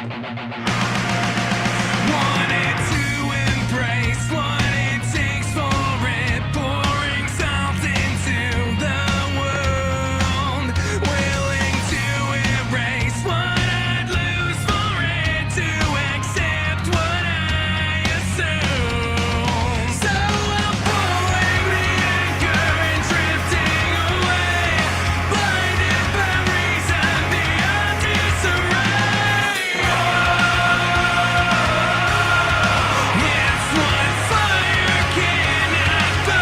Wanted to embrace what it takes for it, pouring salt into the wound, willing to erase what I'd lose for it, to accept what I assume. So I'm pulling the anchor and drifting away, blinded by reason beyond disarray. It's what fire cannot burn.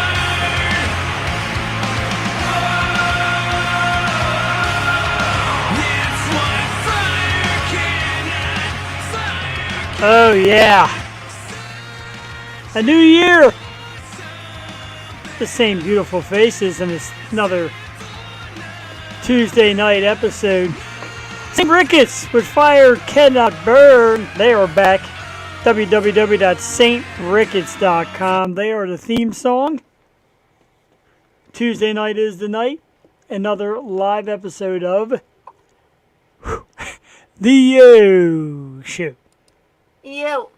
It's what fire cannot. Oh, yeah. A new year. The same beautiful faces, and it's another Tuesday night episode. St. Ricketts with Fire Cannot Burn. They are back. www.saintricketts.com. They are the theme song. Tuesday night is the night. Another live episode of The Yo Show. You.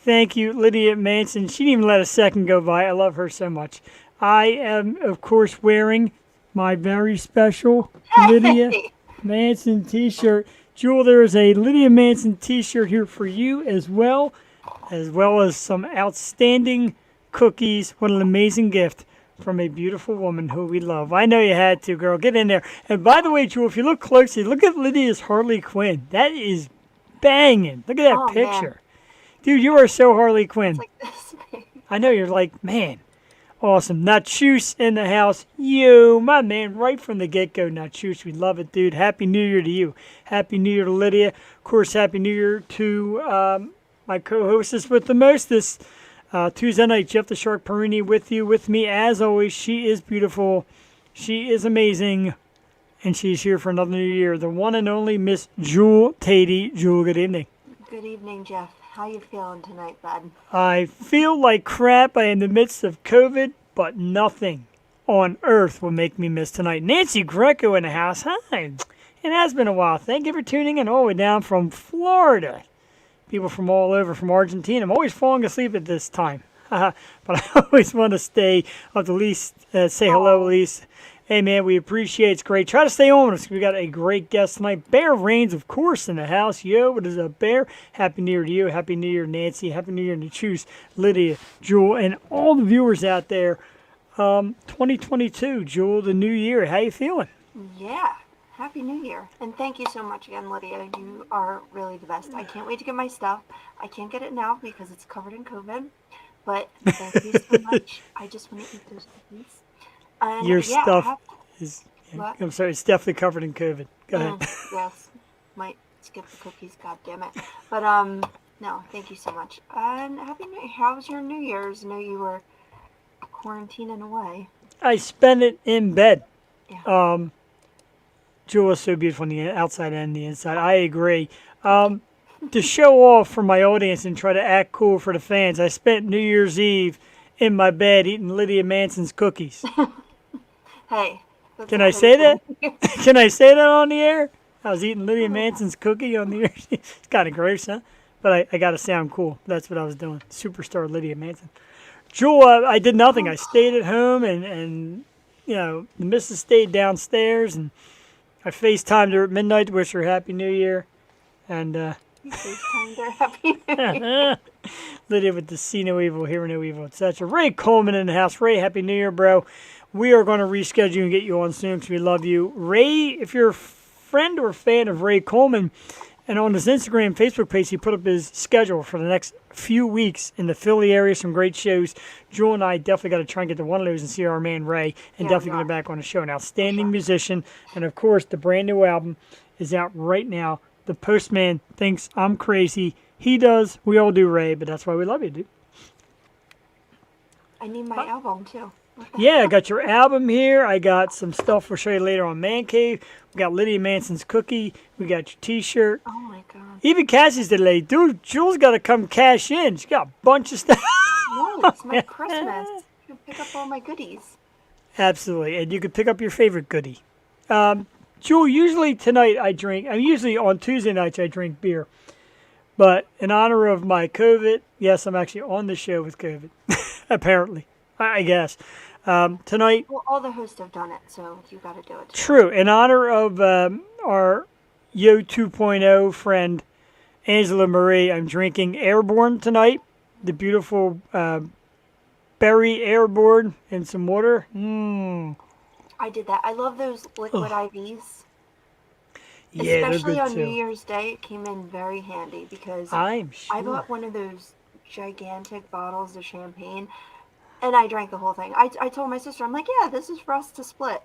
Thank you, Lydia Manson. She didn't even let a second go by. I love her so much. I am, of course, wearing my very special Lydia Manson t-shirt. Jewel, there is a Lydia Manson t-shirt here for you as well as some outstanding cookies. What an amazing gift from a beautiful woman who we love. I know you had to, girl. Get in there. And by the way, Jewel, if you look closely, look at Lydia's Harley Quinn. That is banging. Look at that picture. Man. Dude, you are so Harley Quinn. Like this. I know, you're like, man, awesome. Nachus in the house. You, my man, right from the get-go, Nachus. We love it, dude. Happy New Year to you. Happy New Year to Lydia. Of course, Happy New Year to my co-hostess with the most this Tuesday night. Jeff the Shark Perini with you, with me. As always, she is beautiful. She is amazing. And she's here for another new year. The one and only Miss Jewel Tatey. Jewel, good evening. Good evening, Jeff. How you feeling tonight, bud? I feel like crap. I am in the midst of COVID, but nothing on earth will make me miss tonight. Nancy Greco in the house. Hi. It has been a while. Thank you for tuning in all the way down from Florida. People from all over, from Argentina. I'm always falling asleep at this time. But I always want to stay up to least say hello, at least. Hey, man, we appreciate it. It's great. Try to stay on with us. We got a great guest tonight. Bear Reigns, of course, in the house. Yo, what is up, Bear? Happy New Year to you. Happy New Year, Nancy. Happy New Year to Choose, Lydia, Jewel, and all the viewers out there. 2022, Jewel, the new year. How you feeling? Yeah. Happy New Year. And thank you so much again, Lydia. You are really the best. I can't wait to get my stuff. I can't get it now because it's covered in COVID. But thank you so much. I just want to eat those cookies. And Your stuff is, What? I'm sorry, it's definitely covered in COVID. Go ahead. Yes. Might skip the cookies, god damn it. But no, thank you so much. And happy New Year. How was your New Year's? I know you were quarantining away. I spent it in bed. Yeah. Jewel is so beautiful on the outside and the inside. I agree. To show off for my audience and try to act cool for the fans, I spent New Year's Eve in my bed eating Lydia Manson's cookies. Hey. Can I say that? Can I say that on the air? I was eating Lydia Manson's cookie on the air. It's kind of gross, huh? But I got to sound cool. That's what I was doing. Superstar Lydia Manson. Jewel, I did nothing. I stayed at home and you know, the missus stayed downstairs, and I FaceTimed her at midnight to wish her Happy New Year. And You FaceTimed her Happy New Year. Lydia with the see no evil, hear no evil, etc. Ray Coleman in the house. Ray, Happy New Year, bro. We are going to reschedule and get you on soon because we love you. Ray, if you're a friend or fan of Ray Coleman, and on his Instagram, Facebook page, he put up his schedule for the next few weeks in the Philly area, some great shows. Jewel and I definitely got to try and get to one of those and see our man Ray, and definitely get him back on the show. An outstanding musician, and of course, the brand new album is out right now. The Postman Thinks I'm Crazy. He does. We all do, Ray, but that's why we love you, dude. I need my album, too. Yeah, I got your album here. I got some stuff we'll show you later on Man Cave. We got Lydia Manson's cookie. We got your T-shirt. Oh, my God. Even Cassie's delayed. Dude, Jewel's got to come cash in. She's got a bunch of stuff. No, it's my Christmas. You pick up all my goodies. Absolutely. And you could pick up your favorite goodie. Jewel, usually tonight usually on Tuesday nights I drink beer. But in honor of my COVID, yes, I'm actually on the show with COVID, apparently, I guess. Tonight, Well, all the hosts have done it, so you got to do it too. true, in honor of our Yo 2.0 friend, Angela Marie, I'm drinking Airborne tonight, the beautiful berry Airborne and some water. I did that. I love those liquid IVs. Yeah, they're Especially good on New too. Year's Day, it came in very handy because I'm I sure. bought one of those gigantic bottles of champagne and I drank the whole thing. I told my sister, I'm like, yeah, this is for us to split.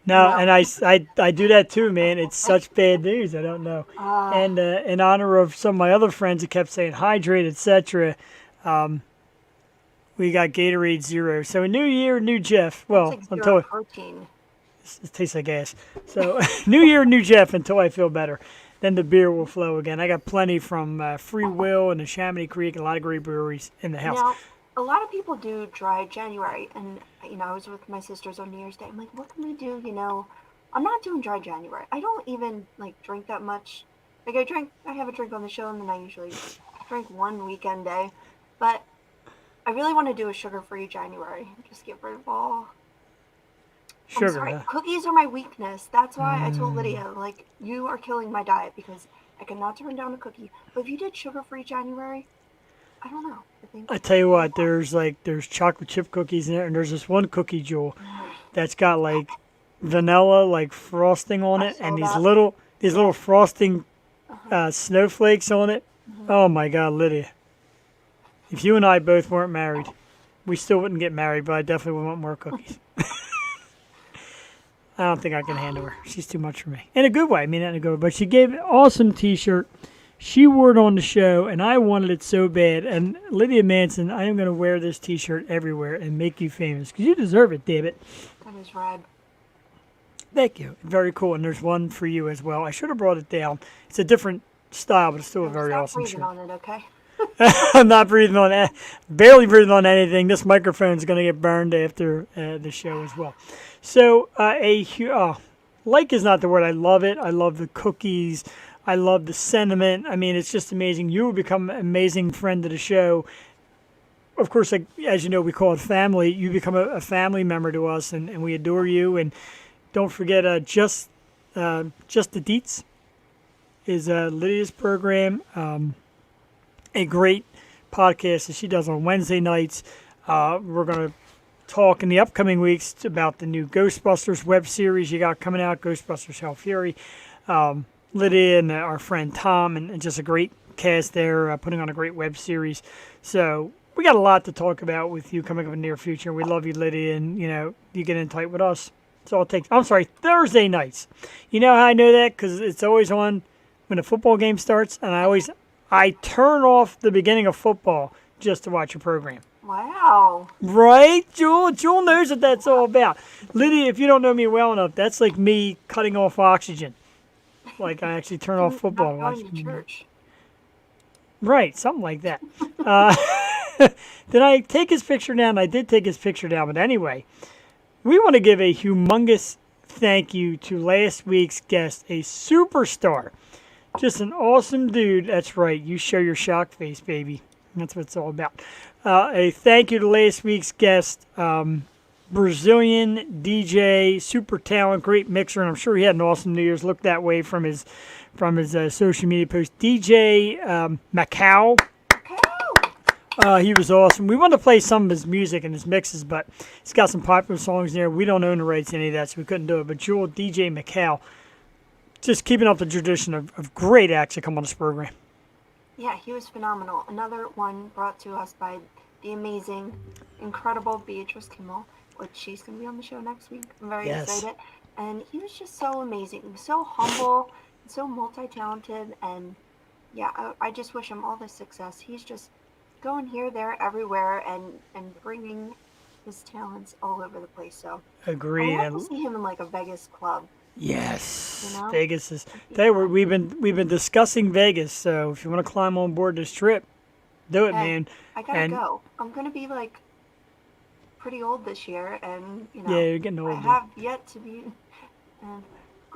No, No. and I do that too, man. It's such bad news. I don't know. Uh, And in honor of some of my other friends who kept saying hydrate, etc., we got Gatorade Zero. So a new year, new Jeff. it's Well, like until zero protein. it tastes like ass. So new year, new Jeff until I feel better. Then the beer will flow again. I got plenty from Free Will and the Chamonix Creek and a lot of great breweries in the house. Now, a lot of people do dry January, and I was with my sisters on New Year's Day. I'm like, what can we do? I'm not doing dry January. I don't even like drink that much. Like I have a drink on the show, and then I usually drink one weekend day. But I really want to do a sugar-free January. Just get rid of all. I'm Sugar, sorry, huh? cookies are my weakness. That's why I told Lydia, like, you are killing my diet because I cannot turn down a cookie. But if you did sugar-free January, I don't know. I think I tell you what, there's chocolate chip cookies in there, and there's this one cookie, Jewel, that's got like vanilla like frosting on I it, saw and that. these little frosting snowflakes on it. Oh my God, Lydia! If you and I both weren't married, we still wouldn't get married, but I definitely would want more cookies. I don't think I can handle her. She's too much for me. In a good way. I mean, not in a good way. But she gave an awesome T-shirt. She wore it on the show, and I wanted it so bad. And Lydia Manson, I am going to wear this T-shirt everywhere and make you famous. Because you deserve it, David. That is rad. Thank you. Very cool. And there's one for you as well. I should have brought it down. It's a different style, but it's still a very Stop awesome breathing shirt. on it, okay? I'm not breathing on barely breathing on anything. This microphone's going to get burned after the show as well. So like is not the word. I love it. I love the cookies. I love the sentiment. I mean, it's just amazing. You will become an amazing friend of the show. Of course, like, as you know, we call it family. You become a family member to us, and we adore you. And don't forget, just the Deets is Lydia's program. A great podcast that she does on Wednesday nights. We're going to talk in the upcoming weeks about the new Ghostbusters web series you got coming out, Ghostbusters Hell Fury. Lydia and our friend Tom, and just a great cast there, putting on a great web series. So we got a lot to talk about with you coming up in the near future. We love you, Lydia, and you get in tight with us. That's all it takes. I'm sorry, Thursday nights. You know how I know that? Because it's always on when the football game starts, and I turn off the beginning of football just to watch your program. Wow. Right, Jewel? Jewel knows what that's all about. Lydia, if you don't know me well enough, that's like me cutting off oxygen. Like I actually turn off football and Not watch. going to church. Right, something like that. Did I take his picture down? I did take his picture down, but anyway, we want to give a humongous thank you to last week's guest, a superstar. Just an awesome dude. That's right. You show your shock face, baby. That's what it's all about. A thank you to last week's guest, Brazilian DJ, super talent, great mixer, and I'm sure he had an awesome New Year's. Looked that way from his social media post. DJ Macau. He was awesome. We wanted to play some of his music and his mixes, but he's got some popular songs there. We don't own the rights to any of that, so we couldn't do it. But Jewel, DJ Macau, just keeping up the tradition of great acts that come on this program. Yeah, he was phenomenal. Another one brought to us by the amazing, incredible Beatrice Kimmel, which she's going to be on the show next week. I'm very excited. And he was just so amazing. He was so humble, so multi-talented, and yeah, I just wish him all the success. He's just going here, there, everywhere, and bringing his talents all over the place. So Agreed. I want to see him in like a Vegas club. Yes, You know? Vegas is. We've been discussing Vegas, so if you want to climb on board this trip, do it, Hey, man. I gotta And- go. I'm gonna be like pretty old this year, and Yeah, you're getting I old. Dude. have yet to be. And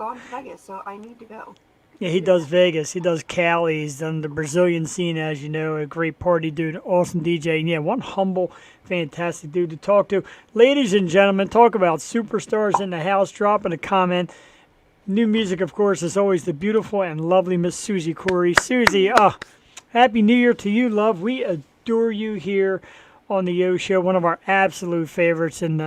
gone to Vegas, so I need to go. Yeah, he does Vegas. He does Cali. He's done the Brazilian scene, as you know. A great party dude, awesome DJ. And yeah, one humble, fantastic dude to talk to. Ladies and gentlemen, talk about superstars in the house. Dropping a comment. New music, of course, is always the beautiful and lovely Miss Susie Corey. Susie, Happy New Year to you, love. We adore you here on the Yo Show, one of our absolute favorites. And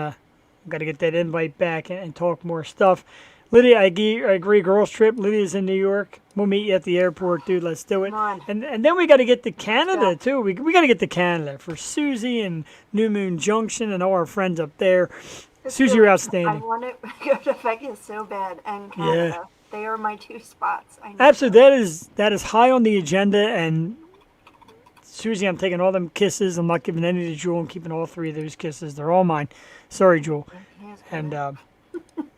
got to get that invite back and talk more stuff. Lydia, I agree. Girls trip. Lydia's in New York. We'll meet you at the airport, dude. Let's do it. Come on. And then we got to get to Canada, Yeah. too. We got to get to Canada for Susie and New Moon Junction and all our friends up there. Susie, you're I outstanding. want to go to Vegas so bad, and Canada. They are my two spots. I know. Absolutely. That is high on the agenda. And Susie, I'm taking all them kisses. I'm not giving any to Jewel. I'm keeping all 3 of those kisses. They're all mine. Sorry, Jewel. And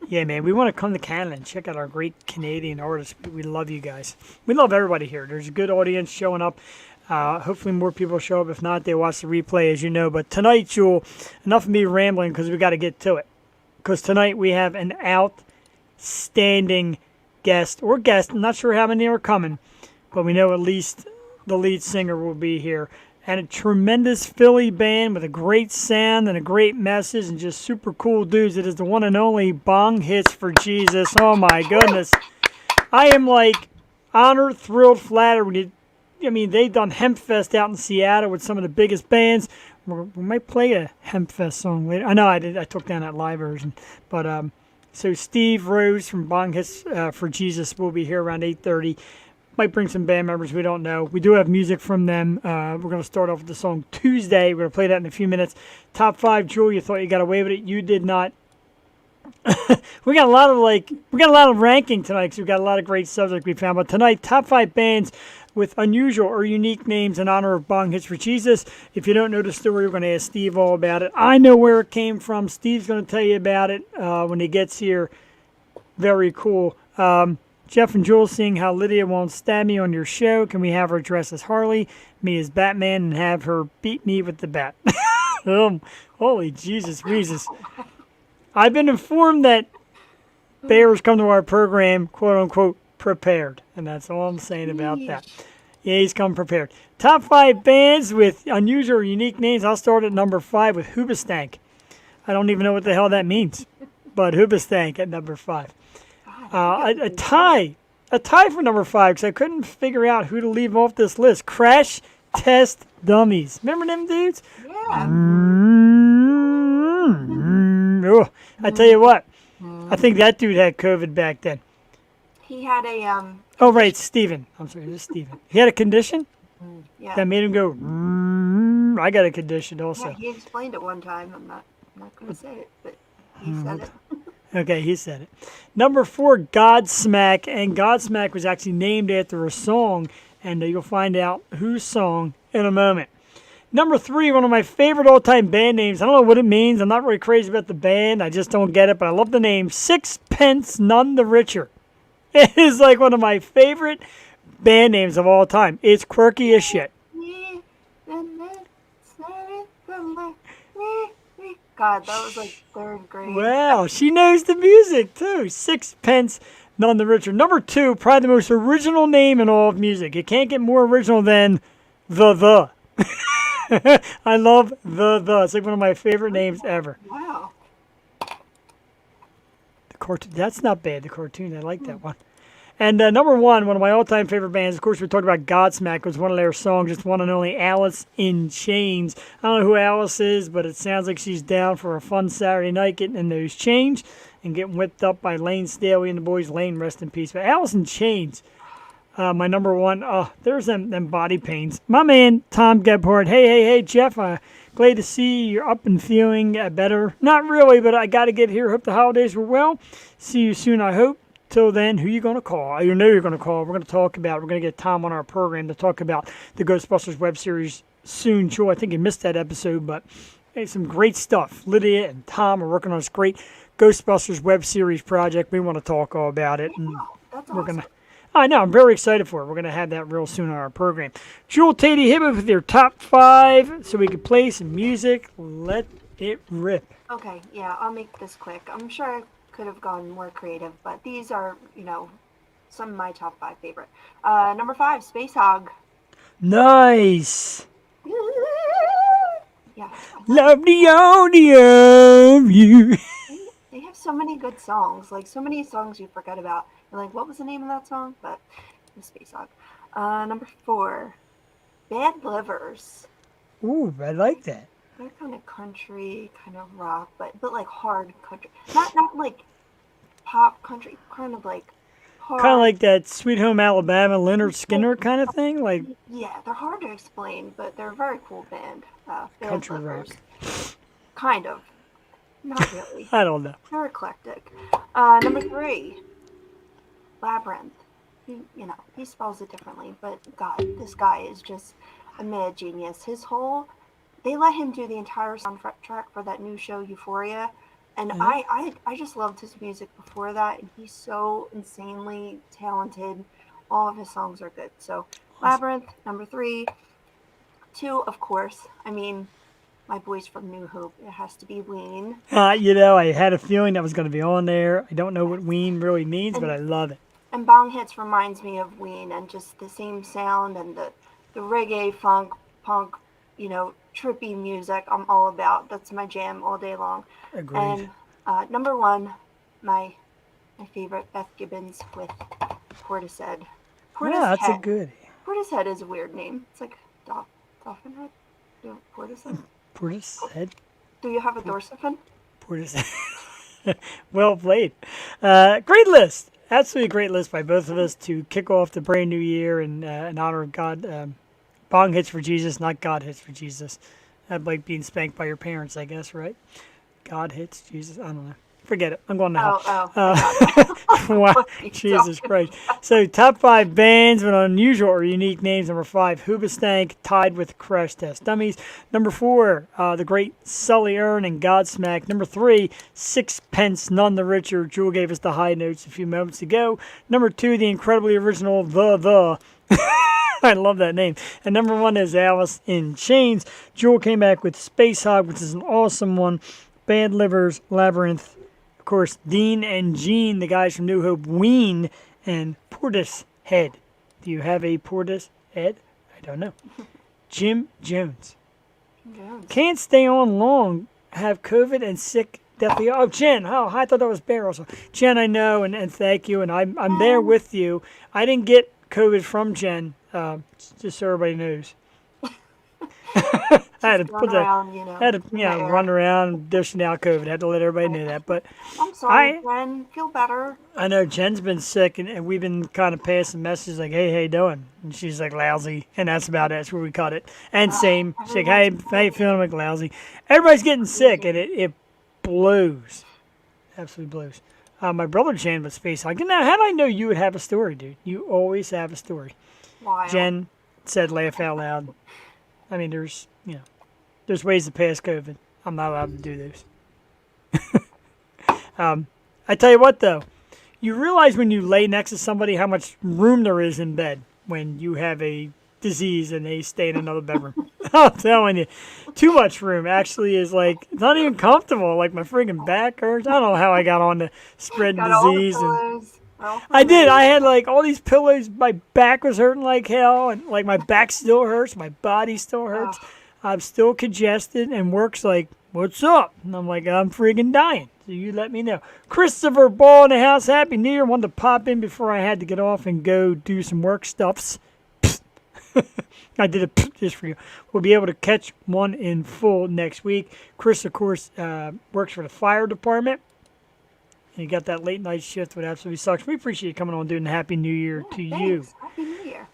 yeah, man, we want to come to Canada and check out our great Canadian artists. We love you guys. We love everybody here. There's a good audience showing up. Hopefully more people show up. If not, they watch the replay, as you know. But tonight, Jewel, enough of me rambling because we got to get to it. Because tonight we have an outstanding guest. I'm not sure how many are coming, but we know at least the lead singer will be here. And a tremendous Philly band with a great sound and a great message and just super cool dudes. It is the one and only Bong Hits For Jesus. Oh, my goodness. I am, like, honored, thrilled, flattered. They've done Hempfest out in Seattle with some of the biggest bands. We might play a Hempfest song later. I know I did. I took down that live version. But so Steve Rose from Bong Hits For Jesus will be here around 8:30. Might bring some band members, we don't know. We do have music from them. We're going to start off with the song Tuesday. We're going to play that in a few minutes. Top 5, Jewel, you thought you got away with it. You did not. we got a lot of ranking tonight because we've got a lot of great subjects we found. But tonight, top 5 bands with unusual or unique names in honor of Bong Hits For Jesus. If you don't know the story, we're going to ask Steve all about it. I know where it came from. Steve's going to tell you about it when he gets here. Very cool. Jeff and Jewel seeing how Lydia won't stab me on your show. Can we have her dress as Harley, me as Batman, and have her beat me with the bat? Holy Jesus, Jesus. I've been informed that bears come to our program, quote unquote, prepared. And that's all I'm saying about that. Yeah, he's come prepared. Top 5 bands with unusual or unique names. I'll start at number 5 with Hoobastank. I don't even know what the hell that means. But Hoobastank at number 5. A tie for number 5 because I couldn't figure out who to leave off this list. Crash Test Dummies. Remember them dudes? Yeah. Oh, I tell you what, I think that dude had COVID back then. He had a Oh, right, Steven. I'm sorry, this is Steven. He had a condition yeah. that made him go, I got a condition also. Yeah, he explained it one time. I'm not going to say it, but he said it. Okay, he said it. Number 4, Godsmack. And Godsmack was actually named after a song, and you'll find out whose song in a moment. Number 3, one of my favorite all-time band names. I don't know what it means. I'm not really crazy about the band. I just don't get it, but I love the name. Sixpence None the Richer. It is like one of my favorite band names of all time. It's quirky as shit. God, that was like 3rd grade. Wow, she knows the music too. Sixpence None the Richer. Number 2, probably the most original name in all of music. You can't get more original than The. I love The. It's like one of my favorite names ever. Wow. The cartoon. That's not bad. The cartoon. I like that one. And number 1, one of my all-time favorite bands. Of course, we talked about Godsmack. It was one of their songs, just one and only, Alice in Chains. I don't know who Alice is, but it sounds like she's down for a fun Saturday night getting in those chains and getting whipped up by Lane Staley and the boys. Lane, rest in peace. But Alice in Chains, my number 1. There's them body pains. My man, Tom Gebhardt. Hey, Jeff. Glad to see you're up and feeling better. Not really, but I got to get here. Hope the holidays were well. See you soon, I hope. Till then, who you going to call? You know you're going to call. We're going to get Tom on our program to talk about the Ghostbusters web series soon. Joe, I think you missed that episode, but hey, some great stuff. Lydia and Tom are working on this great Ghostbusters web series project. We want to talk all about it. And That's we're awesome. I know, I'm very excited for it. We're going to have that real soon on our program. Jewel Tatey, hit me with your top 5 so we can play some music. Let it rip. Okay, yeah, I'll make this quick. I'm sure I could have gone more creative, but these are, some of my top 5 favorite. Number 5, Space Hog. Nice. Yeah, Love the audio of you. they have so many good songs, like so many songs you forget about. You're like, what was the name of that song? But the Space Hog. Number 4, Bad Livers. Ooh, I like that. They're kind of country, kind of rock, but like hard country. Not like pop country, kind of like hard. Kind of like that Sweet Home Alabama, Leonard Skinner kind of thing, like Yeah, they're hard to explain, but they're a very cool band. Bad country Livers. rock. Kind of. Not really. I don't know. They're eclectic. Number 3, Labyrinth. He spells it differently, but God, this guy is just a mad genius. They let him do the entire soundtrack for that new show, Euphoria, and I just loved his music before that, and he's so insanely talented. All of his songs are good. So, Labyrinth, number 3. 2, of course. I mean, my boys from New Hope. It has to be Ween. I had a feeling that was going to be on there. I don't know what Ween really means, but I love it. And Bong Hits reminds me of Ween, and just the same sound and the reggae, funk, punk, trippy music I'm all about. That's my jam all day long. Agreed. And number 1, my favorite, Beth Gibbons with Portishead. Yeah, that's a good. Portishead is a weird name. It's like dolphin head. Portishead. Portishead. Do you have a dorsifin? Portishead. Well played. Great list. Absolutely great list by both of us to kick off the brand new year in honor of God. Bong Hits for Jesus, not God Hits for Jesus. That'd like being spanked by your parents, I guess, right? God hits Jesus. I don't know. Forget it. I'm going to hell. Wow. Jesus Christ. So, top 5 bands with unusual or unique names. Number 5, Hoobastank, tied with Crash Test Dummies. Number 4, the great Sully Earn and Godsmack. Number 3, Sixpence None the Richer. Jewel gave us the high notes a few moments ago. Number 2, the incredibly original The. I love that name. And number 1 is Alice in Chains. Jewel came back with Space Hog, which is an awesome one. Bad Livers, Labyrinth. Of course, Dean and Gene, the guys from New Hope, Ween, and Portishead. Do you have a Portishead? I don't know. Jim Jones. Can't stay on long. Have COVID and sick. Deathly. Oh, Jen. Oh, I thought that was Bear also. Jen, I know, and thank you, and I'm there with you. I didn't get COVID from Jen, just so everybody knows. I had to put that. Run around dishing out COVID. I had to let everybody know that. But I'm sorry, Jen. Feel better. I know Jen's been sick, and we've been kind of passing messages like, "Hey, how you doing?" And she's like, "Lousy," and that's about it. That's where we cut it. And same, she's like, "Hey, how you feeling?" I'm like, "Lousy." Everybody's getting sick, and it blows, absolutely blows. My brother Jen was Space Hog. Now, how did I know you would have a story, dude? You always have a story. Wild. Jen said, "Laugh out loud." I mean, there's ways to pass COVID. I'm not allowed to do those. I tell you what, though, you realize when you lay next to somebody how much room there is in bed when you have a disease and they stay in another bedroom. I'm telling you, too much room actually is like not even comfortable. Like my friggin' back hurts. I don't know how I got on to spread disease. I did. I had like all these pillows. My back was hurting like hell, and like my back still hurts. My body still hurts. I'm still congested, and work's like, "What's up?" And I'm like, "I'm friggin' dying." So you let me know. Christopher Ball in the house. Happy New Year. Wanted to pop in before I had to get off and go do some work stuffs. I did it just for you. We'll be able to catch one in full next week. Chris, of course, works for the fire department. And you got that late night shift, which absolutely sucks. We appreciate you coming on, doing Happy New Year to you. Happy New Year.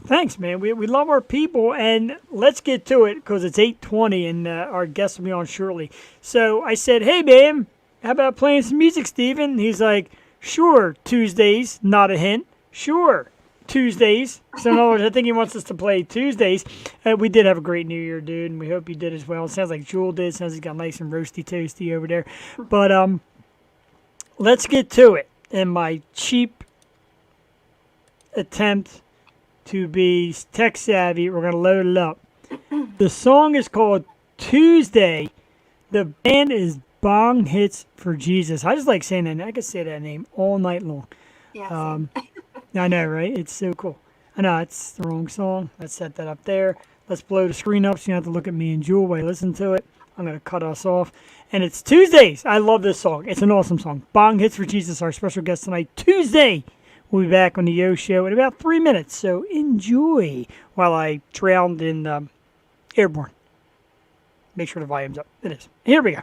Thanks, man. We love our people, and let's get to it because it's 8:20 and our guest will be on shortly. So I said, "Hey, man, how about playing some music, Steven?" And he's like, "Sure, Tuesdays." Not a hint. "Sure, Tuesdays." So in other words, I think he wants us to play Tuesdays. We did have a great New Year, dude, and we hope you did as well. It sounds like Jewel did. It sounds like he got nice and roasty toasty over there. But let's get to it. In my cheap attempt to be tech savvy, we're going to load it up. The song is called Tuesday. The band is Bong Hits For Jesus. I just like saying that. I could say that name all night long. Yeah. Um, I know, right? It's so cool. I know it's the wrong song. Let's set that up there. Let's blow the screen up so you don't have to look at me and Jewel while you listen to it. I'm going to cut us off. And it's Tuesdays. I love this song. It's an awesome song. Bong Hits For Jesus, our special guest tonight. Tuesday. We'll be back on the Yo Show in about 3 minutes. So enjoy while I drowned in Airborne. Make sure the volume's up. It is. Here we go.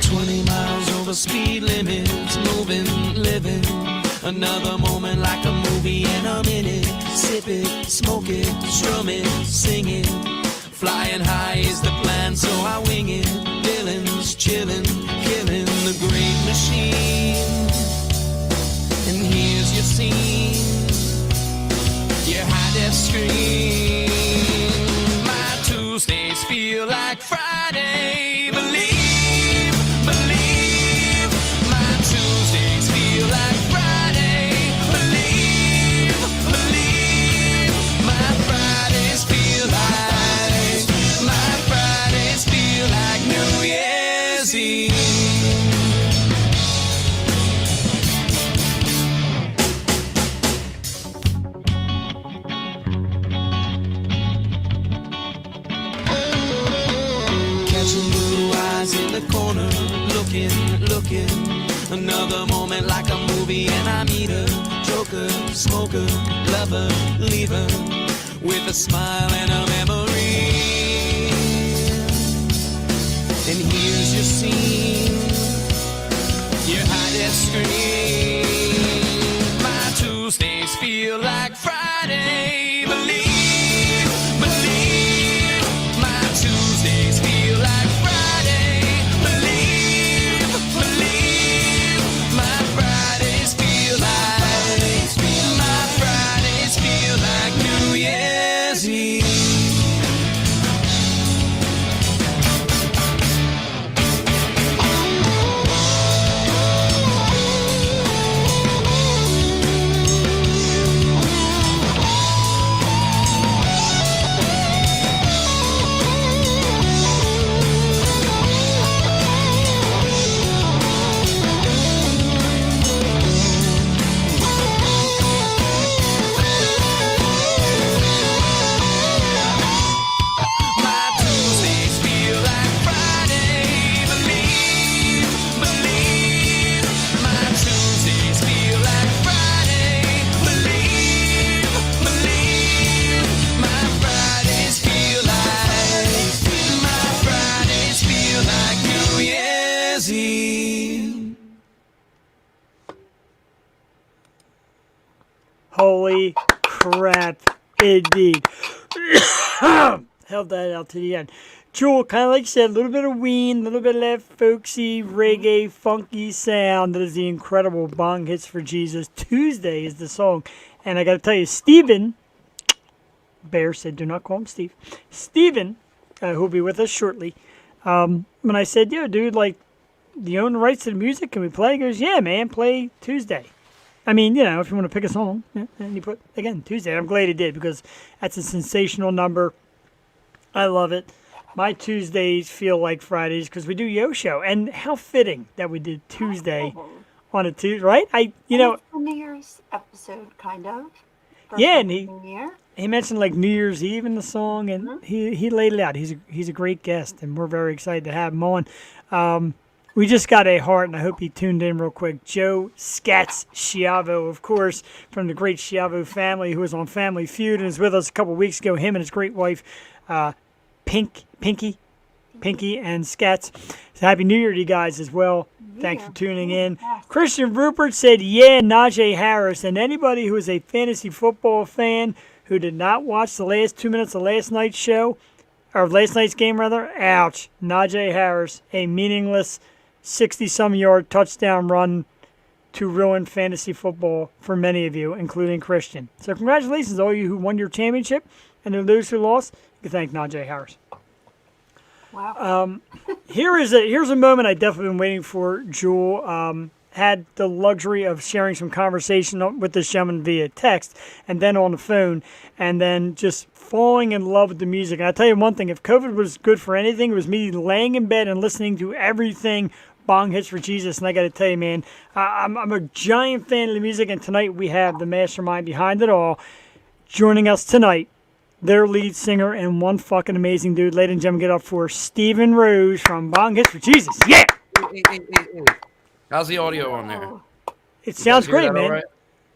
20 miles over speed limits, moving, living. Another moment like a movie and I'm in it. Sip it, smoke it, strum it, sing it. Flying high is the plan, so I wing it. Villains chilling, killing the great machine. And here's your scene, your high def screen. My Tuesdays feel like Friday. Believe, believe. My Tuesdays feel like Friday. Believe, believe. My Fridays feel like, my Fridays feel like New Year's Eve. Catching blue eyes in the corner, looking, looking. Another moment like a movie and I meet her. Joker, smoker, lover, leaver. With a smile and a memory. And here's your scene, your high def screen. My Tuesdays feel like Friday. Believe, believe. My Tuesdays feel like Friday. Believe, believe. My Fridays feel like, my Fridays feel like New Year's Eve. My Tuesdays feel like Friday. Believe, believe. My Tuesdays feel like Friday. Believe, believe. My Fridays feel like, my Fridays feel like New Year's Eve. Holy crap, indeed. Held that out to the end. Jewel, kind of like you said, a little bit of Ween, a little bit of that folksy, reggae, funky sound. That is the incredible Bong Hits For Jesus. Tuesday is the song. And I got to tell you, Stephen, Bear said, do not call him Steve. Stephen, who'll be with us shortly, when I said, yo, dude, like, do you own the rights to the music? Can we play? He goes, yeah, man, play Tuesday. I mean, you know, if you want to pick a song, yeah, and you put, again, Tuesday. I'm glad he did because that's a sensational number. I love it. My Tuesdays feel like Fridays because we do Yo Show. And how fitting that we did Tuesday on a Tuesday, right? It's a New Year's episode, kind of. First Yeah, of and the New Year. he mentioned like New Year's Eve in the song, and he laid it out. He's a great guest, and we're very excited to have him on. We just got a heart, and I hope he tuned in real quick. Joe Scats Schiavo, of course, from the great Schiavo family, who was on Family Feud and was with us a couple weeks ago. Him and his great wife, Pinky and Scats. So Happy New Year to you guys as well. Thanks for tuning in. Christian Rupert said, yeah, Najee Harris. And anybody who is a fantasy football fan who did not watch the last 2 minutes of last night's show, or last night's game rather, ouch. Najee Harris, a meaningless 60-some yard touchdown run to ruin fantasy football for many of you, including Christian. So congratulations to all you who won your championship, and to those who lost, you can thank Najee Harris. Wow. Here's a moment I definitely been waiting for, Jewel. had the luxury of sharing some conversation with this gentleman via text and then on the phone, and then just falling in love with the music. And I'll tell you one thing, if COVID was good for anything, it was me laying in bed and listening to everything Bong Hits for Jesus. And I got to tell you, man, I'm a giant fan of the music, and tonight we have the mastermind behind it all joining us tonight, their lead singer and one fucking amazing dude. Ladies and gentlemen, get up for Stephen Rose from Bong Hits for Jesus. Yeah! Hey. How's the audio on there? Oh, It sounds You guys hear great, that man. all right?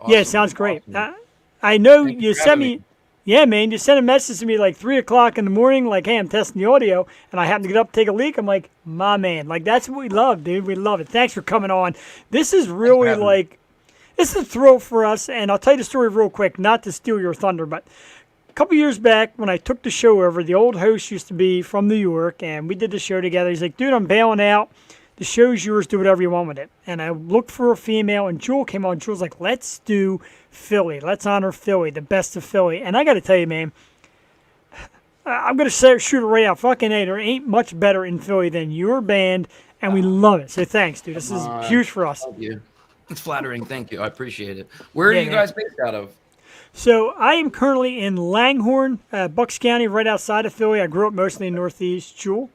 Yeah, it Awesome, sounds great. awesome. I know Thank you you for sent having me. me. Yeah, man, you sent a message to me like 3 o'clock in the morning, like, hey, I'm testing the audio, and I happened to get up, take a leak. I'm like, my man, like, that's what we love, dude. We love it. Thanks for coming on. This is really having me. like, this is a thrill for us, and I'll tell you the story real quick, not to steal your thunder, but a couple years back when I took the show over, the old host used to be from New York, and we did the show together. He's like, dude, I'm bailing out. The show's yours. Do whatever you want with it. And I looked for a female, and Jewel came on. Jewel's like, let's do Philly. Let's honor Philly, the best of Philly. And I got to tell you, man, I'm going to shoot it right out. Fucking A, there ain't much better in Philly than your band, and we love it. So thanks, dude. This is huge for us. Thank you. It's flattering. Thank you. I appreciate it. Where are Yeah, you man. guys based out of? So I am currently in Langhorne, Bucks County, right outside of Philly. I grew up mostly in Northeast. Jewel?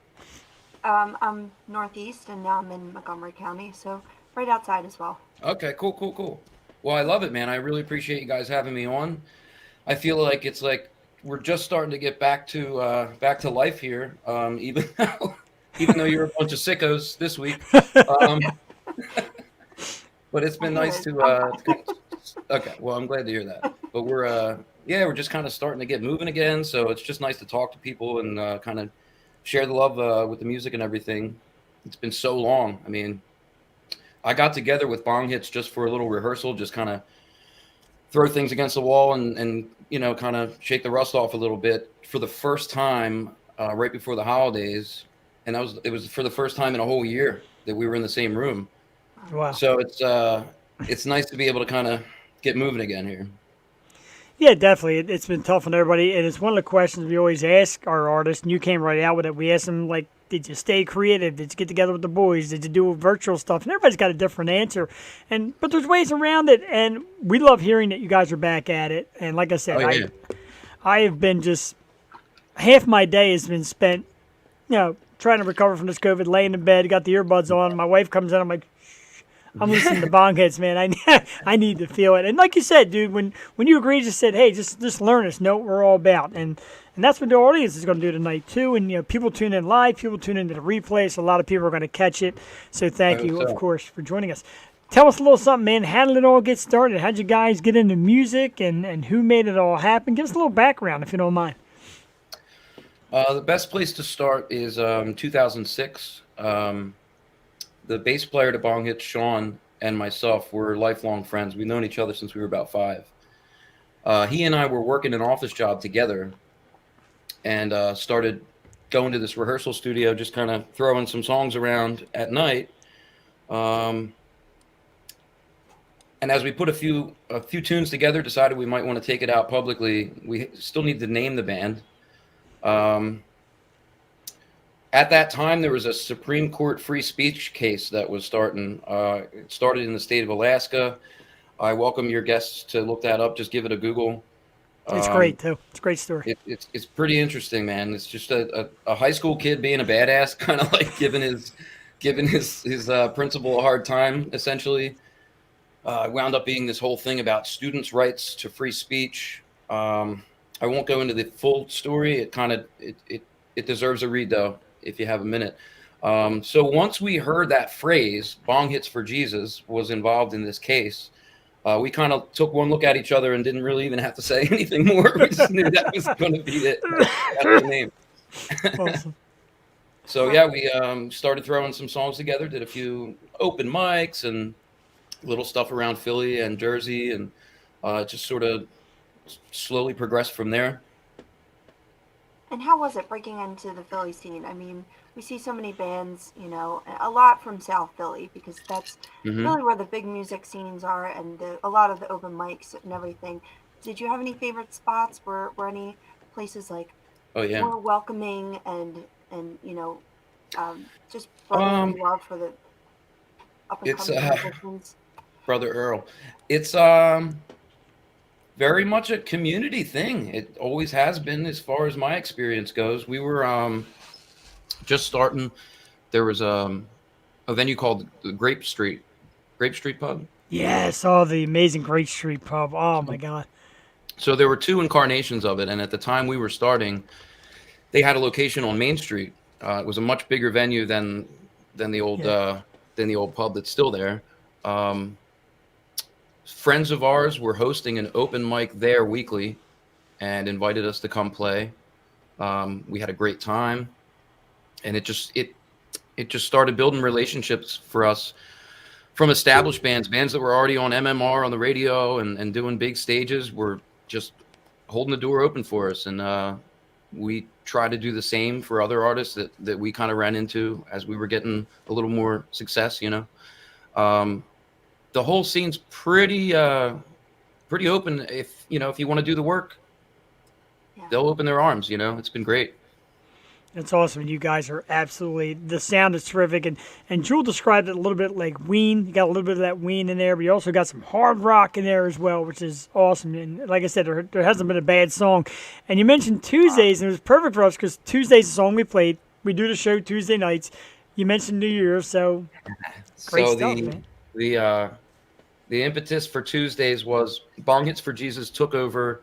I'm northeast, and now I'm in Montgomery County, so right outside as well. Okay, cool. Well, I love it, man. I really appreciate you guys having me on. I feel like it's like we're just starting to get back to life here. Even though you're a bunch of sickos this week. But it's been nice to okay, well, I'm glad to hear that. But we're just kind of starting to get moving again, so it's just nice to talk to people and kind of share the love with the music and everything. It's been so long. I mean, I got together with Bong Hits just for a little rehearsal, just kind of throw things against the wall and kind of shake the rust off a little bit for the first time right before the holidays. And it was for the first time in a whole year that we were in the same room. Wow. So it's nice to be able to kind of get moving again here. Yeah, definitely. It's been tough on everybody, and it's one of the questions we always ask our artists, and you came right out with it. We asked them, like, did you stay creative? Did you get together with the boys? Did you do virtual stuff? And everybody's got a different answer. But there's ways around it, and we love hearing that you guys are back at it. And like I said, Oh, yeah. I have been just, half my day has been spent, trying to recover from this COVID, laying in bed, got the earbuds on. My wife comes in, I'm like, I'm listening to Bong Hits, man. I need to feel it. And like you said, dude, when you agreed, just said, hey, just learn us, know what we're all about. And that's what the audience is going to do tonight, too. And, people tune in live, people tune into the replay, so a lot of people are going to catch it. So thank you, of course, for joining us. Tell us a little something, man. How did it all get started? How'd you guys get into music, and who made it all happen? Give us a little background, if you don't mind. The best place to start is 2006. The bass player to Bong Hits, Sean, and myself were lifelong friends. We've known each other since we were about 5. He and I were working an office job together and started going to this rehearsal studio, just kind of throwing some songs around at night. And as we put a few tunes together, decided we might want to take it out publicly. We still need to name the band. At that time, there was a Supreme Court free speech case that was starting. It started in the state of Alaska. I welcome your guests to look that up. Just give it a Google. It's great, too. It's a great story. It's pretty interesting, man. It's just a high school kid being a badass, kind of like giving his principal a hard time, essentially. Wound up being this whole thing about students' rights to free speech. I won't go into the full story. It deserves a read, though, if you have a minute. So once we heard that phrase, Bong Hits for Jesus was involved in this case, we kind of took one look at each other and didn't really even have to say anything more. We just knew that was going to be it. That's the name. Awesome. So, yeah, we started throwing some songs together, did a few open mics and little stuff around Philly and Jersey, and just sort of slowly progressed from there. And how was it breaking into the Philly scene? I mean, we see so many bands, a lot from South Philly, because that's really where the big music scenes are, and a lot of the open mics and everything. Did you have any favorite spots? Were any places like more welcoming and just brotherly love for the up and It's coming musicians? Brother Earl. It's very much a community thing. It always has been, as far as my experience goes. We were just starting. There was a venue called the Grape Street Pub. Yeah, I saw the amazing Great Street Pub. Oh my God. So there were two incarnations of it, and at the time we were starting, they had a location on Main Street. It was a much bigger venue than the old Yeah. pub that's still there. Um, Friends of ours were hosting an open mic there weekly, and invited us to come play. We had a great time, and it just started building relationships for us from established bands that were already on MMR on the radio and doing big stages, were just holding the door open for us. And we try to do the same for other artists that we kind of ran into as we were getting a little more success, you know. The whole scene's pretty open. If you want to do the work, Yeah. they'll open their arms, you know. It's been great. It's awesome. You guys are absolutely, the sound is terrific. And Jewel described it a little bit like Ween. You got a little bit of that Ween in there, but you also got some hard rock in there as well, which is awesome. And like I said, there hasn't been a bad song. And you mentioned Tuesdays, and it was perfect for us because Tuesday's the song we played. We do the show Tuesday nights. You mentioned New Year's, so great So stuff, man. the impetus for Tuesdays was Bong Hits For Jesus took over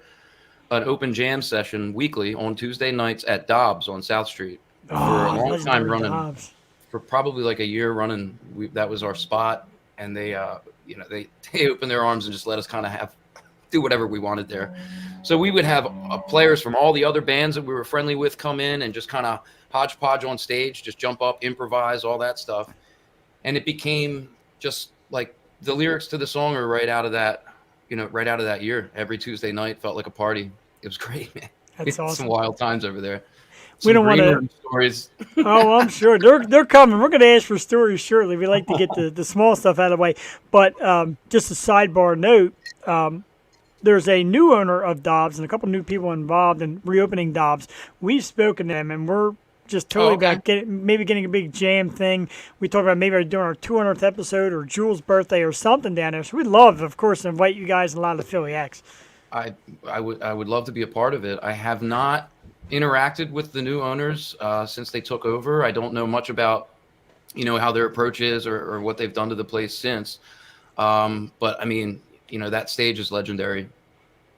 an open jam session weekly on Tuesday nights at Dobbs on South Street for a long time legendary running. Dobbs. For probably like a year running. That was our spot, and they opened their arms and just let us kind of do whatever we wanted there. So we would have players from all the other bands that we were friendly with come in and just kind of hodgepodge on stage, just jump up, improvise, all that stuff. And it became just like the lyrics to the song are right out of that year. Every Tuesday night felt like a party. It was great, man. That's Some awesome. wild times over there. We don't green wanna- room stories. Oh, I'm sure they're coming. We're going to ask for stories shortly. We like to get the small stuff out of the way. But just a sidebar note, there's a new owner of Dobbs and a couple new people involved in reopening Dobbs. We've spoken to them, and we're just totally okay. about getting a big jam thing. We talked about maybe doing our 200th episode or Jules' birthday or something down there. So we'd love, of course, to invite you guys and a lot of the Philly acts. I would love to be a part of it. I have not interacted with the new owners since they took over. I don't know much about how their approach is or what they've done to the place since. But I mean, that stage is legendary,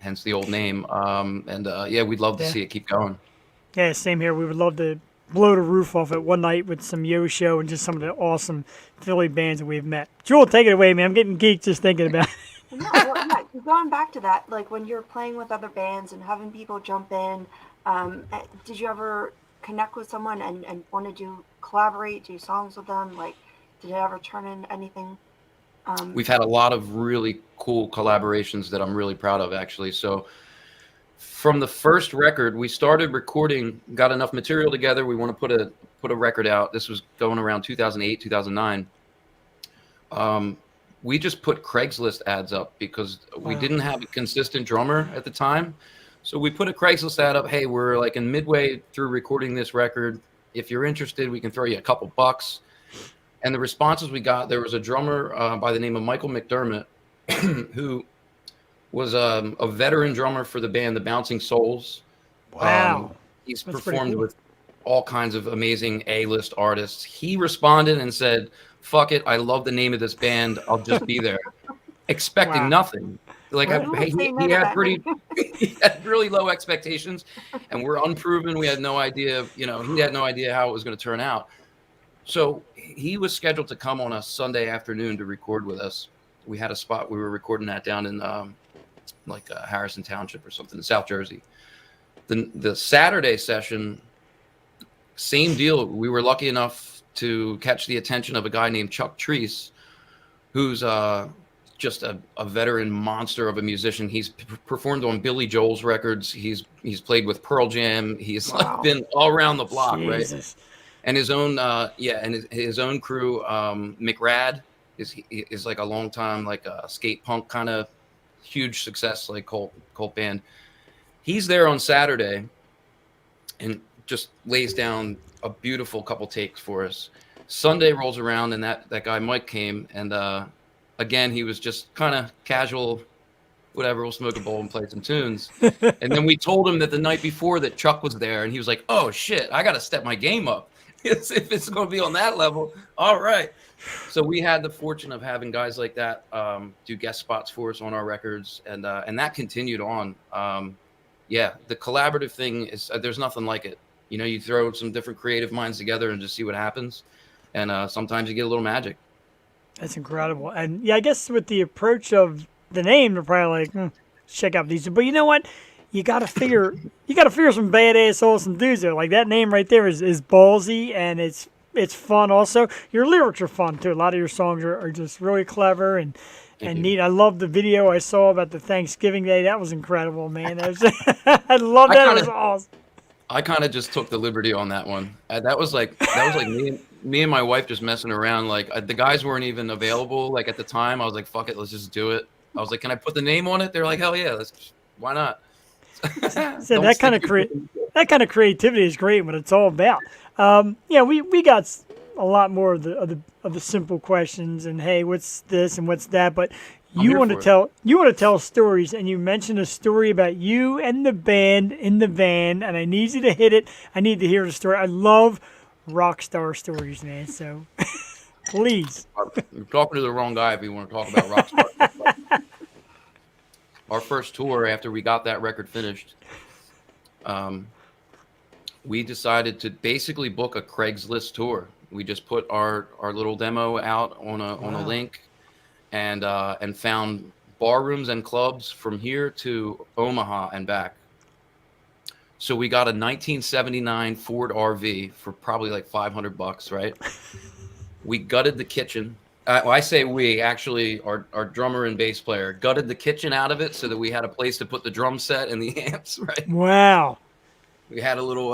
hence the old name. We'd love to see it keep going. Yeah, same here. We would love to blow the roof off it one night with some Yo Show and just some of the awesome Philly bands that we've met. Jewel, take it away, man. I'm getting geeked just thinking about it. No, well, yeah, going back to that, like when you're playing with other bands and having people jump in, did you ever connect with someone and want to collaborate, do songs with them? Like, did it ever turn into anything? We've had a lot of really cool collaborations that I'm really proud of, actually. So from the first record, we started recording, got enough material together. We want to put a record out. This was going around 2008, 2009. We just put Craigslist ads up because we didn't have a consistent drummer at the time. So we put a Craigslist ad up. Hey, we're like in midway through recording this record. If you're interested, we can throw you a couple bucks. And the responses we got, there was a drummer by the name of Michael McDermott, who was a veteran drummer for the band The Bouncing Souls. Wow. He's That's pretty performed cool. with all kinds of amazing A-list artists. He responded and said, "Fuck it, I love the name of this band. I'll just be there," expecting Wow. nothing. Like Well, he had he had really low expectations, and we're unproven. We had no idea. He had no idea how it was going to turn out. So he was scheduled to come on a Sunday afternoon to record with us. We had a spot we were recording at down in Harrison Township or something in South Jersey. The Saturday session, same deal. We were lucky enough to catch the attention of a guy named Chuck Treese, who's just a veteran monster of a musician. He's performed on Billy Joel's records. He's played with Pearl Jam. He's been all around the block, Jesus. right? And his own his own crew, McRad is like a long time skate punk kind of huge success, like cult band. He's there on Saturday and just lays down a beautiful couple takes for us. Sunday rolls around, and that guy Mike came, and again he was just kind of casual, whatever. We'll smoke a bowl and play some tunes. And then we told him that the night before that Chuck was there, and he was like, "Oh shit, I got to step my game up if it's going to be on that level." All right. So we had the fortune of having guys like that do guest spots for us on our records, and that continued on. Yeah, the collaborative thing is there's nothing like it. You know, you throw some different creative minds together and just see what happens, and sometimes you get a little magic. That's incredible. And yeah, I guess with the approach of the name, they're probably like, check out these. But you know what? You gotta figure some badass awesome dudes there. Like that name right there is ballsy, and it's fun also. Your lyrics are fun too. A lot of your songs are just really clever and neat. I love the video I saw about the Thanksgiving Day. That was incredible, man. That was I love that. It was awesome. I kind of just took the liberty on that one. That was like me and my wife just messing around. Like the guys weren't even available. Like at the time, I was like, "Fuck it, let's just do it." I was like, "Can I put the name on it?" They're like, "Hell yeah, why not?" So that kind of creativity is great. What it's all about. Yeah, we got a lot more of the simple questions and hey, what's this and what's that, but. You want to tell stories, and you mentioned a story about you and the band in the van, and I need you to hit it. I need to hear the story. I love rock star stories, man. So, please. You're talking to the wrong guy if you want to talk about rock stars. Our first tour after we got that record finished, we decided to basically book a Craigslist tour. We just put our little demo out on a link. And found bar rooms and clubs from here to Omaha and back. So we got a 1979 Ford RV for probably like $500, right? We gutted the kitchen. I say we, actually, our drummer and bass player gutted the kitchen out of it so that we had a place to put the drum set and the amps, right? Wow. We had a little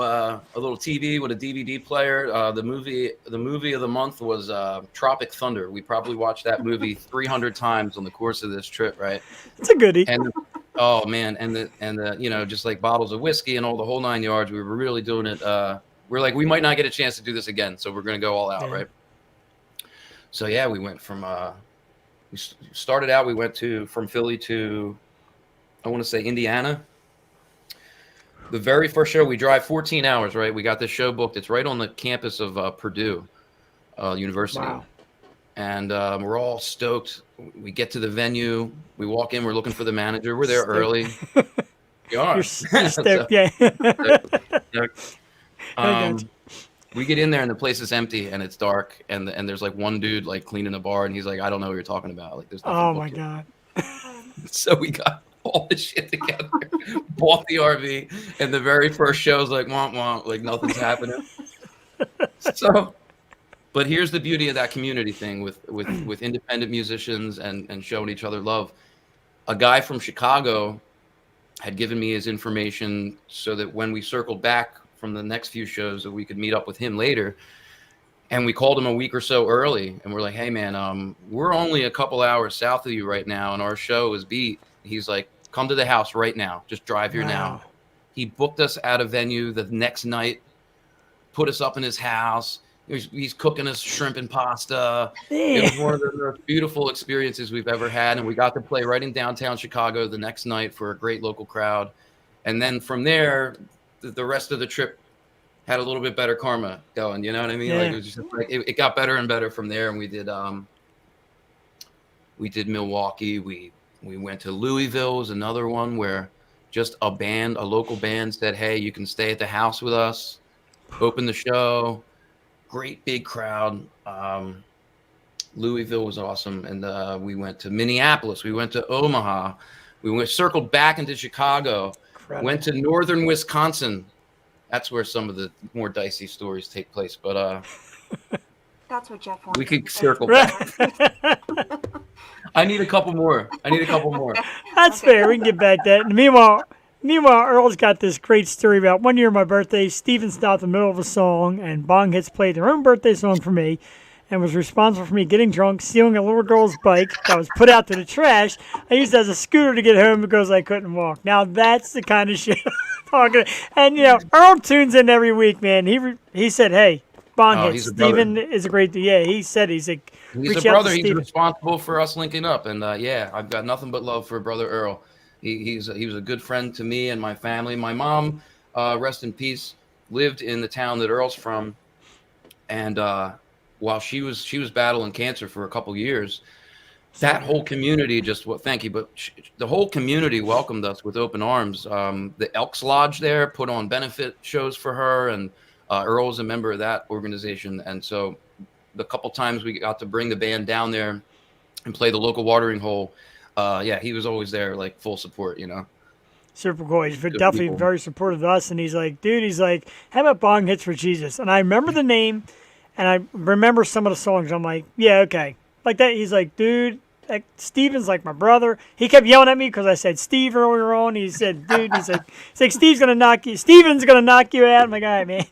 TV with a DVD player. The movie of the month was Tropic Thunder. We probably watched that movie 300 times on the course of this trip, right? It's a goodie. And oh man, and the just like bottles of whiskey and all the whole 9 yards. We were really doing it. We're like, we might not get a chance to do this again, so we're gonna go all out, right? So yeah, we went from we started out. We went from Philly to, I want to say, Indiana. The very first show, we drive 14 hours, right? We got this show booked. It's right on the campus of Purdue University. Wow. And we're all stoked. We get to the venue. We walk in. We're looking for the manager. We're there early. We are. You're stoked, yeah. We get in there, and the place is empty, and it's dark. And there's like one dude like cleaning the bar, and he's like, "I don't know what you're talking about. Like, there's nothing." Oh, my God. So we got all this shit together, bought the RV, and the very first show was like, womp womp, like nothing's happening. So, but here's the beauty of that community thing with independent musicians and showing each other love. A guy from Chicago had given me his information so that when we circled back from the next few shows that we could meet up with him later. And we called him a week or so early, and we're like, "Hey man, we're only a couple hours south of you right now, and our show is beat." He's like, "Come to the house right now. Just drive here now." He booked us at a venue the next night, put us up in his house. He's cooking us shrimp and pasta. It was one of the most beautiful experiences we've ever had, and we got to play right in downtown Chicago the next night for a great local crowd. And then from there, the rest of the trip had a little bit better karma going, you know what I mean? Yeah. Like it was just like it got better and better from there. And we did Milwaukee. We went to Louisville, was another one where just a local band said, "Hey, you can stay at the house with us." Opened the show, great big crowd. Louisville was awesome, and we went to Minneapolis. We went to Omaha. Circled back into Chicago. Incredible. Went to northern Wisconsin. That's where some of the more dicey stories take place. But that's what Jeff wants. We could circle back. I need a couple more. That's fair. We can get back to that. And meanwhile, Earl's got this great story about one year of my birthday. Steven stopped in the middle of a song, and Bong Hits played their own birthday song for me, and was responsible for me getting drunk, stealing a little girl's bike that was put out to the trash. I used it as a scooter to get home because I couldn't walk. Now that's the kind of shit I'm talking about. And Earl tunes in every week, man. He said, "Hey, Bong Oh, Hits. he's a brother. Steven is a great. Yeah, he said he's like. He's a Reach out brother. to He's Steven. responsible for us linking up, and yeah, I've got nothing but love for brother Earl. He was a good friend to me and my family. My mom, rest in peace, lived in the town that Earl's from, and while she was battling cancer for a couple years, that whole community just thank you, but the whole community welcomed us with open arms. The Elks Lodge there put on benefit shows for her, and Earl was a member of that organization, and so the couple times we got to bring the band down there and play the local watering hole, yeah, he was always there, like full support, Super cool. He's Good definitely people. very supportive of us. And he's like, dude, he's like, how about Bong Hits for Jesus? And I remember the name and I remember some of the songs. I'm like, yeah, okay. Like that. He's like, dude, like, Steven's like my brother. He kept yelling at me because I said Steve earlier on. He said, dude, he's like, Steven's going to knock you out. I'm like, all right, man.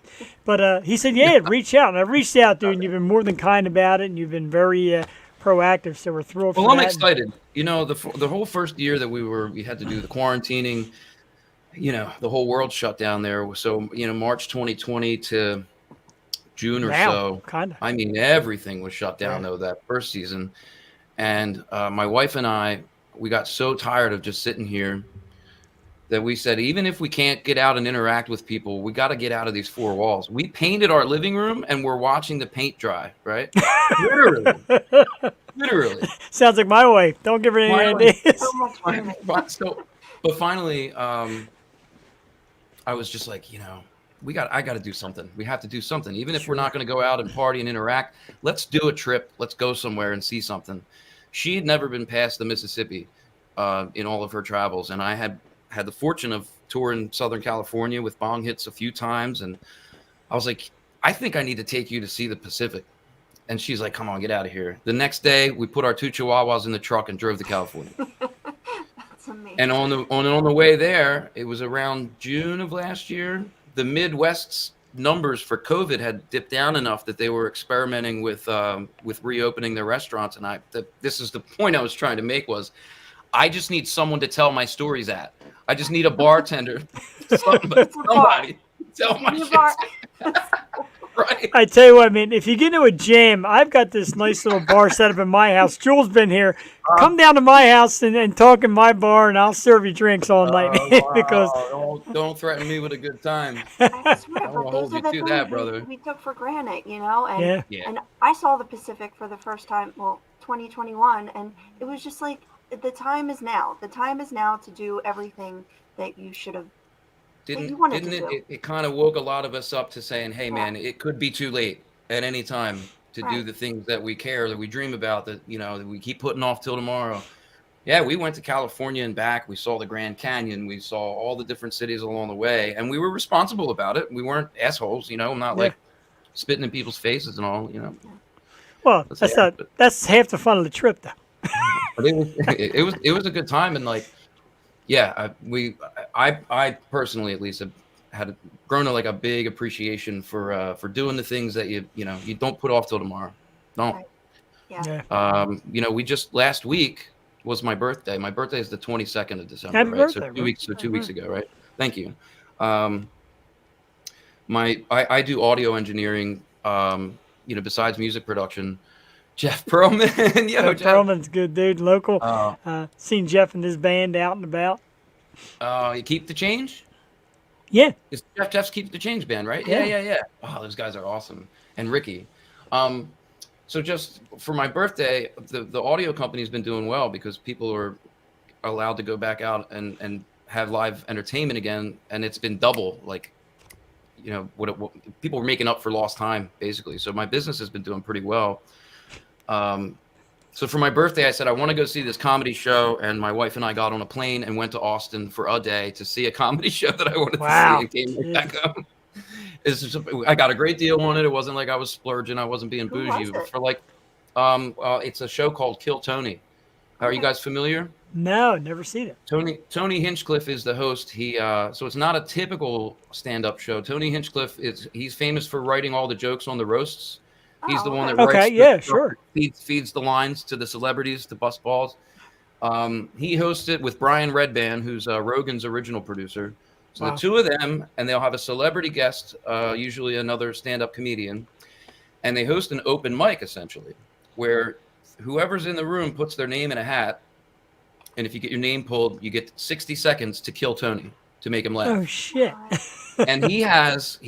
But he said, yeah, reach out. And I reached out, dude, and you've been more than kind about it. And you've been very proactive. So we're thrilled for Well, I'm that. excited. The whole first year that we had to do the quarantining, the whole world shut down there. So, March 2020 to June or Now, so. kinda. I mean, everything was shut down though that first season. And my wife and I, we got so tired of just sitting here that we said, even if we can't get out and interact with people, we got to get out of these four walls. We painted our living room and we're watching the paint dry, right? Literally. Sounds like my wife. Don't give her any ideas. So much fun. But finally, I was just like, I got to do something. We have to do something. Even if we're not going to go out and party and interact, let's do a trip. Let's go somewhere and see something. She had never been past the Mississippi in all of her travels. And I had the fortune of touring Southern California with Bong Hits a few times. And I was like, I think I need to take you to see the Pacific. And she's like, come on, get out of here. The next day, we put our two Chihuahuas in the truck and drove to California. That's amazing. And on the way there, it was around June of last year. The Midwest's numbers for COVID had dipped down enough that they were experimenting with reopening their restaurants. And this is the point I was trying to make was, I just need someone to tell my stories at. I just need a bartender, somebody tell my shit. Right. I tell you what, man, if you get into a jam, I've got this nice little bar set up in my house. Jules been here. Come down to my house and talk in my bar, and I'll serve you drinks all night. Because don't threaten me with a good time. I swear, I will but hold those are you the to things that, brother. we took for granted, And, Yeah. and I saw the Pacific for the first time, 2021, and it was just like, the time is now. The time is now to do everything that you should have. Didn't do. it kind of woke a lot of us up to saying, hey, man, it could be too late at any time to do the things that we care, that we dream about, that we keep putting off till tomorrow. Yeah, we went to California and back. We saw the Grand Canyon. We saw all the different cities along the way, and we were responsible about it. We weren't assholes, I'm not like spitting in people's faces and all, Well, that's half the fun of the trip, though. But it was a good time, and like, yeah, I personally at least have grown like a big appreciation for doing the things that you don't put off till tomorrow. Don't. Right. Yeah. We just last week was my birthday. My birthday is the 22nd of December, Happy right? birthday, So bro. 2 weeks ago, right? Thank you. I do audio engineering, besides music production. Jeff Perlman. Jeff Perlman's good dude, local. Seen Jeff and his band out and about. You keep the change? Yeah. It's Jeff's Keep the Change band, right? Yeah. Oh, those guys are awesome. And Ricky. So just for my birthday, the audio company's been doing well because people are allowed to go back out and have live entertainment again, and it's been double, like, what people were making up for lost time, basically. So my business has been doing pretty well. So for my birthday, I said, I want to go see this comedy show. And my wife and I got on a plane and went to Austin for a day to see a comedy show that I wanted to see and came back home. I got a great deal on it. It wasn't like I was splurging. I wasn't being bougie. But for like, it's a show called Kill Tony. Are you guys familiar? No, never seen it. Tony Hinchcliffe is the host. So it's not a typical stand-up show. Tony Hinchcliffe he's famous for writing all the jokes on the roasts. He's the one that writes feeds the lines to the celebrities to bust balls. He hosts it with Brian Redband, who's Rogan's original producer. So the two of them, and they'll have a celebrity guest, usually another stand-up comedian. and they host an open mic essentially, where whoever's in the room puts their name in a hat, and if you get your name pulled, you get 60 seconds to kill Tony to make him laugh. Oh shit! And he has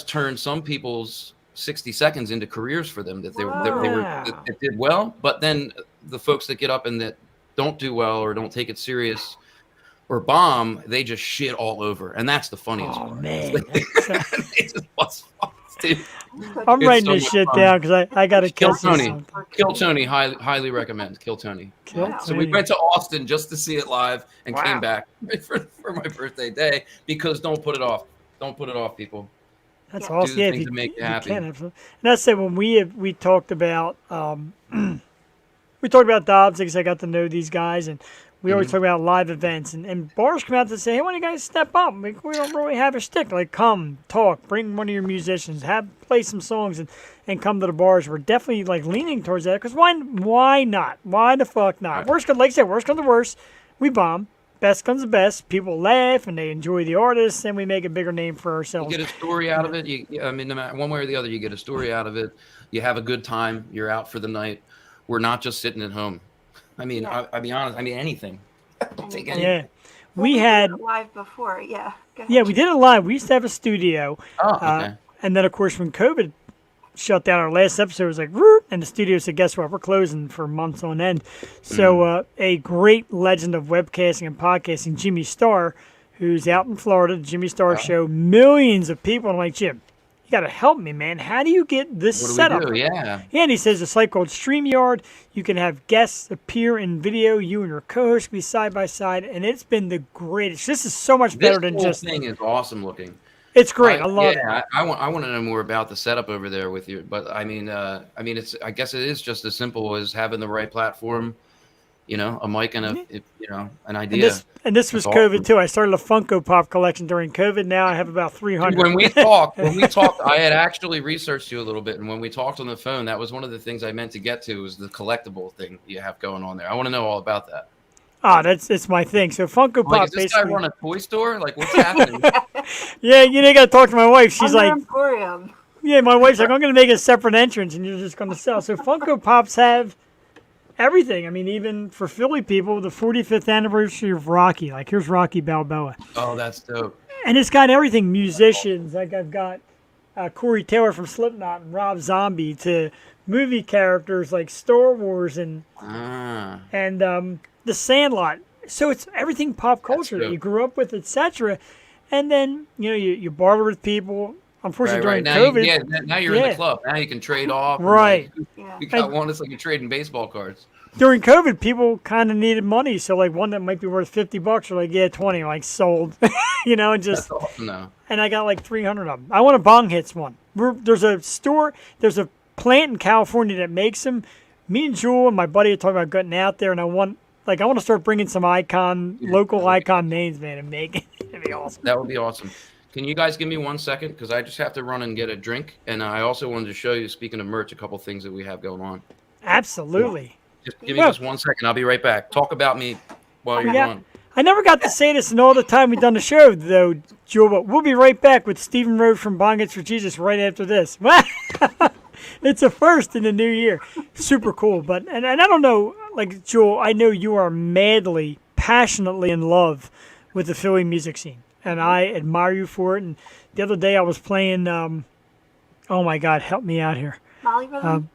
turned some people's 60 seconds into careers for them that that did well. But then the folks that get up and that don't do well or don't take it serious or bomb, they just shit all over, and that's the funniest part. Man, They just bust off, dude. I'm It's writing so this much shit fun. down because I got to Kill catch Tony. this. Kill Tony. Highly recommend. Kill Tony. Kill So we Tony. went to Austin just to see it live and came back for my birthday day because don't put it off. Don't put it off, people. That's Yeah. awesome. Do the Yeah, things if that make you you happy. can, absolutely. And that's it. When we talked about we talked about Dobbs because I got to know these guys, and we always talk about live events, and bars come out to say, hey, why don't you guys step up? Like, we don't really have a stick. Like, come, talk, bring one of your musicians, play some songs, and come to the bars. We're definitely like leaning towards that because why not? Why the fuck not? Right. Worst comes, like I said, worst comes to worst, we bomb. Best comes to best. People laugh and they enjoy the artists, and we make a bigger name for You ourselves. get a story out of it. I mean, no matter one way or the other, you get a story out of it. You have a good time. You're out for the night. We're not just sitting at home. I mean, I'll be honest. I mean, anything. Take anything. Yeah, Well, we did had. it live before. Yeah. Go ahead. Yeah, we did it live. We used to have a studio. Oh, okay. And then, of course, when COVID shut down, our last episode was like, "Root," and the studio said, guess what? We're closing for months on end. So a great legend of webcasting and podcasting, Jimmy Starr, who's out in Florida, the Jimmy Starr Show, millions of people. I'm like, Jim, you got to help me, man. How do you get this What do set up? we do? Yeah. Yeah, and he says a site called StreamYard. You can have guests appear in video. You and your co-host be side by side, and it's been the greatest. This is so much better This than whole just. thing is awesome looking. It's great. I love it. I want to know more about the setup over there with you. But I mean, I guess it is just as simple as having the right platform, a mic and an idea. And this was That's COVID awesome. too. I started a Funko Pop collection during COVID. Now I have about 300. When we talked, I had actually researched you a little bit, and when we talked on the phone, that was one of the things I meant to get to was the collectible thing you have going on there. I want to know all about that. It's my thing. So Funko Pop Like, is this guy basically. run a toy store? Like, what's happening? Yeah, you got to talk to my wife. She's On the like, Emporium. yeah, my wife's like, I'm going to make a separate entrance, and you're just going to sell. So Funko Pops have everything. I mean, even for Philly people, the 45th anniversary of Rocky. Like, here's Rocky Balboa. Oh, that's dope. And it's got everything. Musicians. Like, I've got Corey Taylor from Slipknot and Rob Zombie to movie characters like Star Wars and Ah, The Sandlot. So it's everything pop culture that dope. you grew up with, etc. And then, you barter with people. Unfortunately, right. during Now, COVID. now you're in Yeah. the club. Now you can trade off. and, Right. like, Yeah. you got one. It's like you're trading baseball cards. During COVID, people kind of needed money. So, like, one that might be worth $50, or like, yeah, 20, like, sold. And just. That's awesome, though. And I got like 300 of them. I want a Bong Hits one. There's a store, there's a plant in California that makes them. Me and Jewel and my buddy are talking about getting out there, and I want to start bringing some local icon names, man, and make it. It'd be awesome. That would be awesome. Can you guys give me 1 second? Because I just have to run and get a drink. And I also wanted to show you, speaking of merch, a couple things that we have going on. Absolutely. Just give me just 1 second. I'll be right back. Talk about me while you're Yeah. gone. I never got to say this in all the time we've done the show, though, Jewel, but we'll be right back with Stephen Rhodes from Bong Hits For Jesus right after this. It's a first in the new year. Super cool. And I don't know, like, Jewel, I know you are madly, passionately in love with the Philly music scene, and I admire you for it. And the other day I was playing, oh my God, help me out here. Molly Rhythm?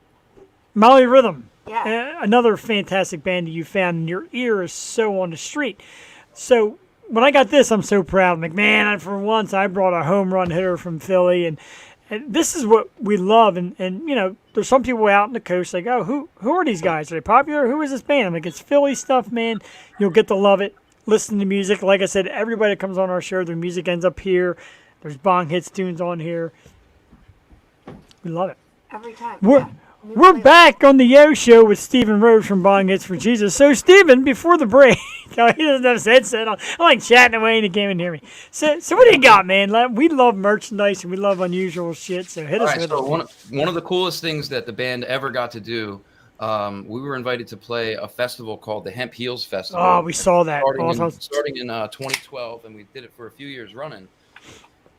Molly Rhythm. Yeah. Another fantastic band that you found, and your ear is so on the street. So when I got this, I'm so proud. I'm like, man, for once I brought a home run hitter from Philly, and this is what we love. And there's some people out on the coast like, oh, who are these guys? Are they popular? Who is this band? I'm like, it's Philly stuff, man. You'll get to love it. Listen to music. Like I said, everybody that comes on our show, their music ends up here. There's Bong Hits tunes on here. We love it. Every time. We're back on the Yo Show with Stephen Rhodes from Bong Hits For Jesus. So, Stephen, before the break, he doesn't have his headset on. I'm like chatting away and he can't even hear me. So what do you got, man? We love merchandise and we love unusual shit. So hit All us right, with so it. one of the coolest things that the band ever got to do, we were invited to play a festival called the Hemp Heals Festival. Oh, we saw that. Starting in 2012, and we did it for a few years running.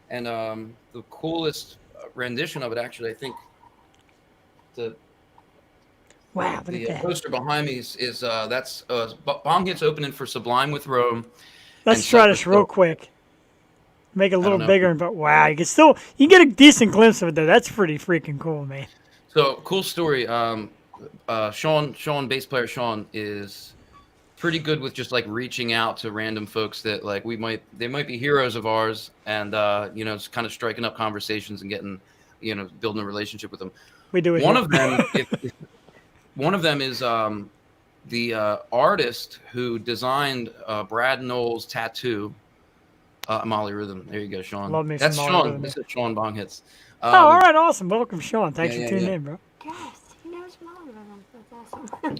And the coolest rendition of it, actually, I think Wow, look the at that. poster behind me is that's Bong Hits opening for Sublime with Rome. Let's and try Cypress this real Hill. quick. Make it a I little don't know. bigger, but wow, you can get a decent glimpse of it though. That's pretty freaking cool, man. So cool story. Sean, bass player Sean is pretty good with just like reaching out to random folks that like they might be heroes of ours, and just kind of striking up conversations and getting, building a relationship with them. We do it One here. of them, one of them is the artist who designed Brad Knowles' tattoo, Molly Rhythm. There you go, Sean. Love me That's some Molly Sean. Rhythm. This is Sean Bong Hits. Oh, all right, awesome. Welcome, Sean. Thanks yeah, for tuning yeah. in, bro. Yes, he knows Molly Rhythm. That's awesome.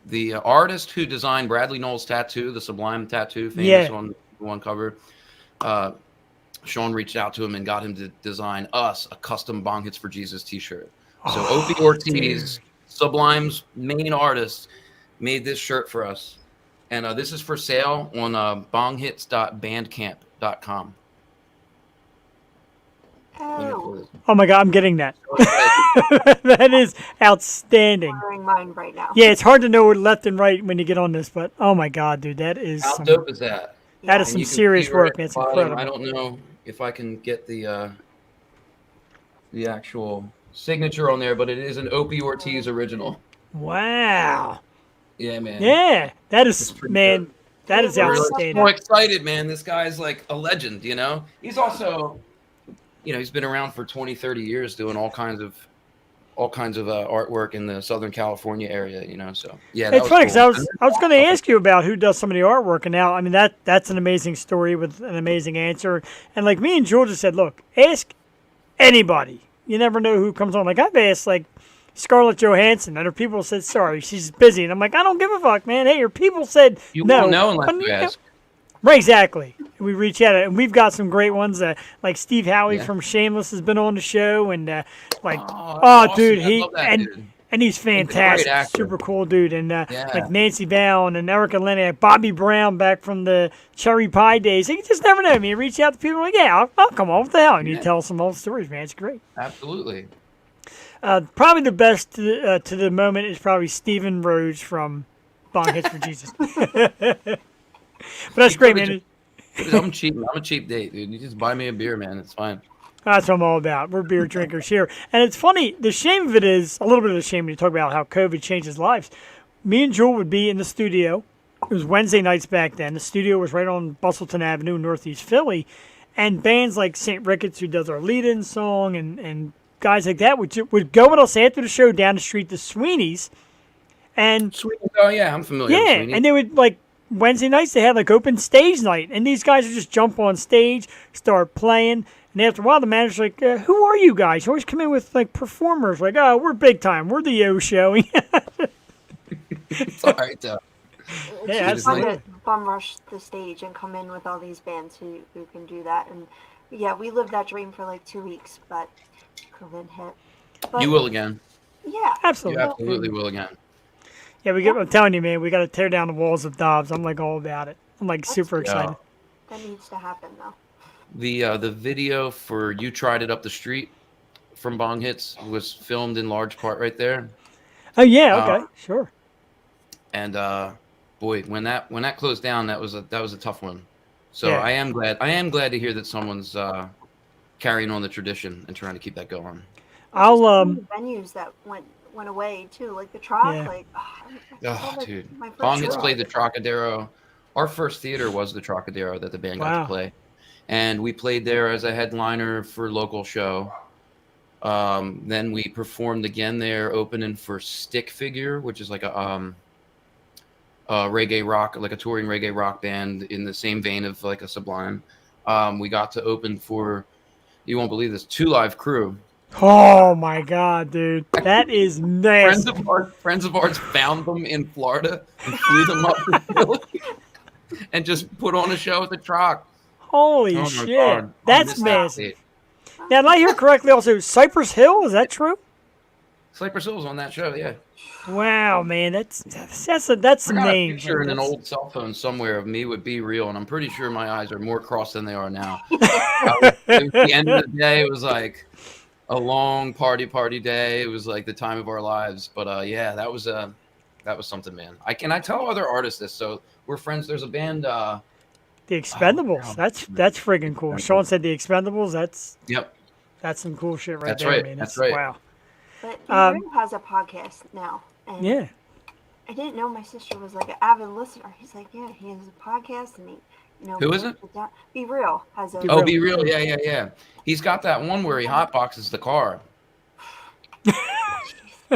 The artist who designed Bradley Knowles' tattoo, the Sublime tattoo, famous Yeah. on one cover, Sean reached out to him and got him to design us a custom Bong Hits for Jesus T-shirt. So Opie Ortiz, dude. Sublime's main artist, made this shirt for us, and this is for sale on bonghits.bandcamp.com. Oh, Oh my god, I'm getting that. That is outstanding. ordering mine right now. Yeah, it's hard to know left and right when you get on this, but oh my god, dude, that is How some, dope is that? that is And some you can serious see right work, at man. the It's bottom, incredible. I don't know if I can get the actual signature on there, but it is an Opie Ortiz original. Wow. Yeah, man. Yeah, that is, pretty man, dope. that is We're We're outstanding. so excited, man. This guy's like a legend, He's also, he's been around for 20, 30 years doing all kinds of artwork in the Southern California area, So yeah, that It's funny because cool. I was going to ask you about who does some of the artwork, and now I mean that's an amazing story with an amazing answer. And like me and Georgia said, look, ask anybody. You never know who comes on. Like I've asked like Scarlett Johansson, and her people said sorry, she's busy, and I'm like I don't give a fuck, man. Hey, your people said You no. won't know unless But, you ask. Right, exactly. We reach out, and we've got some great ones. Like Steve Howie Yeah. from Shameless has been on the show, and like, Oh, oh, that's dude, awesome. I love that dude. and he's a great fantastic, actor. super cool dude, and Yeah. like Nancy Bowen and Erica Lenny, Bobby Brown back from the Cherry Pie days. You just never know. I mean, you reach out to people like, yeah, I'll come on. What the hell? And you Yeah. tell some old stories, man. It's great. Absolutely. Probably the best to the moment is probably Stephen Rhodes from Bong Hits for Jesus. But that's He great, could've man. I'm cheap. I'm a cheap date, dude. You just buy me a beer, man. It's fine. That's what I'm all about. We're beer drinkers here. And it's funny, the shame of it is, a little bit of the shame when you talk about how COVID changes lives. Me and Jewel would be in the studio. It was Wednesday nights back then. The studio was right on Bustleton Avenue, Northeast Philly. And bands like St. Ricketts, who does our lead-in song, and guys like that would go with us after the show down the street to Sweeney's. And Sweeney. Oh yeah, I'm familiar with yeah, Sweeney. and they would like Wednesday nights they had like open stage night, and these guys would just jump on stage, start playing, and after a while the manager's like, "Who are you guys? You always come in with like performers, like, oh, we're big time, we're the Yo Show." It's all right, though. Yeah, It's fun absolutely. to bum rush the stage and come in with all these bands who can do that. And yeah, we lived that dream for like 2 weeks, but COVID hit. But, You will again. Yeah. You Absolutely. absolutely will again. Yeah, I'm telling you, man, we got to tear down the walls of Dobbs. I'm like all about it. I'm like super excited. That needs to happen though. The video for You Tried It Up the Street from Bong Hits was filmed in large part right there. Oh yeah, okay, sure. And boy, when that closed down, that was a tough one. So Yeah. I am glad to hear that someone's carrying on the tradition and trying to keep that going. I'll Venues that went away too, like the Troc. Yeah. Like, Oh, dude, my first Bong Hits Troc. played the Trocadero. Our first theater was the Trocadero that the band got Wow. to play, and we played there as a headliner for local show. Then we performed again there, opening for Stick Figure, which is like a reggae rock, like a touring reggae rock band in the same vein of like a Sublime. We got to open for, you won't believe this, Two Live Crew. Oh my god, dude, that is nasty. Friends of ours found them in Florida and flew them up to Philly and just put on a show at the Troc. Holy Oh my shit, God. I that's missed that massive. date. Now, did I hear correctly? Also, Cypress Hill, is that true? Cypress Hill was on that show, yeah. Wow, man, that's I some got a names. picture in an That's- old cell phone somewhere of me with Be Real, and I'm pretty sure my eyes are more crossed than they are now. At the end of the day, it was like, a long party day. It was like the time of our lives. But yeah, that was something, man. I tell other artists this. So we're friends. There's a band. The Oh, Expendables. wow. That's friggin' cool. Sean said the Expendables. Yep, That's some cool shit right that's there, right. man. That's It's, right. wow. But Um, Drew has a podcast now, and Yeah. I didn't know my sister was like an avid listener. He's like, yeah, he has a podcast, and he, Who is it? Be Real has a. Be Oh, Real. Be Real. Yeah. He's got that one where he hotboxes the car.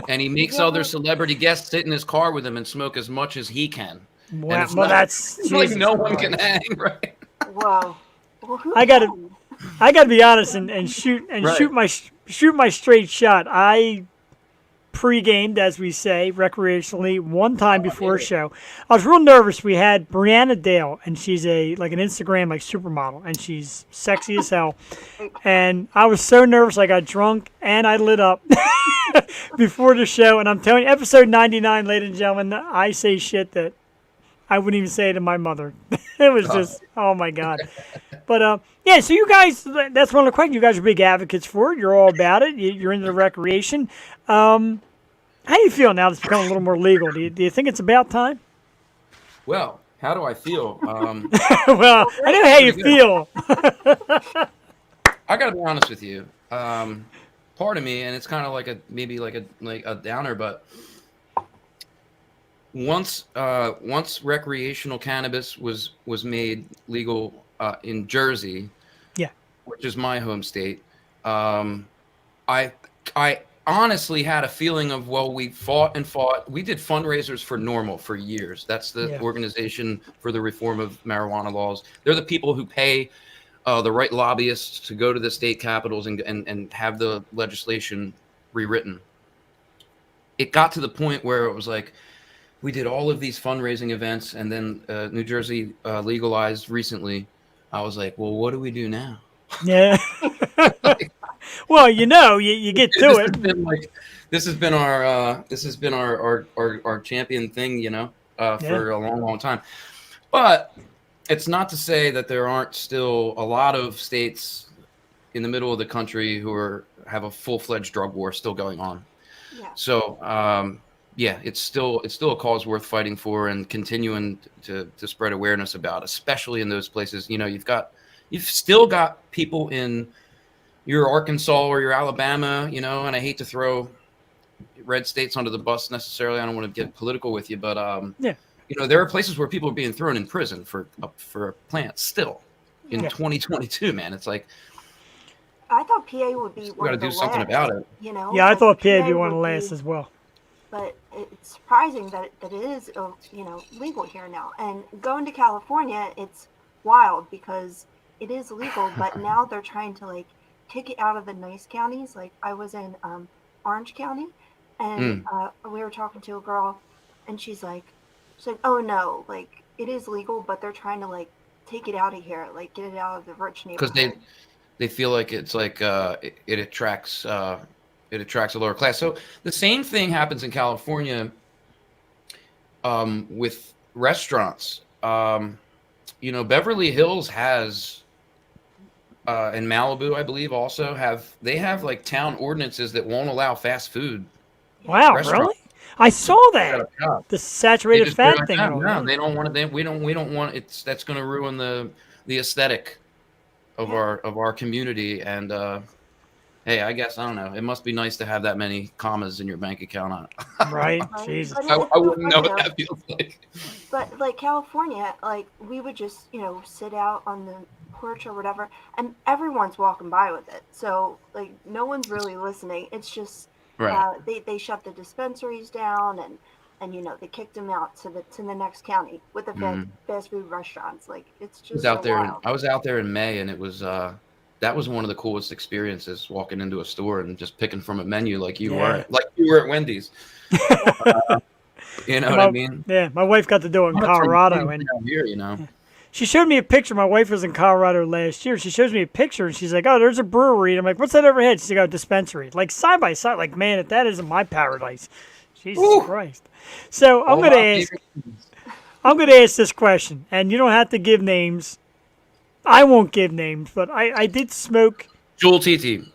And he makes Yeah. other celebrity guests sit in his car with him and smoke as much as he can. Wow. And it's Well, not- that's It's like Jesus no one Christ. can hang, right? Whoa. Well, who I gotta- can? I got to be honest and shoot Right. shoot my straight shot. I pre-gamed, as we say, recreationally one time before a yeah. show. I was real nervous. We had Brianna Dale, and she's an Instagram supermodel, and she's sexy as hell. And I was so nervous, I got drunk and I lit up before the show. And I'm telling you, episode 99, ladies and gentlemen, I say shit that I wouldn't even say to my mother. It was just, oh my God. But yeah, so you guys, that's one of the questions. You guys are big advocates for it. You're all about it. You're into the recreation. How do you feel now that it's become a little more legal? Do you think it's about time? Well, how do I feel? Well, I know how you Pretty feel. I gotta be honest with you. Part of me, and it's kind of like a downer, but once recreational cannabis was made legal in Jersey, Yeah. which is my home state, I honestly had a feeling of, well, we fought and fought. We did fundraisers for NORML for years. That's the Yeah. organization for the reform of marijuana laws. They're the people who pay the right lobbyists to go to the state capitals and have the legislation rewritten. It got to the point where it was like, we did all of these fundraising events, and then New Jersey legalized recently. I was like, well, what do we do now? Yeah. Well, you get to it. This has been our champion thing, for a long time. But it's not to say that there aren't still a lot of states in the middle of the country who have a full-fledged drug war still going on. Yeah. So yeah, it's still a cause worth fighting for and continuing to spread awareness about, especially in those places. You've still got people in your Arkansas or your Alabama, and I hate to throw red states under the bus necessarily. I don't want to get political with you, but Yeah. There are places where people are being thrown in prison for plants still in Yeah. 2022, man. It's like, I thought PA would be we one got to of the do something last, about it. Yeah, I thought PA would be would one of the last as well. But it's surprising that it is, legal here now. And going to California, it's wild because it is legal, but now they're trying to take it out of the nice counties. Like I was in Orange County, and we were talking to a girl, and she's like, oh no, it is legal, but they're trying to take it out of here, get it out of the rich neighborhood. Because they feel like it's it attracts a lower class. So the same thing happens in California with restaurants. Beverly Hills has and Malibu, I believe, also have town ordinances that won't allow fast food. Wow, restaurant. really? I saw that. The saturated fat thing. and all No, that. they don't want it. We don't want it. That's going to ruin the aesthetic of our community. And hey, I guess I don't know. It must be nice to have that many commas in your bank account. Right? Right? Jesus. But I it's so wouldn't know funny, what though. that feels like. But California, we would just, sit out on the porch or whatever, and everyone's walking by with it. So no one's really listening. It's just Right. they shut the dispensaries down, and they kicked them out to the next county with the fast food restaurants. It's just I was out there in May, and it was that was one of the coolest experiences, walking into a store and just picking from a menu like you were at Wendy's. You know what I mean? Yeah, my wife got to do it in Colorado, and Down here, she showed me a picture. My wife was in Colorado last year. She shows me a picture, and she's like, "Oh, there's a brewery." And I'm like, "What's that overhead?" She's like, "Oh, dispensary." Side by side. Man, if that isn't my paradise, Jesus Christ. So I'm gonna ask this question, and you don't have to give names. I won't give names, but I did smoke. Jewel TT.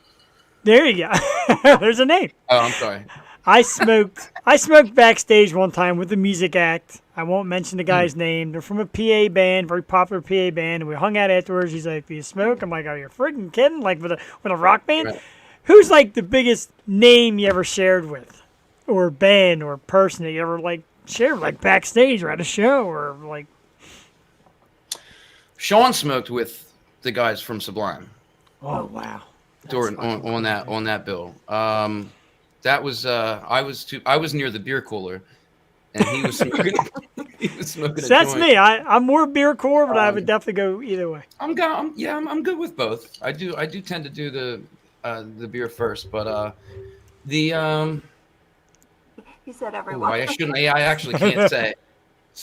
There you go. There's a name. Oh, I'm sorry. I smoked backstage one time with a music act. I won't mention the guy's name. They're from a PA band, very popular PA band, and we hung out afterwards. He's like, "Do you smoke?" I'm like, "Are you freaking kidding?" Like with a rock band. Right. Who's like the biggest name you ever shared with, or band or person that you ever like shared like backstage or at a show or like? Sean smoked with the guys from Sublime. Oh wow. On that bill. That was I was near the beer cooler, and he was smoking. He was smoking. So that's joint. me. I'm more beer core, but I would definitely go either way. I'm good with both. I do tend to do the beer first, but the He said everyone. I shouldn't. I actually can't say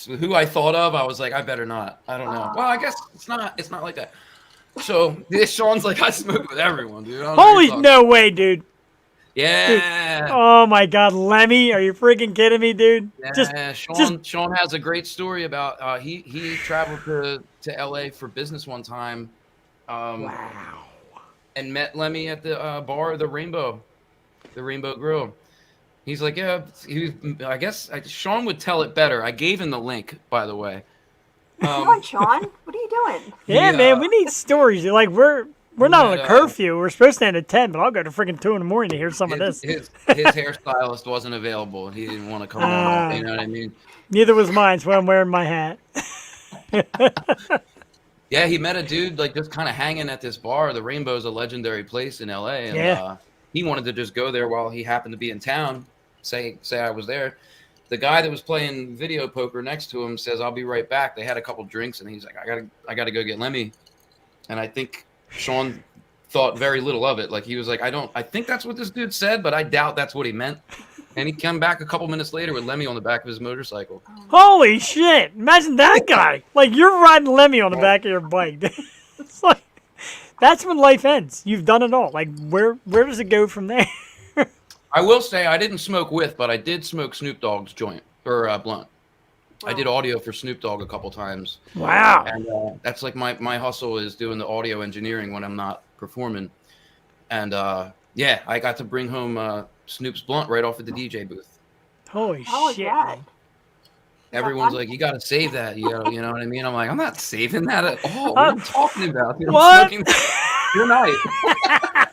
who I thought of. I was like, I better not. I don't know. Well, I guess it's not like that. So this Sean's like, I smoke with everyone, dude. I don't know what Holy you're talking no way, dude. Yeah. Oh my God, Lemmy, are you freaking kidding me, dude? Yeah, Sean has a great story about he traveled to LA for business one time. Wow. And met Lemmy at the bar, the Rainbow Grill. He's like, yeah, I guess Sean would tell it better. I gave him the link, by the way. Come on, Sean. What are you doing? Yeah, man, we need stories. Like we're not on a curfew. We're supposed to end at 10, but I'll go to freaking 2 in the morning to hear some of this. His hairstylist wasn't available. He didn't want to come on. You know what I mean? Neither was mine, so I'm wearing my hat. Yeah, he met a dude like just kind of hanging at this bar. The Rainbow's a legendary place in LA, and he wanted to just go there while he happened to be in town. Say I was there. The guy that was playing video poker next to him says, "I'll be right back." They had a couple drinks, and he's like, "I gotta go get Lemmy." And I think Sean thought very little of it. Like he was like, I think that's what this dude said, but I doubt that's what he meant. And he came back a couple minutes later with Lemmy on the back of his motorcycle. Holy shit! Imagine that guy. Like you're riding Lemmy on the back of your bike. It's like that's when life ends. You've done it all. Like where does it go from there? I will say I didn't smoke with, but I did smoke Snoop Dogg's joint or blunt. Wow. I did audio for Snoop Dogg a couple times. Wow. And that's like my hustle is doing the audio engineering when I'm not performing. And yeah, I got to bring home Snoop's blunt right off of the DJ booth. Holy shit. Yeah. Everyone's like, you got to save that. You know what I mean? I'm like, I'm not saving that at all. What are you talking about? Dude, what? I'm smoking good night.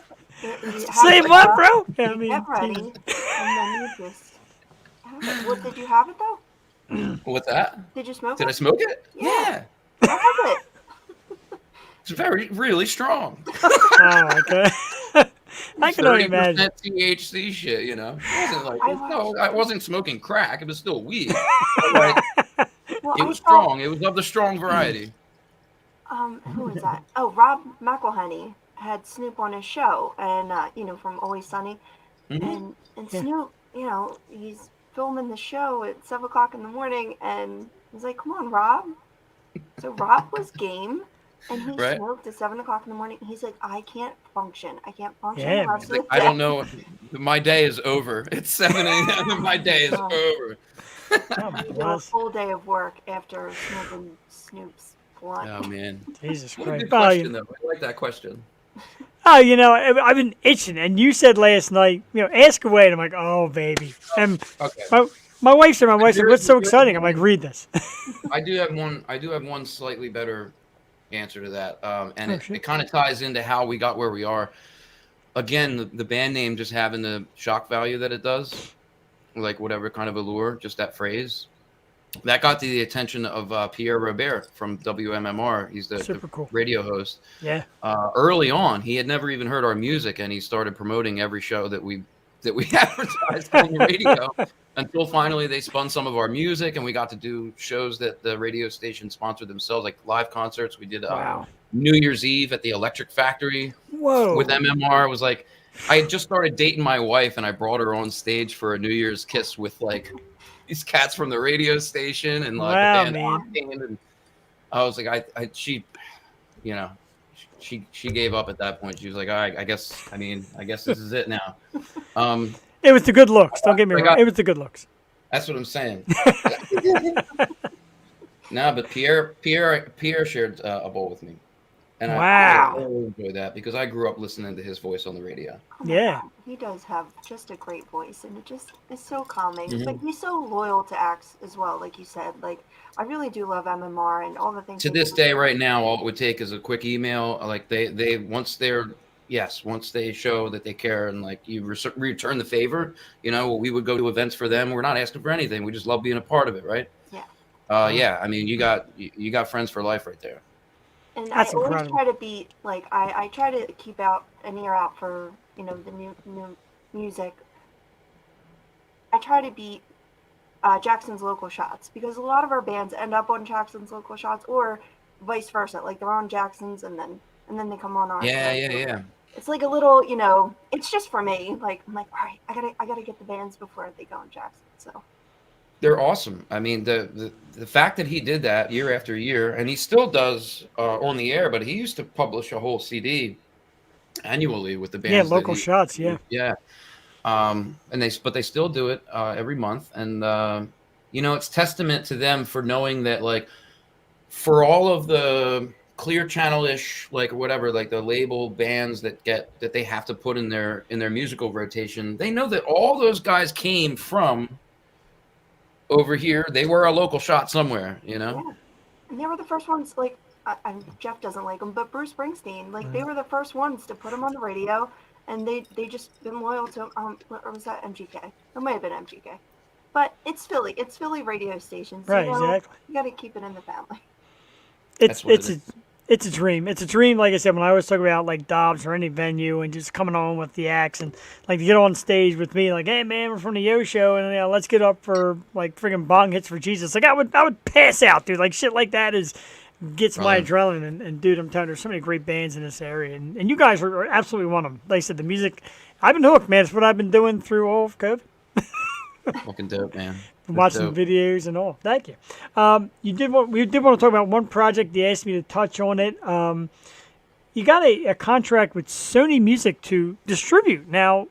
Save what, bro? I mean, get ready, and then you just have it. What, did you have it though? What's that? Did you smoke Did it? I smoke it? Yeah. How was it? It's really strong. Oh, okay. I can only imagine. THC shit, you know. It wasn't like I wasn't smoking crack. It was still weed. Like, it was strong. It was of the strong variety. Who was that? Oh, Rob McElhenney had Snoop on his show, and from Always Sunny, and Snoop, he's filming the show at 7:00 in the morning, and he's like, "Come on, Rob." So Rob was game, and he smoked at 7:00 in the morning. He's like, "I can't function. Yeah, like, I don't know. My day is over. It's 7 a.m. My day is over. A full day of work after smoking Snoop's blunt. Oh man, Jesus what a Christ! good question, though. I like that question. Oh, I've been itching, and you said last night, ask away, and I'm like, oh, baby. And my wife said, what's so exciting? I'm like, read this. I do have one slightly better answer to that, and it kind of ties into how we got where we are. Again, the band name just having the shock value that it does, like whatever kind of allure, just that phrase. That got the attention of Pierre Robert from WMMR. He's the cool radio host. Yeah. Early on, he had never even heard our music, and he started promoting every show that we advertised on the radio until finally they spun some of our music, and we got to do shows that the radio station sponsored themselves, like live concerts. We did New Year's Eve at the Electric Factory. Whoa. With MMR. It was like I had just started dating my wife, and I brought her on stage for a New Year's kiss with like these cats from the radio station and like the band, and I was like, she gave up at that point. She was like, all right, I guess this is it now. It was the good looks. Don't get me wrong. It was the good looks. That's what I'm saying. No, but Pierre shared a bowl with me. And Wow. I really enjoy that because I grew up listening to his voice on the radio. Oh my Yeah. God, he does have just a great voice, and it just is so calming. But Mhm. he's so loyal to acts as well, like you said. Like I really do love MMR and all the things To they this do. day, right now, all it would take is a quick email. Like they once they're yes, once they show that they care and like you return the favor, we would go to events for them. We're not asking for anything. We just love being a part of it, right? Yeah. Yeah. I mean, you got friends for life right there. And I That's always incredible. try to be like I try to keep out an ear out for the new music. I try to beat Jackson's local shots because a lot of our bands end up on Jackson's local shots or vice versa. Like they're on Jackson's and then they come on our Yeah, show. yeah, So yeah. it's like a little, it's just for me. Like I'm like, all right, I gotta get the bands before they go on Jackson. So They're awesome. I mean, the fact that he did that year after year, and he still does on the air, but he used to publish a whole CD annually with the Yeah, bands that local he, shots. Yeah. yeah. And they still do it every month, and it's testament to them for knowing that, like, for all of the clear channel-ish, like whatever, like the label bands that they have to put in their musical rotation, they know that all those guys came from over here. They were a local shot somewhere, yeah, and they were the first ones. Like Jeff doesn't like them, but Bruce Springsteen, like they were the first ones to put him on the radio, and they just been loyal to or was that MGK? It might have been MGK, but it's Philly. It's Philly radio stations. Right. Exactly. You got to keep it in the family. It's That's what it's it a it's a dream. It's a dream. Like I said, when I always talk about like Dobbs or any venue and just coming on with the acts and like to get on stage with me, like, hey man, we're from the Yo Show and let's get up for like friggin' Bong Hits For Jesus. Like I would pass out, dude. Like shit like that gets my Right. adrenaline. And dude, I'm telling you, there's so many great bands in this area, and you guys are absolutely one of them. Like I said, the music, I've been hooked, man. It's what I've been doing through all of COVID. Fucking dope, man. That's Watching dope. videos and all. Thank you. We did want to talk about one project. You asked me to touch on it. You got a contract with Sony Music to distribute. Now,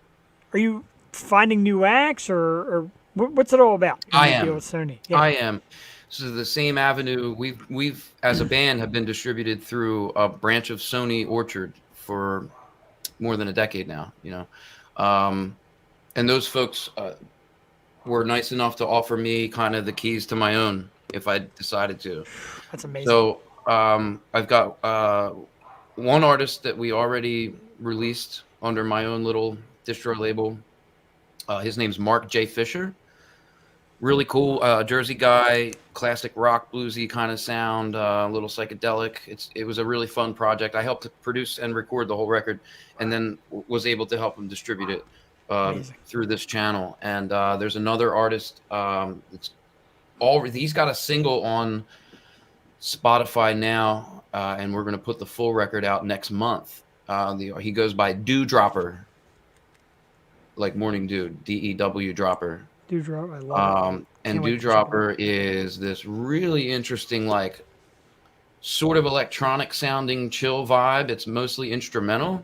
are you finding new acts or what's it all about? I Your am. deal with Sony. Yeah. I am. This is the same avenue we've as a band have been distributed through a branch of Sony Orchard for more than a decade now. And those folks were nice enough to offer me kind of the keys to my own if I decided to. That's amazing. So I've got one artist that we already released under my own little distro label. His name's Mark J. Fisher. Really cool Jersey guy, classic rock bluesy kind of sound, a little psychedelic. It was a really fun project. I helped produce and record the whole record, and then was able to help him distribute it through this channel. And there's another artist he's got a single on Spotify now, and we're going to put the full record out next month. He goes by Dew Dropper, like morning dew, DEW Dropper. Dewdrop, I love it. And Can't wait Dew to check it out. Dropper is this really interesting, like, sort of electronic sounding chill vibe. It's mostly instrumental.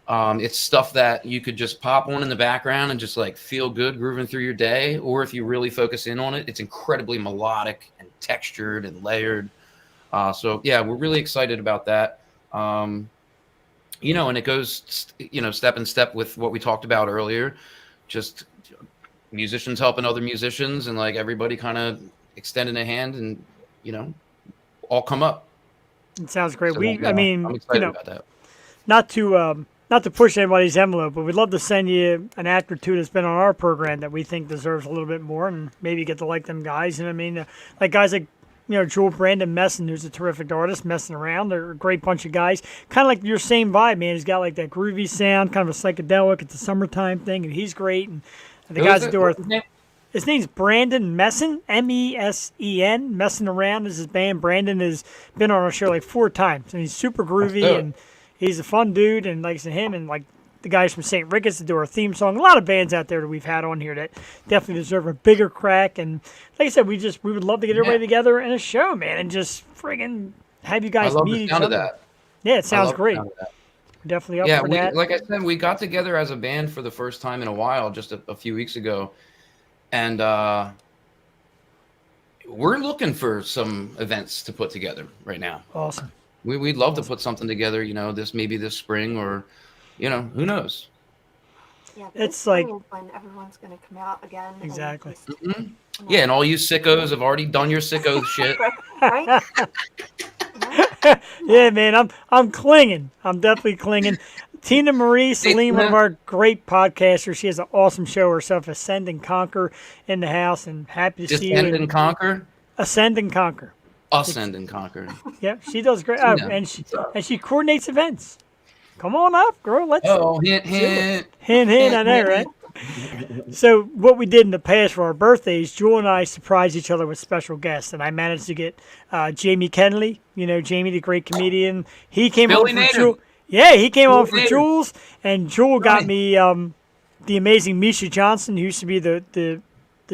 It's stuff that you could just pop on in the background and just like feel good grooving through your day. Or if you really focus in on it, it's incredibly melodic and textured and layered. So yeah, we're really excited about that. And it goes, step in step with what we talked about earlier. Just musicians helping other musicians and like everybody kind of extending a hand and, all come up. It sounds great. So, I'm excited about that. not to push anybody's envelope, but we'd love to send you an act or two that's been on our program that we think deserves a little bit more, and maybe get to like them guys. And I mean, like guys like Joel Brandon Messin, who's a terrific artist, messing around. They're a great bunch of guys, kind of like your same vibe, man. He's got like that groovy sound, kind of a psychedelic. It's a summertime thing, and he's great. And the guys that do our. His name's Brandon Messin, Messen. Messing Around is his band. Brandon has been on our show like 4 times, and he's super groovy, and he's a fun dude. And like I said, him and like the guys from St. Ricketts to do our theme song. A lot of bands out there that we've had on here that definitely deserve a bigger crack. And like I said, we would love to get everybody together in a show, man, and just friggin' have you guys I love meet the each sound other. of that. Yeah, it sounds great. Sound of that. We're definitely up Yeah, for that. like I said, we got together as a band for the first time in a while, just a few weeks ago. And we're looking for some events to put together right now. Awesome. We'd love to put something together, this spring, or, who knows? Yeah, It's this like- spring is when everyone's going to come out again. and Exactly. just- Yeah, and all you sickos have already done your sicko shit. Right? Yeah, man, I'm clinging. I'm definitely clinging. Tina Marie Celine, one of our great podcasters, she has an awesome show herself, Ascend and Conquer, in the house, and happy to see you. Ascend and conquer. Ascend and Conquer. Ascend and conquer. Yep, she does great. Oh, Tina, and she coordinates events. Come on up, girl. Let's Oh, hint, hint. hint. I know, right? So what we did in the past for our birthdays, Jewel and I surprised each other with special guests, and I managed to get Jamie Kennelly. Jamie, the great comedian. He came Billy on for Nader. Jewel. Yeah, he came on for Nader. Jules, and Jewel got me the amazing Misha Johnson, who used to be the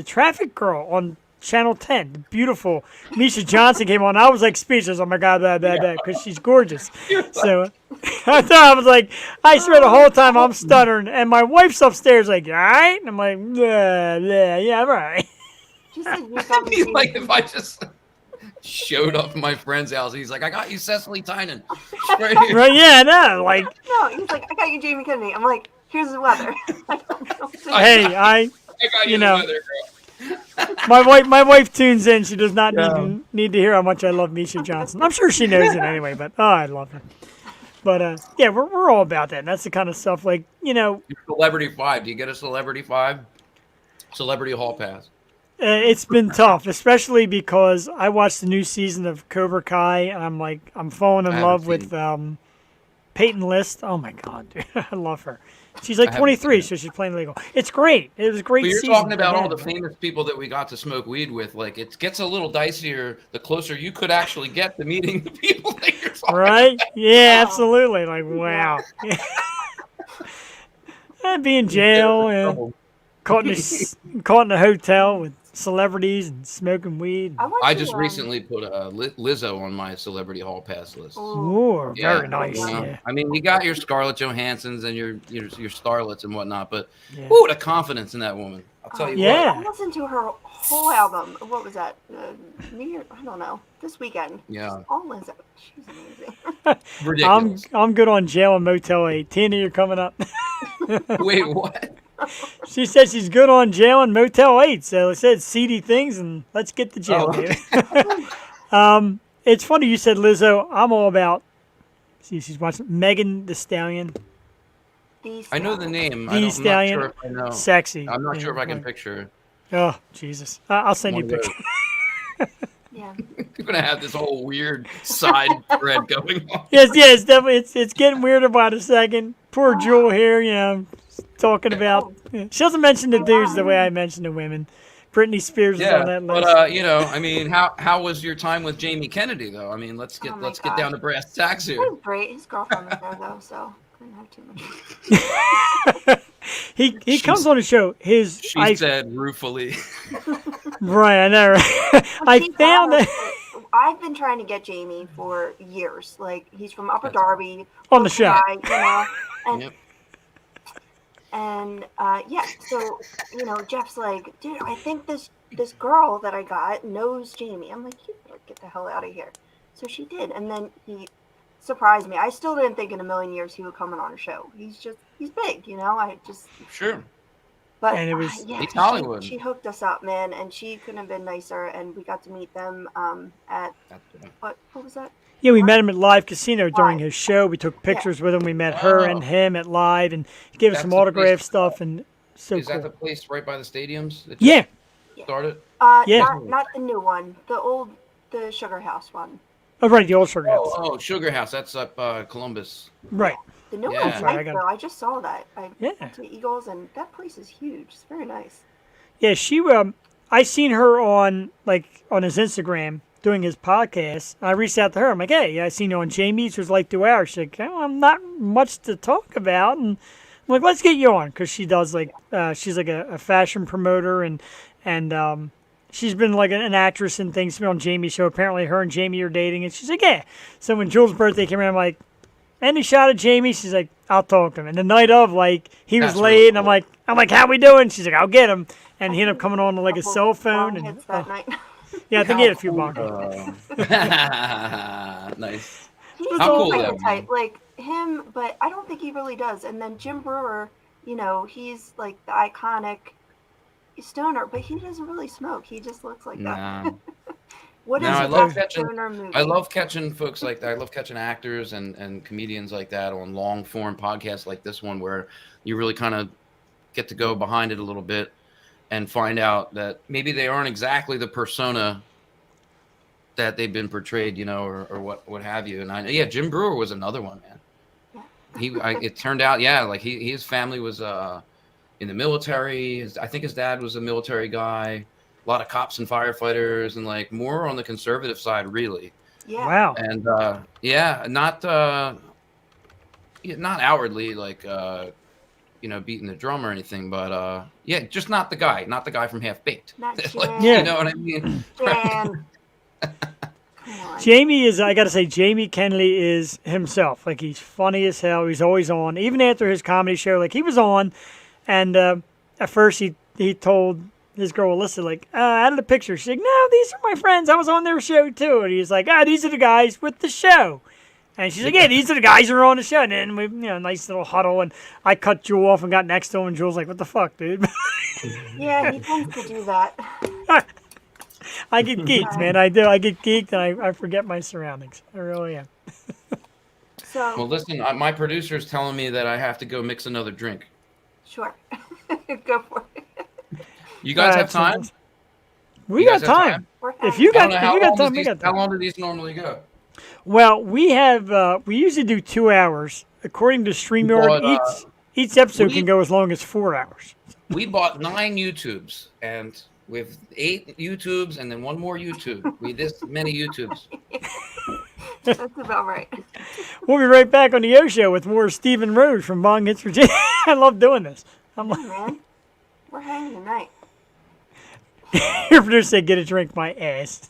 traffic girl on Channel 10. The beautiful Misha Johnson came on. I was like speechless. Oh my God, because she's gorgeous. So I thought, I was like, I swear the whole time I'm stuttering, and my wife's upstairs like, all right? And I'm like, yeah, all right. She said you got me. He's like, if I just showed up at my friend's house, he's like, I got you Cecily Tynan. Right here. Right, yeah, no, like, No, he's like, I got you Jamie Kennedy. I'm like, here's the weather. I don't know. hey, I got you the know. weather, girl. my wife tunes in. She does not need to hear how much I love Misha Johnson. I'm sure she knows it anyway, but I love her. But yeah, we're all about that. And that's the kind of stuff like, Your Celebrity 5. Do you get a Celebrity 5? Celebrity Hall Pass. It's been tough, especially because I watched the new season of Cobra Kai, and I'm falling in I love haven't with Peyton List. Oh my God, dude, I love her. She's like I haven't 23, seen so she's playing legal. It's great. It was a great But you're season. talking about all again. the famous people that we got to smoke weed with. Like, it gets a little dicier the closer you could actually get to meeting the people that you're talking Right? about. Yeah, absolutely. Like, wow. I'd be in jail and caught in a hotel with celebrities and smoking weed. I just recently put Lizzo on my Celebrity Hall Pass list. Ooh, very nice. You know? Yeah. I mean, you got your Scarlett Johanssons and your starlets and whatnot, but Yeah. ooh, the confidence in that woman. I'll tell you Yeah. I listened to her whole album. What was that? New Year? I don't know. This weekend. Yeah. All Lizzo. She's amazing. what? Ridiculous. I'm good on Jail and Motel 8. Tina, you're coming up. Wait, what? She said she's good on Jail and Motel 8. So I said seedy things, and let's get to jail, baby. It's funny you said Lizzo. I'm all about. See, she's watching Megan Thee Stallion. I know the name. Thee I'm not Stallion. sure if I know. Sexy. I'm not Yeah, sure if I can like- picture. Oh, Jesus. I'll send you a one of picture. those. Yeah. You're gonna have this whole weird side thread going on. Yes, it's definitely it's getting weirder by the second. Poor Jewel here, talking about. She doesn't mention the dudes the way I mention the women. Britney Spears is on that list. But I mean, how was your time with Jamie Kennedy though? I mean, let's get Oh my get down to brass tacks It here. was great. His girlfriend was there though, so couldn't have too much. he comes on the show. She said ruefully. Right, I know. Right? I She found got that us- I've been trying to get Jamie for years. Like he's from Upper That's Darby. on the local show. guy, and Yep. and yeah, so Jeff's like, dude, I think this girl that I got knows Jamie. I'm like, you better get the hell out of here. So she did, and then he surprised me. I still didn't think in a million years he would come on a show. He's big, I just. Sure. But And it was- yeah, It's Hollywood. She hooked us up, man, and she couldn't have been nicer. And we got to meet them at what was that? Yeah, we met him at Live Casino during Live. his show. We took pictures with him. We met her Wow. and him at Live, and he gave us That's some the autograph place- stuff, and so Is cool. that the place right by the stadiums? That Yeah, just started. Yeah. Not the new one, the Sugar House one. oh right, the old Sugar House. Oh, Sugar House. That's up Columbus. Right. The new Yeah. one's Sorry, I nice got- though. I just saw that. I Yeah. went to the Eagles, and that place is huge. It's very nice. Yeah, she. I seen her on his Instagram doing his podcast. I reached out to her. I'm like, hey, I seen you on Jamie's. It was like 2 hours. She's like, oh, I'm not much to talk about. And I'm like, let's get you on, because she does she's like a fashion promoter, and she's been like an actress and things. She's been on Jamie's show. Apparently, her and Jamie are dating, and she's like, yeah. So when Jules' birthday came around, I'm like, any shot of Jamie? She's like, I'll talk to him. And the night of, he was That's late, really and I'm like, how we doing? She's like, I'll get him. And he ended up coming on a Couple cell phone, long and hits that night. yeah, I think he had a few bucks. Nice. He's How cool like is the that, type, man? like him, but I don't think he really does. And then Jim Brewer, he's like the iconic stoner, but he doesn't really smoke. He just looks like that. Nah. What No, is I the love best stoner movie? I love catching folks like that. I love catching actors and comedians like that on long form podcasts like this one, where you really kind of get to go behind it a little bit and find out that maybe they aren't exactly the persona that they've been portrayed, or what have you. And Jim Brewer was another one, man. It turned out, like his family was in the military. I think his dad was a military guy. A lot of cops and firefighters, and like more on the conservative side, really. Yeah. Wow. And not outwardly like beating the drum or anything, but just not the guy from Half Baked. Not Like, Jan. Yeah. you know what I mean? Jan. Come on. Jamie is, I got to say, Jamie Kennedy is himself. Like, he's funny as hell. He's always on. Even after his comedy show, like, he was on, and at first he told his girl, Alyssa, like, out of the picture, she's like, no, these are my friends. I was on their show, too. And he's like, these are the guys with the show. And she's like, yeah, these are the guys who are on the show. And then we, nice little huddle. And I cut Jewel off and got next to him. And Jewel's like, what the fuck, dude? Yeah, he tends to do that. I get geeked, man. I do. I get geeked, and I forget my surroundings. I really am. So, Well, listen, my producer's telling me that I have to go mix another drink. sure. Go for it. You guys have time? We You got guys have time. We're If happy. you I got, don't know if how you got long time, does we these- got How time. long do these normally go? Well, we have we usually do 2 hours. According to StreamYard, But, each episode we- can go as long as 4 hours. We bought 9 YouTubes, and we have 8 YouTubes, and then 1 more YouTube. We this many YouTubes. That's about right. We'll be right back on the O Show with more Stephen Rose from Bong Hits For Jesus. I love doing this. I'm Hey, like, man. We're hanging tonight. your producer said, get a drink, my ass.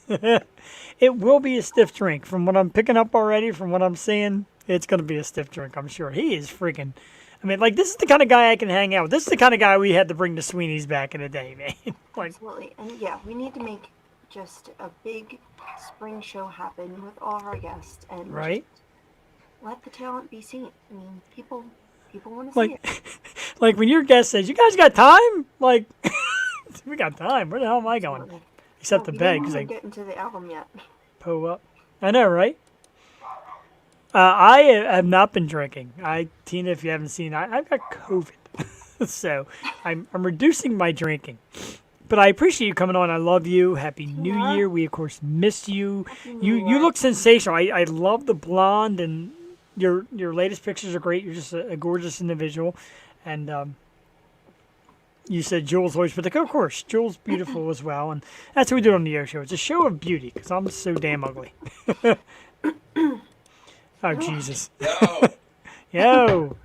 It will be a stiff drink. From what I'm picking up already, from what I'm seeing, it's going to be a stiff drink, I'm sure. He is freaking... I mean, like, this is the kind of guy I can hang out with. This is the kind of guy we had to bring to Sweeney's back in the day, man. Like, Absolutely. And yeah, we need to make just a big spring show happen with all of our guests and right? let the talent be seen. I mean, people want to see Like, it. like when your guest says, you guys got time? Like, we got time. Where the hell am I going? Absolutely. Except Oh, to we bed, didn't because even I get into the album yet. po up. I know, right? I have not been drinking. Tina, if you haven't seen, I've got COVID, so I'm reducing my drinking. But I appreciate you coming on. I love you. Happy New Yeah. Year. We of course miss you. Happy New You Year. look sensational. I love the blonde, and your latest pictures are great. You're just a gorgeous individual, and you said Jules always, but of course Jules beautiful as well, and that's what we do on the O Show. It's a show of beauty because I'm so damn ugly. Oh Jesus. Yo, Yo,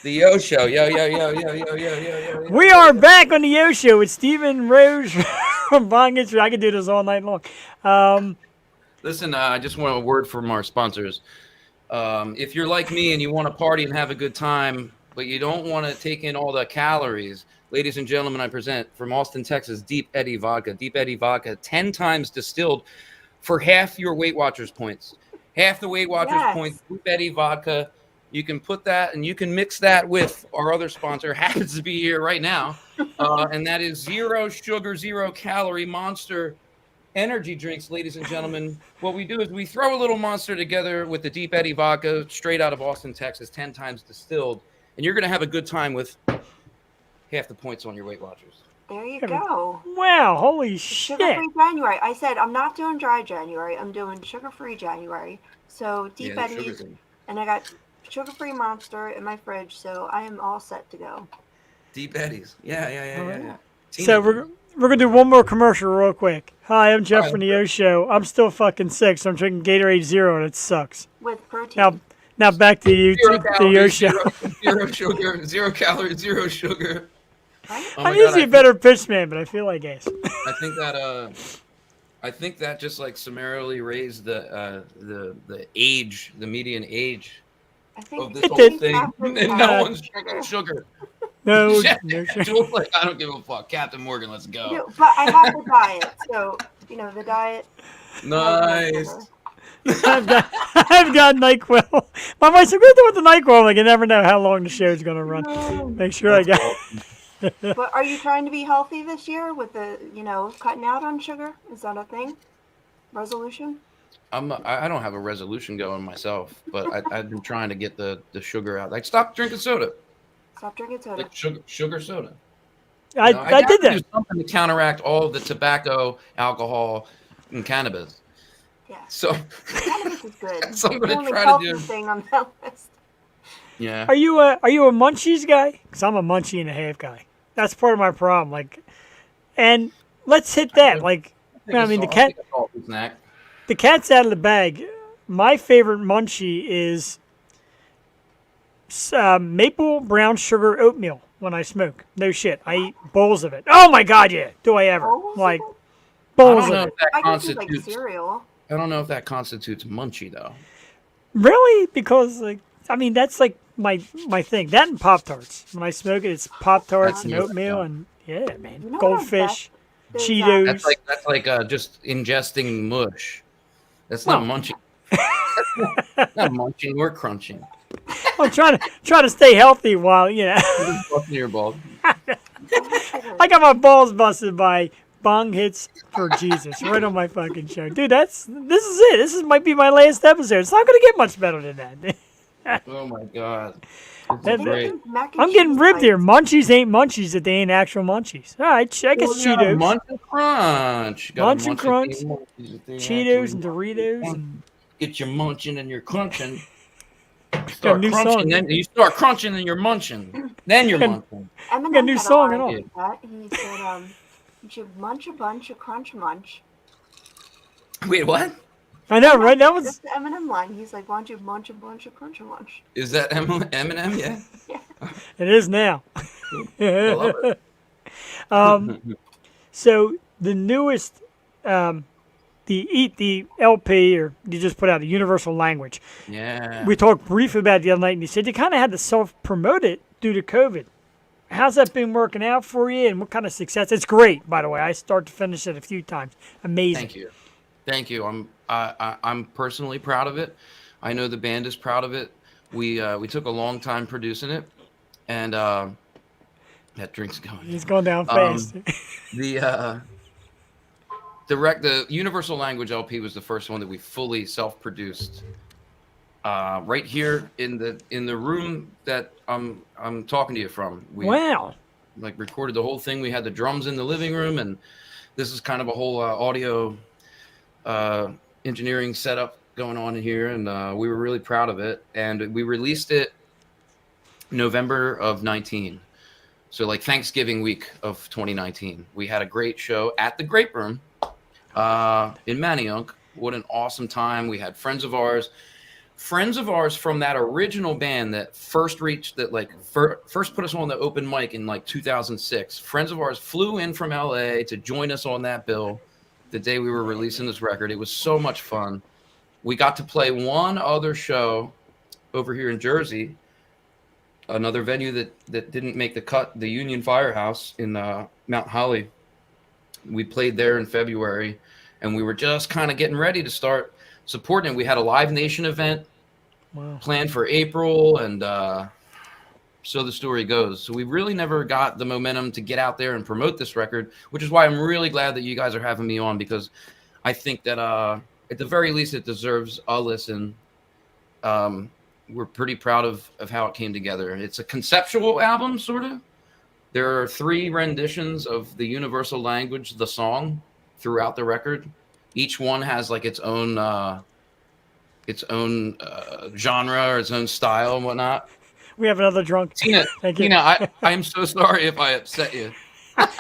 the Yo Show. Yo. we are back on the Yo Show with Stephen Rose from Bong Hits. I could do this all night long. Listen, I just want a word from our sponsors. If you're like me and you want to party and have a good time, but you don't want to take in all the calories, ladies and gentlemen, I present from Austin, Texas, Deep Eddy Vodka. Deep Eddy Vodka, 10 times distilled for half your Weight Watchers points. Half the Weight Watchers Yes. points, Deep Eddy Vodka. You can put that and you can mix that with our other sponsor, happens to be here right now, and that is 0 sugar, 0 calorie Monster energy drinks, ladies and gentlemen. What we do is we throw a little Monster together with the Deep Eddy Vodka, straight out of Austin, Texas, 10 times distilled, and you're going to have a good time with half the points on your Weight Watchers. There you go. wow, holy shit! Sugar-free January. I said I'm not doing dry January. I'm doing sugar-free January. So Deep Yeah, the sugar Eddies, thing. and I got sugar-free Monster in my fridge, so I am all set to go. Deep Eddies. Yeah. So we're gonna do one more commercial real quick. Hi, I'm Jeff Alright. from the O Show. I'm still fucking sick, so I'm drinking Gatorade Zero, and it sucks. With protein. Now back to you, Zero to the O calories, Show. zero sugar, 0 calories, 0 sugar. Right? Oh my I'm God, usually a better pitch man, but I feel like ass. I think that just like summarily raised the age, the median age I think of this It whole did. thing, Captain and has no one's drinking sugar. No, Yeah, no sugar. Jules like, I don't give a fuck. Captain Morgan, let's go. No, but I have the diet, so the diet. Nice. I've got NyQuil. My wife's like, "What do with the NyQuil?" I'm like, you never know how long the show's gonna run. Make sure I got. But are you trying to be healthy this year with the, cutting out on sugar? Is that a thing? Resolution? I don't have a resolution going myself, but I've been trying to get the sugar out. Like, stop drinking soda. Stop drinking soda. Like sugar soda. I did that. Do something to counteract all of the tobacco, alcohol, and cannabis. Yeah. So Cannabis is good. So I'm the gonna only try to healthy do. thing on that list. Yeah. Are you a munchies guy? Because I'm a munchie and a half guy. That's part of my problem. Like, and let's hit that. Like, I mean, the cat's out of the bag. My favorite munchie is maple brown sugar oatmeal when I smoke. No shit. I eat bowls of it. Oh my God, yeah. Do I ever? Bowls of Like, it? bowls I don't know of if it. that I can do like constitutes. cereal. I don't know if that constitutes munchie though. Really? Because, like, I mean, that's like my thing. That and Pop-Tarts. When I smoke it, it's Pop-Tarts and That's oatmeal yeah. and, yeah, man. You know what Goldfish, There's, Cheetos. That's like just ingesting mush. That's not munching. Not munching. We're crunching. I'm trying to stay healthy while, you know. Busting your balls. I got my balls busted by Bong Hits For Jesus right on my fucking show. Dude, this is it. This might be my last episode. It's not going to get much better than that. Oh my God. This That- is great. I'm getting ribbed here. Munchies ain't munchies if they ain't actual munchies. All right, I guess Cheetos. Munch and crunch. Munch and crunch. Cheetos and Doritos. And Get your munching and your crunching. got a Start new crunching, song. then you start crunching and you're munching. Then you're Got- munching. Eminem got a new had song line and all. like that. He said, you should munch a bunch of crunch munch. Wait, what? I know, right? That was That's the Eminem line. He's like, why don't you munch a bunch of crunch munch? Is that Eminem? Yeah. it is now. I love it. So the newest, the LP, or you just put out a universal language. Yeah. We talked briefly about it the other night, and you said you kind of had to self-promote it due to COVID. How's that been working out for you, and what kind of success? It's great, by the way. I start to finish it a few times. Amazing. Thank you. I'm personally proud of it. I know the band is proud of it. We took a long time producing it, and that drink's going. He's going down fast. The Universal Language LP was the first one that we fully self-produced. Right here in the room that I'm talking to you from. We Wow. like recorded the whole thing. We had the drums in the living room, and this is kind of a whole audio engineering setup going on in here, and we were really proud of it. And we released it November of 19. So like Thanksgiving week of 2019. We had a great show at the Grape Room in Manayunk. What an awesome time. We had friends of ours from that original band that first reached that, like first put us on the open mic in like 2006. Friends of ours flew in from LA to join us on that bill the day we were releasing this record. It was so much fun. We got to play one other show over here in Jersey, another venue that didn't make the cut, the Union Firehouse in Mount Holly. We played there in February, and we were just kind of getting ready to start supporting it. We had a Live Nation event planned for April, and so the story goes. So we really never got the momentum to get out there and promote this record, which is why I'm really glad that you guys are having me on, because I think that at the very least it deserves a listen. We're pretty proud of how it came together. It's a conceptual album, sort of. There are 3 renditions of the Universal Language, the song, throughout the record. Each one has like its own genre or its own style and whatnot. We have another drunk. Tina, Thank you. I am so sorry if I upset you.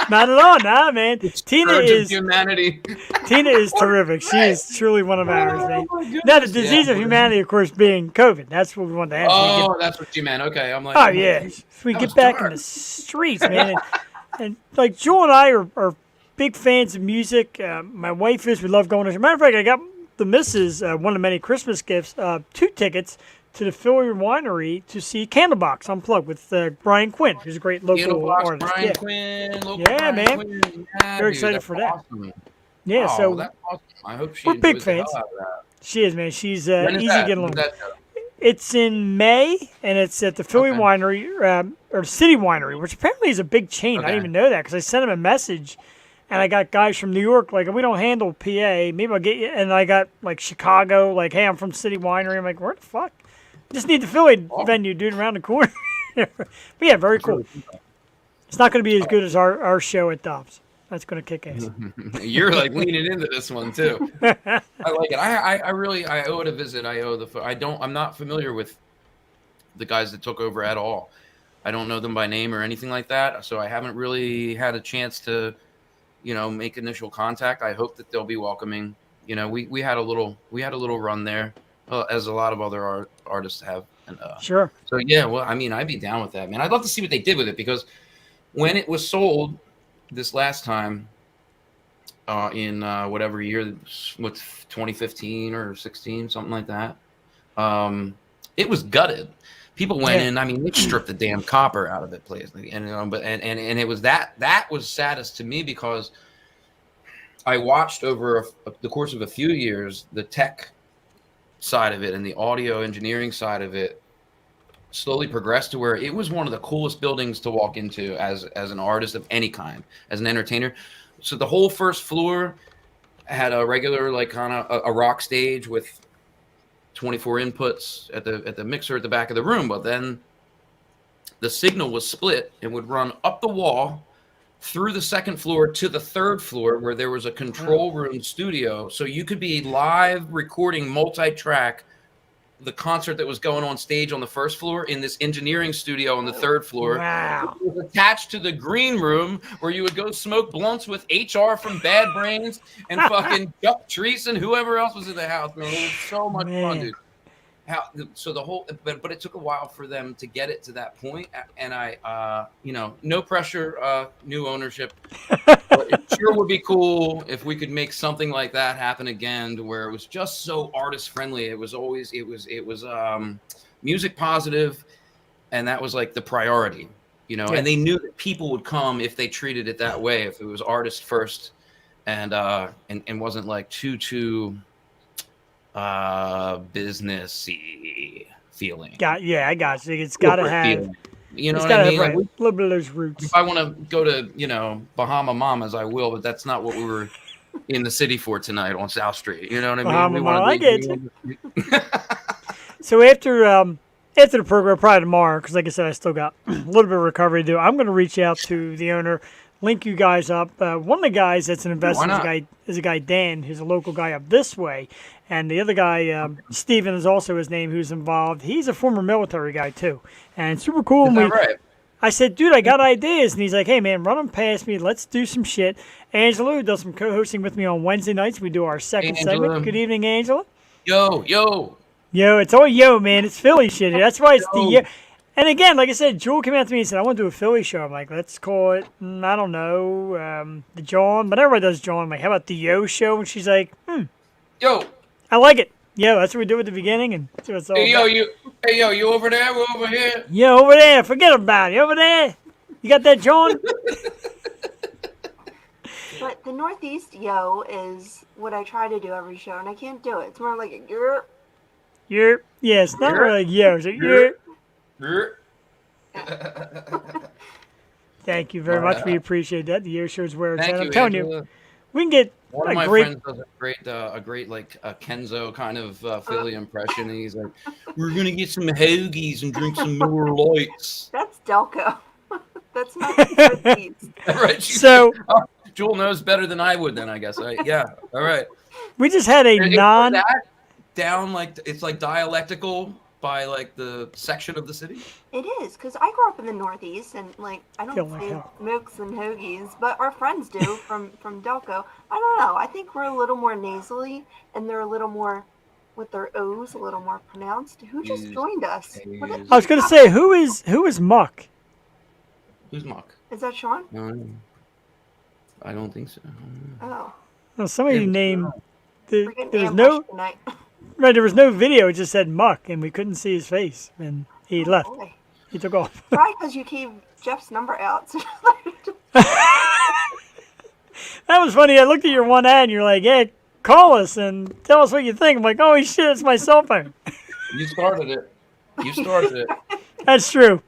Not at all, nah, man. Tina Urge of is humanity. Tina is terrific. She is truly one of ours, man. my goodness. Now, the disease Yeah. of humanity, of course, being COVID. That's what we want to have. Oh, that's what you meant. Okay, I'm like, Oh yeah, so we that get was back in dark. the streets, man, and like Jewel and I are big fans of music. My wife is. We love going. As a matter of fact, I got the missus one of many Christmas gifts, 2 tickets to the Philly Winery to see Candlebox Unplugged with Brian Quinn, who's a great local Candlebox, artist. Brian Yeah, Quinn, local Yeah, Brian man. Quinn. Yeah, Very dude, excited that's for that. awesome. yeah. Oh, So that's awesome. I hope she we're big enjoys the hell fans. out of that. She is, man. She's When is easy that? getting When's along. that show? It's in May, and it's at the Philly Okay. Winery, or City Winery, which apparently is a big chain. I Okay. didn't even know that because I sent him a message, and I got guys from New York like, we don't handle PA. Maybe I'll get you. And I got like Chicago, like, hey, I'm from City Winery. I'm like, where the fuck? Just need the Philly venue, dude, around the corner. But yeah, very cool. It's not going to be as good as our show at Dobbs. That's going to kick ass. You're like leaning into this one too. I like it. I really owe it a visit. I'm not familiar with the guys that took over at all. I don't know them by name or anything like that. So I haven't really had a chance to, make initial contact. I hope that they'll be welcoming. We had a little run there, as a lot of other artists have. And Sure. so yeah, well, I mean, I'd be down with that, man. I'd love to see what they did with it because when it was sold this last time, in whatever year, what 2015 or 16, something like that, it was gutted. People went in. I mean, they stripped the damn copper out of it, please. And but it was that was saddest to me because I watched over the course of a few years the tech side of it and the audio engineering side of it slowly progressed to where it was one of the coolest buildings to walk into as an artist of any kind, as an entertainer. So the whole first floor had a regular, like, kind of a rock stage with 24 inputs at the mixer at the back of the room, but then the signal was split and would run up the wall through the second floor to the third floor where there was a control room studio, so you could be live recording multi-track the concert that was going on stage on the first floor in this engineering studio on the third floor. Wow. It was attached to the green room where you would go smoke blunts with HR from Bad Brains and fucking Chuck Treese and whoever else was in the house, man. It was so much fun, dude. So the whole, but it took a while for them to get it to that point, and I, no pressure, new ownership, but it sure would be cool if we could make something like that happen again, to where it was just so artist friendly. It was always, it was music positive, and that was like the priority, and they knew that people would come if they treated it that way, if it was artist first, and wasn't like too businessy feeling. I got you. It's got to have, feeling. You know it's what got I to mean? have Like, a little bit of those roots. if I want to go to, Bahama Mamas, I will, but that's not what we were in the city for tonight on South Street. You know what I mean? Bahama Mama, I get you. you. So after the program, probably tomorrow, because like I said, I still got a little bit of recovery to do. I'm going to reach out to the owner, link you guys up. One of the guys that's an investor is a guy, Dan, who's a local guy up this way. And the other guy, Steven is also his name, who's involved. He's a former military guy, too. And super cool. Is that right? I said, dude, I got ideas. And he's like, hey, man, run them past me. Let's do some shit. Angela, who does some co-hosting with me on Wednesday nights. We do our second segment. Good evening, Angela. Yo. Yo, it's all yo, man. It's Philly shit. That's why it's the yo. And again, like I said, Jewel came out to me and said, I want to do a Philly show. I'm like, let's call it, I don't know, the John. But everybody does John. I'm like, how about the Yo show? And she's like, Yo. I like it. Yo, that's what we do at the beginning. And that's what it's all about. You over there? We're over here. Yo, over there. Forget about it. Over there. You got that, John? But the Northeast yo is what I try to do every show, and I can't do it. It's more like a grr. Yeah, it's not really yo. It's a Thank you very much. We appreciate that. The Yo show's where it's at. I'm telling you, we can get one of my friends does a great like a Kenzo kind of Philly impression. And he's like, "We're gonna get some hoagies and drink some Miller Lights." That's Delco. That's not the Northeast. Right. So Jewel knows better than I would. Then I guess. Yeah. All right. We just had down like it's like dialectical by like the section of the city. It is, because I grew up in the Northeast, and like I don't say milks and hoagies, but our friends do from Delco. I don't know. I think we're a little more nasally, and they're a little more with their O's, a little more pronounced. Who just joined us? I was going to say, who is Muck? Who's Muck? Is that Sean? No, I don't think so. Oh. Well, somebody named. There was no video. It just said Muck, and we couldn't see his face, and he left. Boy. He took off. Probably because you gave Jeff's number out. That was funny. I looked at your one ad, and you're like, "Yeah, call us and tell us what you think. I'm like, holy shit, it's my cell phone. You started it. You started it. That's true.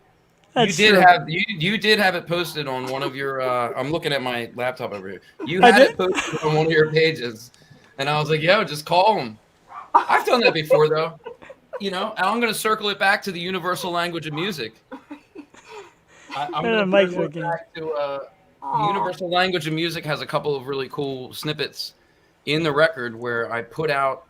That's You did true. have you did have it posted on one of your. I'm looking at my laptop over here. You I had did? it posted on one of your pages, and I was like, "Yo, just call him." I've done that before, though. And I'm going to circle it back to the universal language of music. I'm going to Mike's circle it looking. back to the Aw. universal language of music has a couple of really cool snippets in the record where I put out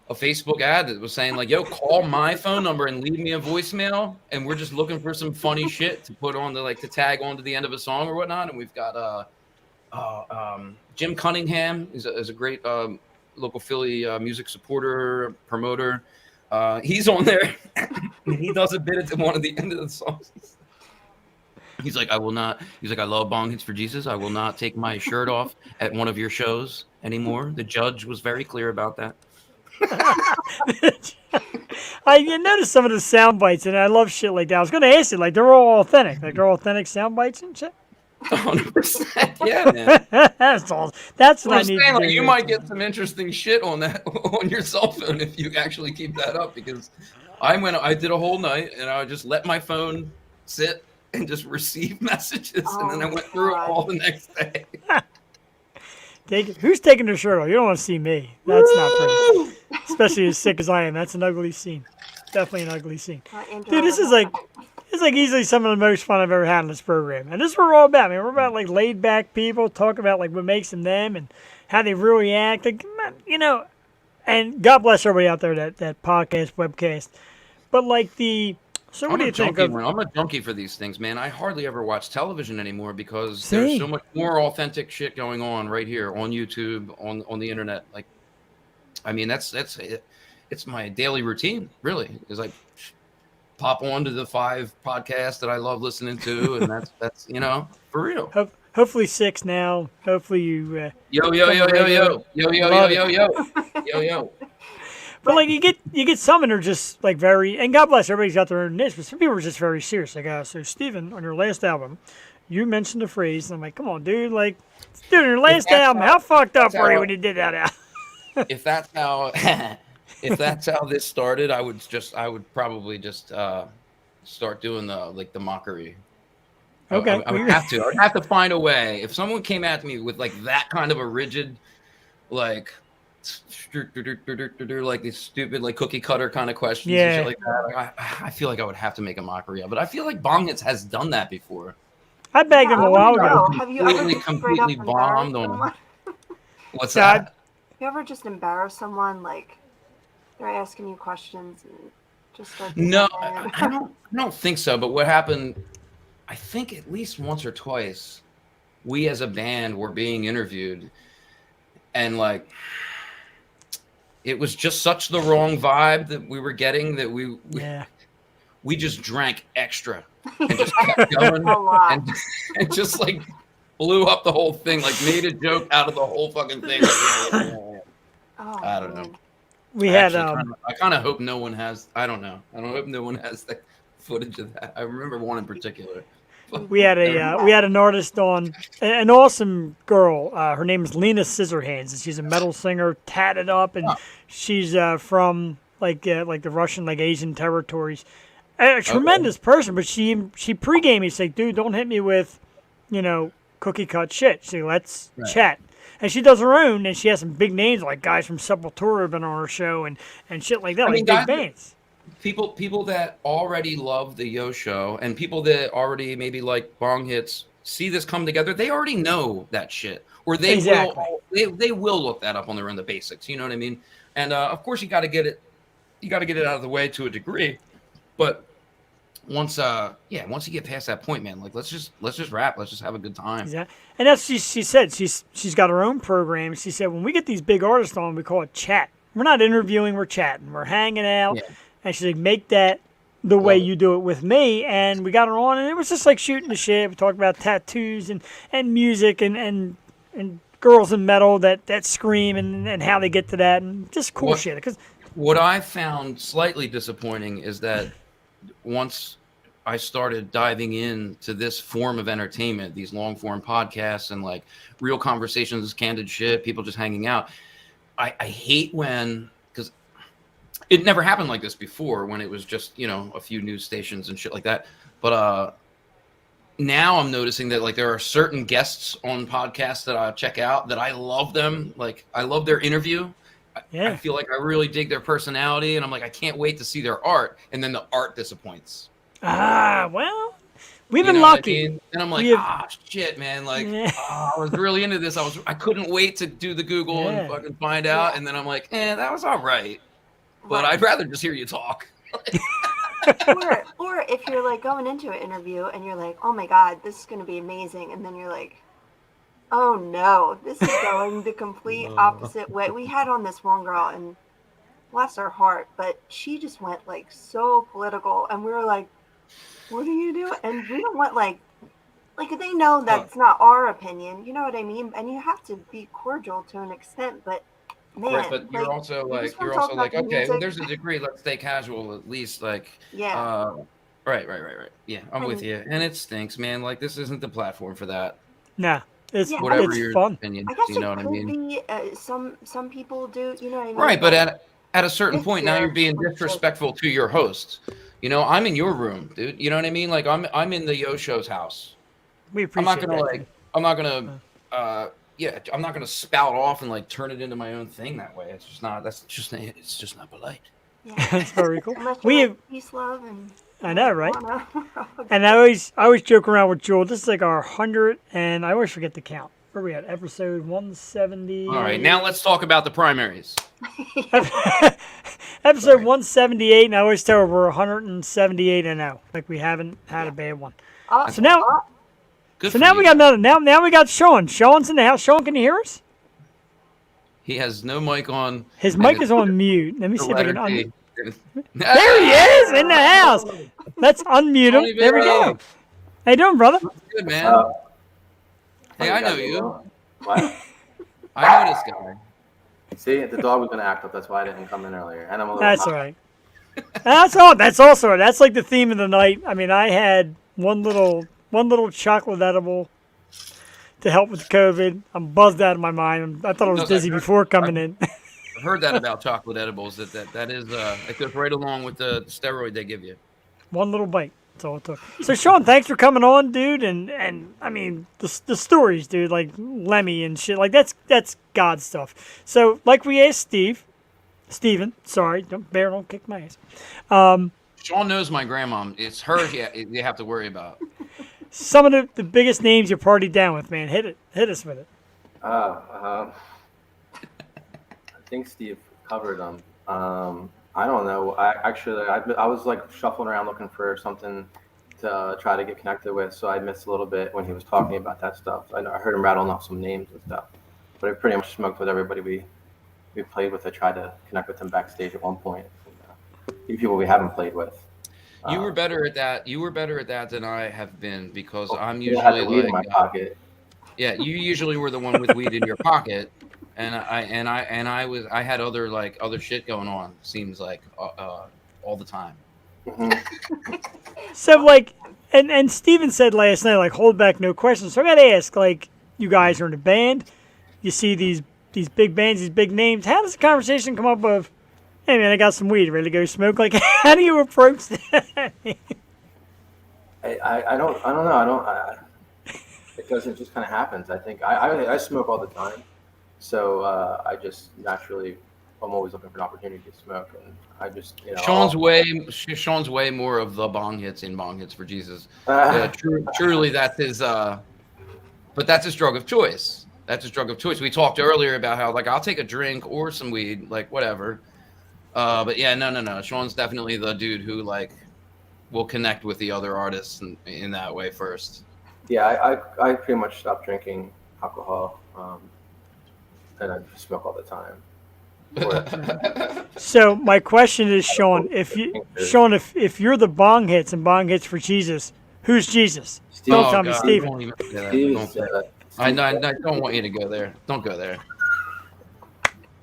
a Facebook ad that was saying like, "Yo, call my phone number and leave me a voicemail, and we're just looking for some funny shit to put on to tag on to the end of a song or whatnot." And we've got Jim Cunningham is a great local Philly music supporter promoter. He's on there. And he does a bit at one of the end of the songs. He's like, "I will not." He's like, "I love Bong Hits For Jesus. I will not take my shirt off at one of your shows anymore. The judge was very clear about that." I noticed some of the sound bites, and I love shit like that. I was going to ask you, like, they're all authentic. Like, they're authentic sound bites and shit. 100%. Yeah, man. That's all. That's what I I'm need saying, to like, do. you might get some interesting shit on that on your cell phone if you actually keep that up. Because I did a whole night, and I just let my phone sit and just receive messages, and then I went through it all the next day. Who's taking their shirt off? You don't want to see me. That's not pretty. Especially as sick as I am. That's an ugly scene. Definitely an ugly scene. Dude, this is like easily some of the most fun I've ever had on this program. And this is what we're all about, man. We're about like laid back people, talk about like what makes them them and how they really act. Like, and God bless everybody out there that podcast, webcast. But like so what do you think of? I'm a junkie for these things, man. I hardly ever watch television anymore because Same. there's so much more authentic shit going on right here on YouTube, on the internet. Like, I mean, that's it. It's my daily routine, really. Is like pop on to the 5 podcasts that I love listening to, and that's for real. Hopefully 6 now. Hopefully you. Yo. But like you get some that are just like very, and God bless everybody's got their own niche, but some people are just very serious. Like, so Steven, on your last album, you mentioned a phrase, and I'm like, come on, dude, like, dude, on your last album, how fucked up were you when you did that album? If that's how this started, I would probably just start doing the mockery. Okay. I would have to. I would have to find a way. If someone came at me with like that kind of a rigid, like these stupid like cookie cutter kind of questions and shit like that, I feel like I would have to make a mockery of it. I feel like Bong Hits has done that before. I begged him a while ago. Have you ever completely bombed on. What's God. that? Have you ever just embarrassed someone, like they're asking you questions and just start? No, I don't think so. But what happened? I think at least once or twice, we as a band were being interviewed, and like it was just such the wrong vibe that we were getting that we just drank extra and just kept going and just like blew up the whole thing, like made a joke out of the whole fucking thing. I don't know. I kind of hope no one has. I don't know. I don't hope no one has the footage of that. I remember one in particular. We had an artist on, an awesome girl. Her name is Lena Scissorhands, and she's a metal singer, tatted up, and she's from like the Russian, like Asian territories. A tremendous person, but she pregame me. She's like, dude, don't hit me with, cookie cut shit. She's like, let's chat. And she does her own, and she has some big names like guys from Sepultura have been on her show and shit like that, big bands. People that already love the Yo Show and people that already maybe like Bong Hits see this come together, they already know that shit, or they will look that up on their own, the basics. You know what I mean? And of course, you got to get it out of the way to a degree, but once you get past that point, man, like let's just rap, let's just have a good time. Exactly. And that's she said she's got her own program. She said when we get these big artists on, we call it chat. We're not interviewing, we're chatting, we're hanging out. Yeah. And she's like, make that the way you do it with me. And we got her on, and it was just like shooting the shit. We talked about tattoos and music and girls in metal that scream and how they get to that and just cool shit. Because what I found slightly disappointing is that once I started diving into this form of entertainment, these long form podcasts and like real conversations, candid shit, people just hanging out. I hate when, because it never happened like this before when it was just, you know, a few news stations and shit like that. But now I'm noticing that like there are certain guests on podcasts that I check out that I love them. Like I love their interview. I feel like I really dig their personality, and I'm like, I can't wait to see their art. And then the art disappoints. Well, we've been You know what I lucky. mean? And I'm like, shit, man. Like, Yeah. I was really into this. I couldn't wait to do the Google and fucking find out. And then I'm like, that was all right. But I'd rather just hear you talk. or if you're like going into an interview and you're like, oh my God, this is going to be amazing. And then you're like, oh no, this is going the complete opposite way. We had on this one girl, and bless her heart, but she just went like so political, and we were like, what are you doing? And we don't want like they know that's not our opinion, you know what I mean? And you have to be cordial to an extent, but man, right, but you're also like, okay, well, there's a degree. Let's stay casual at least. Like, right. Yeah, I'm with you. And it stinks, man. Like, this isn't the platform for that. Nah, it's whatever it's your fun. opinion. I guess you know it what I could mean? be some people do, you know what I mean? Right, but at a certain point, now you're being disrespectful to your host. You know, I'm in your room, dude. You know what I mean? Like, I'm in the Yo Show's house. We appreciate I'm not gonna spout off and like turn it into my own thing that way. It's just not. It's just not polite. Yeah. That's very cool. We have peace, love, and I know, right? And I always joke around with Joel. This is like our 100, and I always forget the count. Where are we at? Episode 170. All right, now let's talk about the primaries. Episode 178, and I always tell her we're 178 and 0. Like we haven't had a bad one. So now we got another. Now we got Sean. Sean's in the house. Sean, can you hear us? He has no mic on. His mic is on mute. Let me see if I can unmute. There he is in the house. Let's unmute him. There we go. How you doing, brother? Good, man. Hey, I know you. What? I know this guy. See, the dog was going to act up. That's why I didn't come in earlier. And I'm a little That's hot. all right. That's like the theme of the night. I mean, I had one little chocolate edible to help with COVID. I'm buzzed out of my mind. I thought I was dizzy before coming in. I've heard that about chocolate edibles. That is it goes right along with the steroid they give you. One little bite. That's all it took. So Sean, thanks for coming on, dude. And I mean the stories, dude, like Lemmy and shit. Like that's God stuff. So like we asked Steven, sorry, don't kick my ass. Sean knows my grandma. It's her you have to worry about. Some of the biggest names you partied down with, man. Hit us with it. I think Steve covered them. I don't know. I was like shuffling around looking for something to try to get connected with, so I missed a little bit when he was talking about that stuff. I heard him rattling off some names and stuff, but I pretty much smoked with everybody we played with. I tried to connect with them backstage at one point. And, people we haven't played with. You were better at that. You were better at that than I have been because I'm I usually had the weed in my pocket. Yeah, you usually were the one with weed in your pocket, and I had other shit going on. Seems like all the time. Mm-hmm. So like, and Steven said last night, like, hold back, no questions. So I got to ask, like, you guys are in a band. You see these big bands, these big names. How does the conversation come up of, hey man, I got some weed, ready to go smoke? Like, how do you approach that? I don't know. It just kind of happens. I think I smoke all the time, so I just naturally I'm always looking for an opportunity to smoke, and I just Sean's way more of the bong hits in Bong Hits for Jesus. Truly, that's his. But that's his drug of choice. That's his drug of choice. We talked earlier about how like I'll take a drink or some weed, like whatever. But yeah, no. Sean's definitely the dude who like will connect with the other artists in that way first. Yeah, I pretty much stopped drinking alcohol, and I just smoke all the time. So my question is, Sean, if you're the Bong Hits and Bong Hits for Jesus, who's Jesus? Steve. Don't tell me Steven. I don't want you to go there. Don't go there.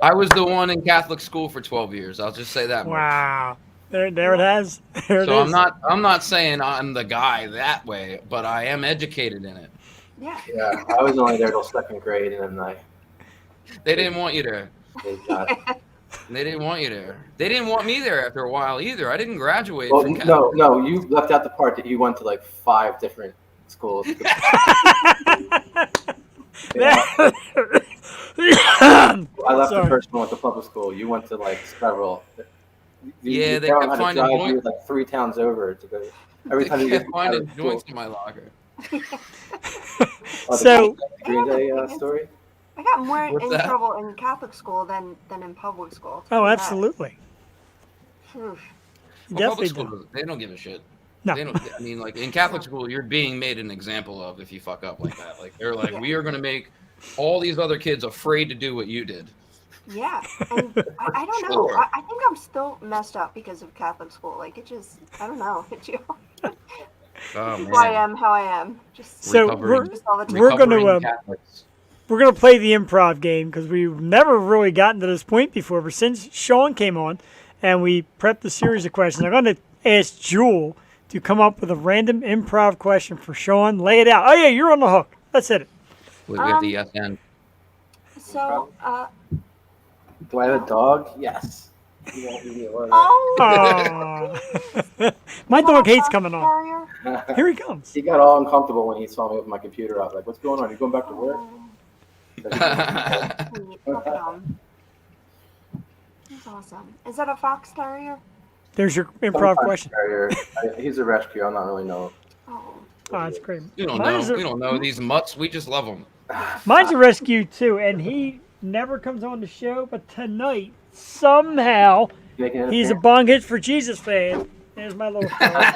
I was the one in Catholic school for 12 years. I'll just say that much. Wow. There it has. There it So is. I'm not saying I'm the guy that way, but I am educated in it. Yeah. Yeah, I was only there till second grade, and then They didn't want you there. they got. They didn't want you there. They didn't want me there after a while either. I didn't graduate Well, from no, you left out the part that you went to like 5 different schools. Yeah, I left the Sorry. first one with the public school. You went to like several. Yeah, they Your kept parent had to finding drive joints. you like 3 towns over to go. Every They time you kept get finding out of school. joints in my locker. Oh, So- the Green Day story. I got more What's in that? trouble in Catholic school than in public school. Oh, Yeah. absolutely. Oof. Well, Definitely public do. school, they don't give a shit. No. They don't. I mean, like in Catholic school, you're being made an example of if you fuck up like that. Like they're like, we are going to make all these other kids afraid to do what you did. Yeah, and I don't know. Sure. I think I'm still messed up because of Catholic school. Like it just, I don't know. Oh Who I man. am, how I am. Just, So Recovering- just all the time. we're gonna, recovering Catholics. We're going to play the improv game because we've never really gotten to this point before. But since Sean came on and we prepped a series of questions, I'm going to ask Jewel to come up with a random improv question for Sean. Lay it out. Oh, yeah, you're on the hook. Let's hit it. We have the yes and. So, Do I have a dog? Yes. You won't leave me alone. oh, Aw. My dog hates coming on. Carrier. Here he comes. He got all uncomfortable when he saw me with my computer out. Like, what's going on? You going back to work? Sweet. Look at him. That's awesome. Is that a fox terrier? There's your improv Sometimes question. Terrier. He's a rescue. I'm not really know. Oh, Oh, that's great. We don't Mine's know. a- We don't know these mutts. We just love them. Mine's a rescue too, and he never comes on the show, but tonight, somehow, Making an he's a appearance? Bong Hits For Jesus fan. There's my little fella.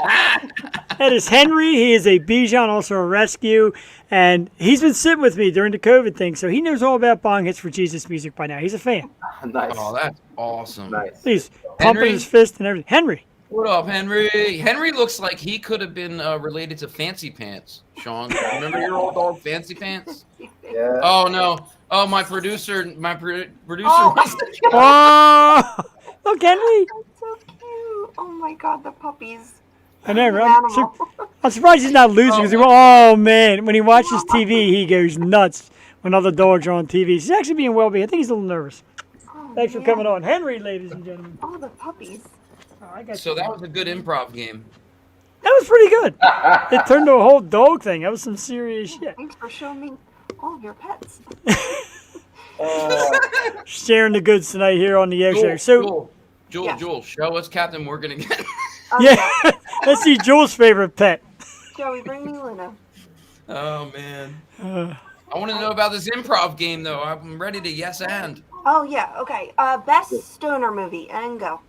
That is Henry. He is a Bichon, also a rescue, and he's been sitting with me during the COVID thing, so he knows all about Bong Hits For Jesus music by now. He's a fan. Nice. Oh, that's awesome. Nice. He's pumping Henry? his fist and everything. Henry. What up, Henry? Henry looks like he could have been related to Fancy Pants, Sean. Remember your old dog, Fancy Pants? Yeah. Oh no! Oh, my producer, producer. Oh. Was Oh, look, Henry. that's so cute. Oh my God, the puppies. I know, The right? animal. I'm surprised he's not losing because oh man, when he watches TV, he goes nuts when other dogs are on TV. He's actually being well behaved. I think he's a little nervous. Oh, Thanks for man. coming on, Henry, ladies and gentlemen. Oh, the puppies. Oh, I got so you. that was a good improv game. That was pretty good. It turned to a whole dog thing. That was some serious shit. Thanks for showing me all of your pets. Sharing the goods tonight here on the Air Show. So, Yeah. Jewel, show us Captain Morgan again. Oh, yeah, let's see Jules' favorite pet. Joey, bring me Luna. Oh man, Uh, I want to know about this improv game though. I'm ready to yes and. Oh yeah, okay. Best stoner movie, and go.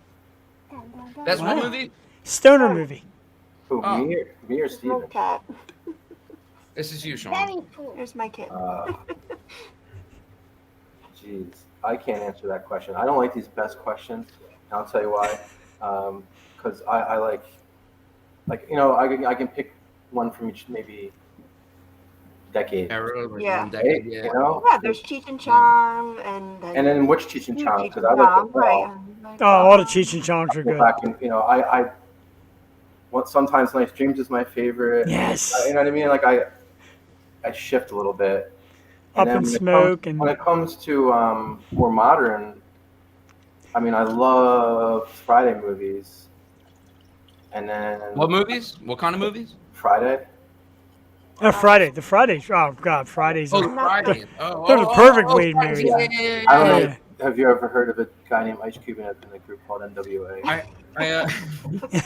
That's Wow. one movie. Stoner movie. Who, Oh. me or Steven? No cat. This is you, Sean. There's my kid. Jeez, I can't answer that question. I don't like these best questions. And I'll tell you why. Because I like you know, I can pick one from each maybe decade. Era, like Yeah. one decade, Right? yeah. You know? Yeah, there's Cheech and Chong, and And then which Cheech and Chong? Cheech Because and I like Chong, them all. right. Oh, all the Cheech and Chongs are Go good. back and you know, I what sometimes Nice Dreams is my favorite. Yes. You know what I mean? Like I shift a little bit. Up then in when it Smoke comes- and when it comes to more modern, I mean, I love Friday movies. And then What movies? What kind of movies? Friday. Friday. The Fridays. Oh God, Fridays. Oh, Are, Friday. Oh, They're the perfect way to Fridays. marry. Yeah. I don't know. Yeah. Have you ever heard of a guy named Ice Cube in a group called NWA? I,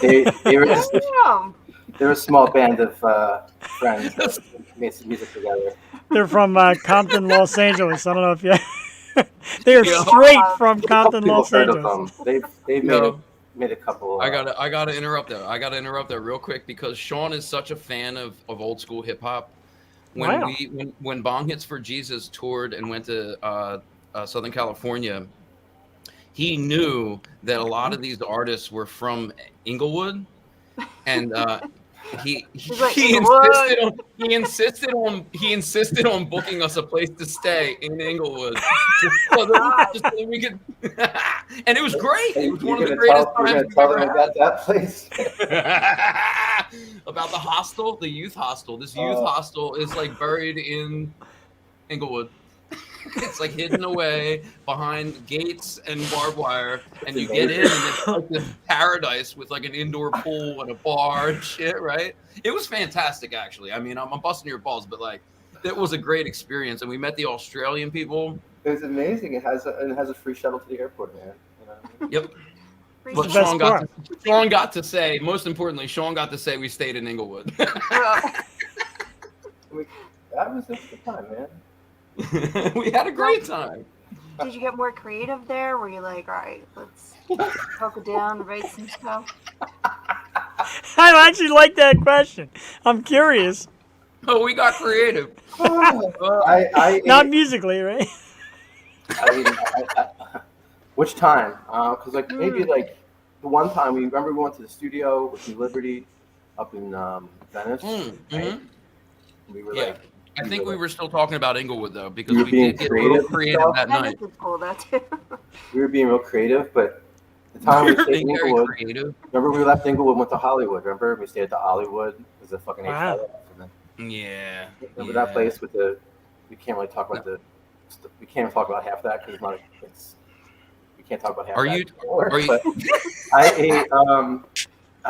They were Damn. they're a small band of friends that made some music together. They're from Compton, Los Angeles. I don't know if you. They are Yeah. straight from Compton, People Los heard of Angeles. them. They've No. made a couple. I gotta interrupt that. I gotta interrupt that real quick because Sean is such a fan of old school hip hop. When Wow. when Bong Hits For Jesus toured and went to Southern California, he knew that a lot of these artists were from Inglewood, and he like, he "Inglewood." he insisted on booking us a place to stay in Inglewood, just so we could. And it was great. It was one of the greatest times we've ever had. About that place. About the hostel, the youth hostel. This youth hostel is like buried in Inglewood. It's like hidden away behind gates and barbed wire, and you get in, and it's like this paradise with like an indoor pool and a bar and shit, right? It was fantastic, actually. I mean, I'm busting your balls, but like, it was a great experience, and we met the Australian people. It was amazing. It has a free shuttle to the airport, man. Yep. Free But shuttle. Sean got to say, most importantly, Sean got to say we stayed in Inglewood. That was a good time, man. We had a great time. Did you get more creative there? Were you like, all right, let's poke it down, write some stuff? I actually like that question. I'm curious. Oh, we got creative. Not musically, right? Which time? Because like maybe like the one time we went to the studio with New Liberty up in Venice. Right? We were like. I think we were still talking about Inglewood though, because we we did get a little creative that night. Cool, that too. We were being real creative, but the time we stayed in very Inglewood. creative. Remember we left Inglewood, went to Hollywood. Remember we stayed at the Hollywood. It was a fucking Yeah. Remember that place with the? We can't really talk about we can't even talk about half that because we can't talk about half. Are that you? anymore, Are you? but I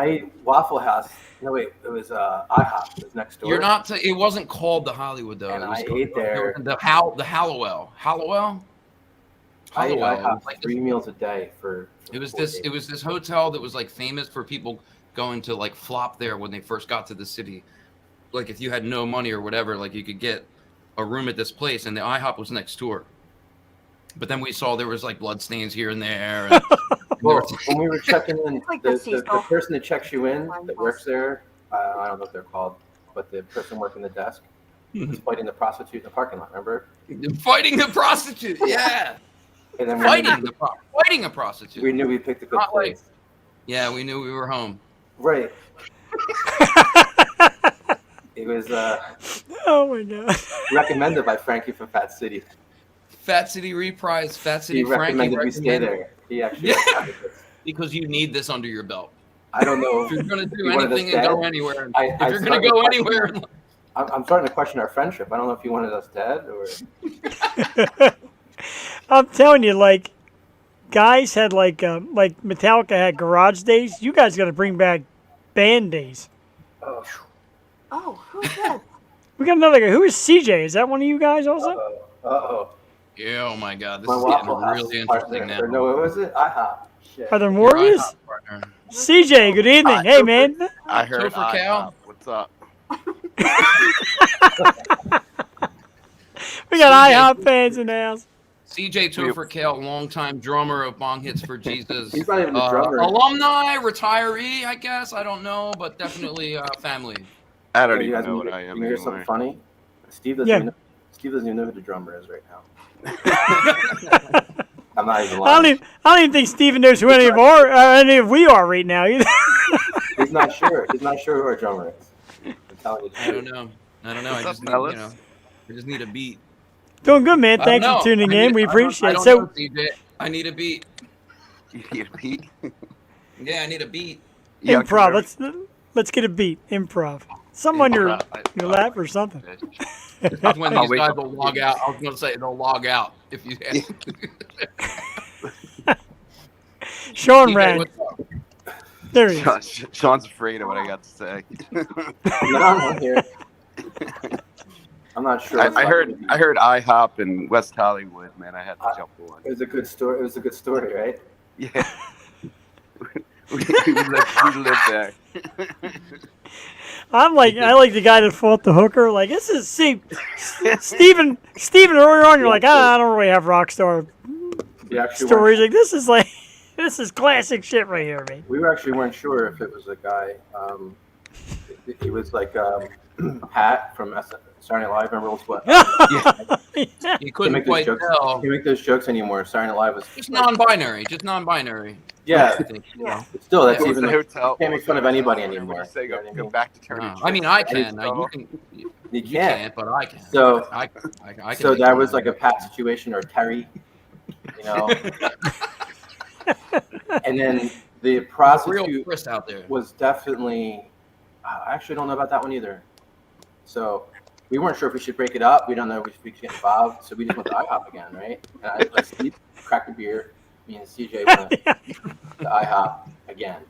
ate Waffle House. No wait, it was IHOP. It was next door. You're not. It wasn't called the Hollywood though. And It was I called, ate there. The Hallowell. Hallowell. I ate Hallowell. IHOP Like 3 meals a day for It was 4 this. days. It was this hotel that was like famous for people going to like flop there when they first got to the city. Like if you had no money or whatever, like you could get a room at this place, and the IHOP was next door. But then we saw there was like blood stains here and there. And Well, when we were checking in, like the the person that checks you in that works there, I don't know what they're called, but the person working the desk was fighting the prostitute in the parking lot. Remember? Fighting the prostitute, yeah. And then Fighting a prostitute. we knew we picked a good Not place. Yeah, we knew we were home. Right. It was Oh my god. recommended by Frankie from Fat City. Fat City Reprise, Fat City He Frankie recommended we stay there. He actually recommended this. because you need this under your belt. I don't know. If you're gonna do You wanted us anything and go dead? anywhere, I if you're gonna started go questioning- anywhere, I'm starting to question our friendship. I don't know if you wanted us dead or. I'm telling you, like, guys had like Metallica had garage days. You guys got to bring back band days. Oh, who's that? We got another guy. Who is CJ? Is that one of you guys also? Uh-oh. yeah, oh my God, this My is getting Waffle House really partner. interesting now. Or no, what was it? IHOP. Shit. Are there more of Your you? IHOP partner. CJ, good evening. Hey, man. I heard Topher Cal? What's up? We got IHOP fans in the house. CJ Topher Kale, longtime drummer of Bong Hits For Jesus. He's not even the drummer. Alumni, retiree, I guess. I don't know, but definitely family. I don't You even guys know want what to I am hear something anymore. funny? Steve doesn't even know who the drummer is right now. I'm not even I lying. don't even think Steven knows who any of we are right now either. He's not sure. He's not sure who our drummer is. I'm telling you. the I truth. don't know. I What's just up, need, fellas? I just need a beat. Doing good, man. I Thanks don't for know. tuning I in. need- We I don't- appreciate I it. don't So, know, CJ. I need a beat. You need a beat? Yeah, I need a beat. Yeah, improv. Let's get a beat. Improv. Some on your lap or something. That's when I'll these wait guys till- will log out. I was going to say they'll log out if you. Sean CJ, ran. what's up? There he is. Sean's afraid of what I got to say. No, I'm here. I'm not sure. I heard IHOP in West Hollywood, man. I had to jump on. It was a good story. It was a good story, right? Yeah. we lived there. I like the guy that fought the hooker. Like, this is, see, Steven, earlier on, you're like, I don't really have rock star We actually stories. Like, this is classic shit right here, man. we actually weren't sure if it was a guy. He was like Pat from Saturday Night Live. Remember what? You Can't couldn't make those quite jokes. tell. Can't make those jokes anymore. Saturday Night Live was Just non-binary. Just non-binary. yeah. I think, you know. But still, that's Yeah. even The like, hotel. you can't make fun of anybody When you anymore. say You know go, what I go mean? back to Turner. I mean, I Tricks, can. so- You You can't. can't, but I can. So I can so make that fun was of like it. a Pat situation or Terry, you know. And then the Real prostitute Chris out there. was definitely. I actually don't know about that one either. So we weren't sure if we should break it up. We don't know if we should get involved. So we just went to IHOP again, right? And I let Steve crack a beer. Me and CJ went to IHOP again.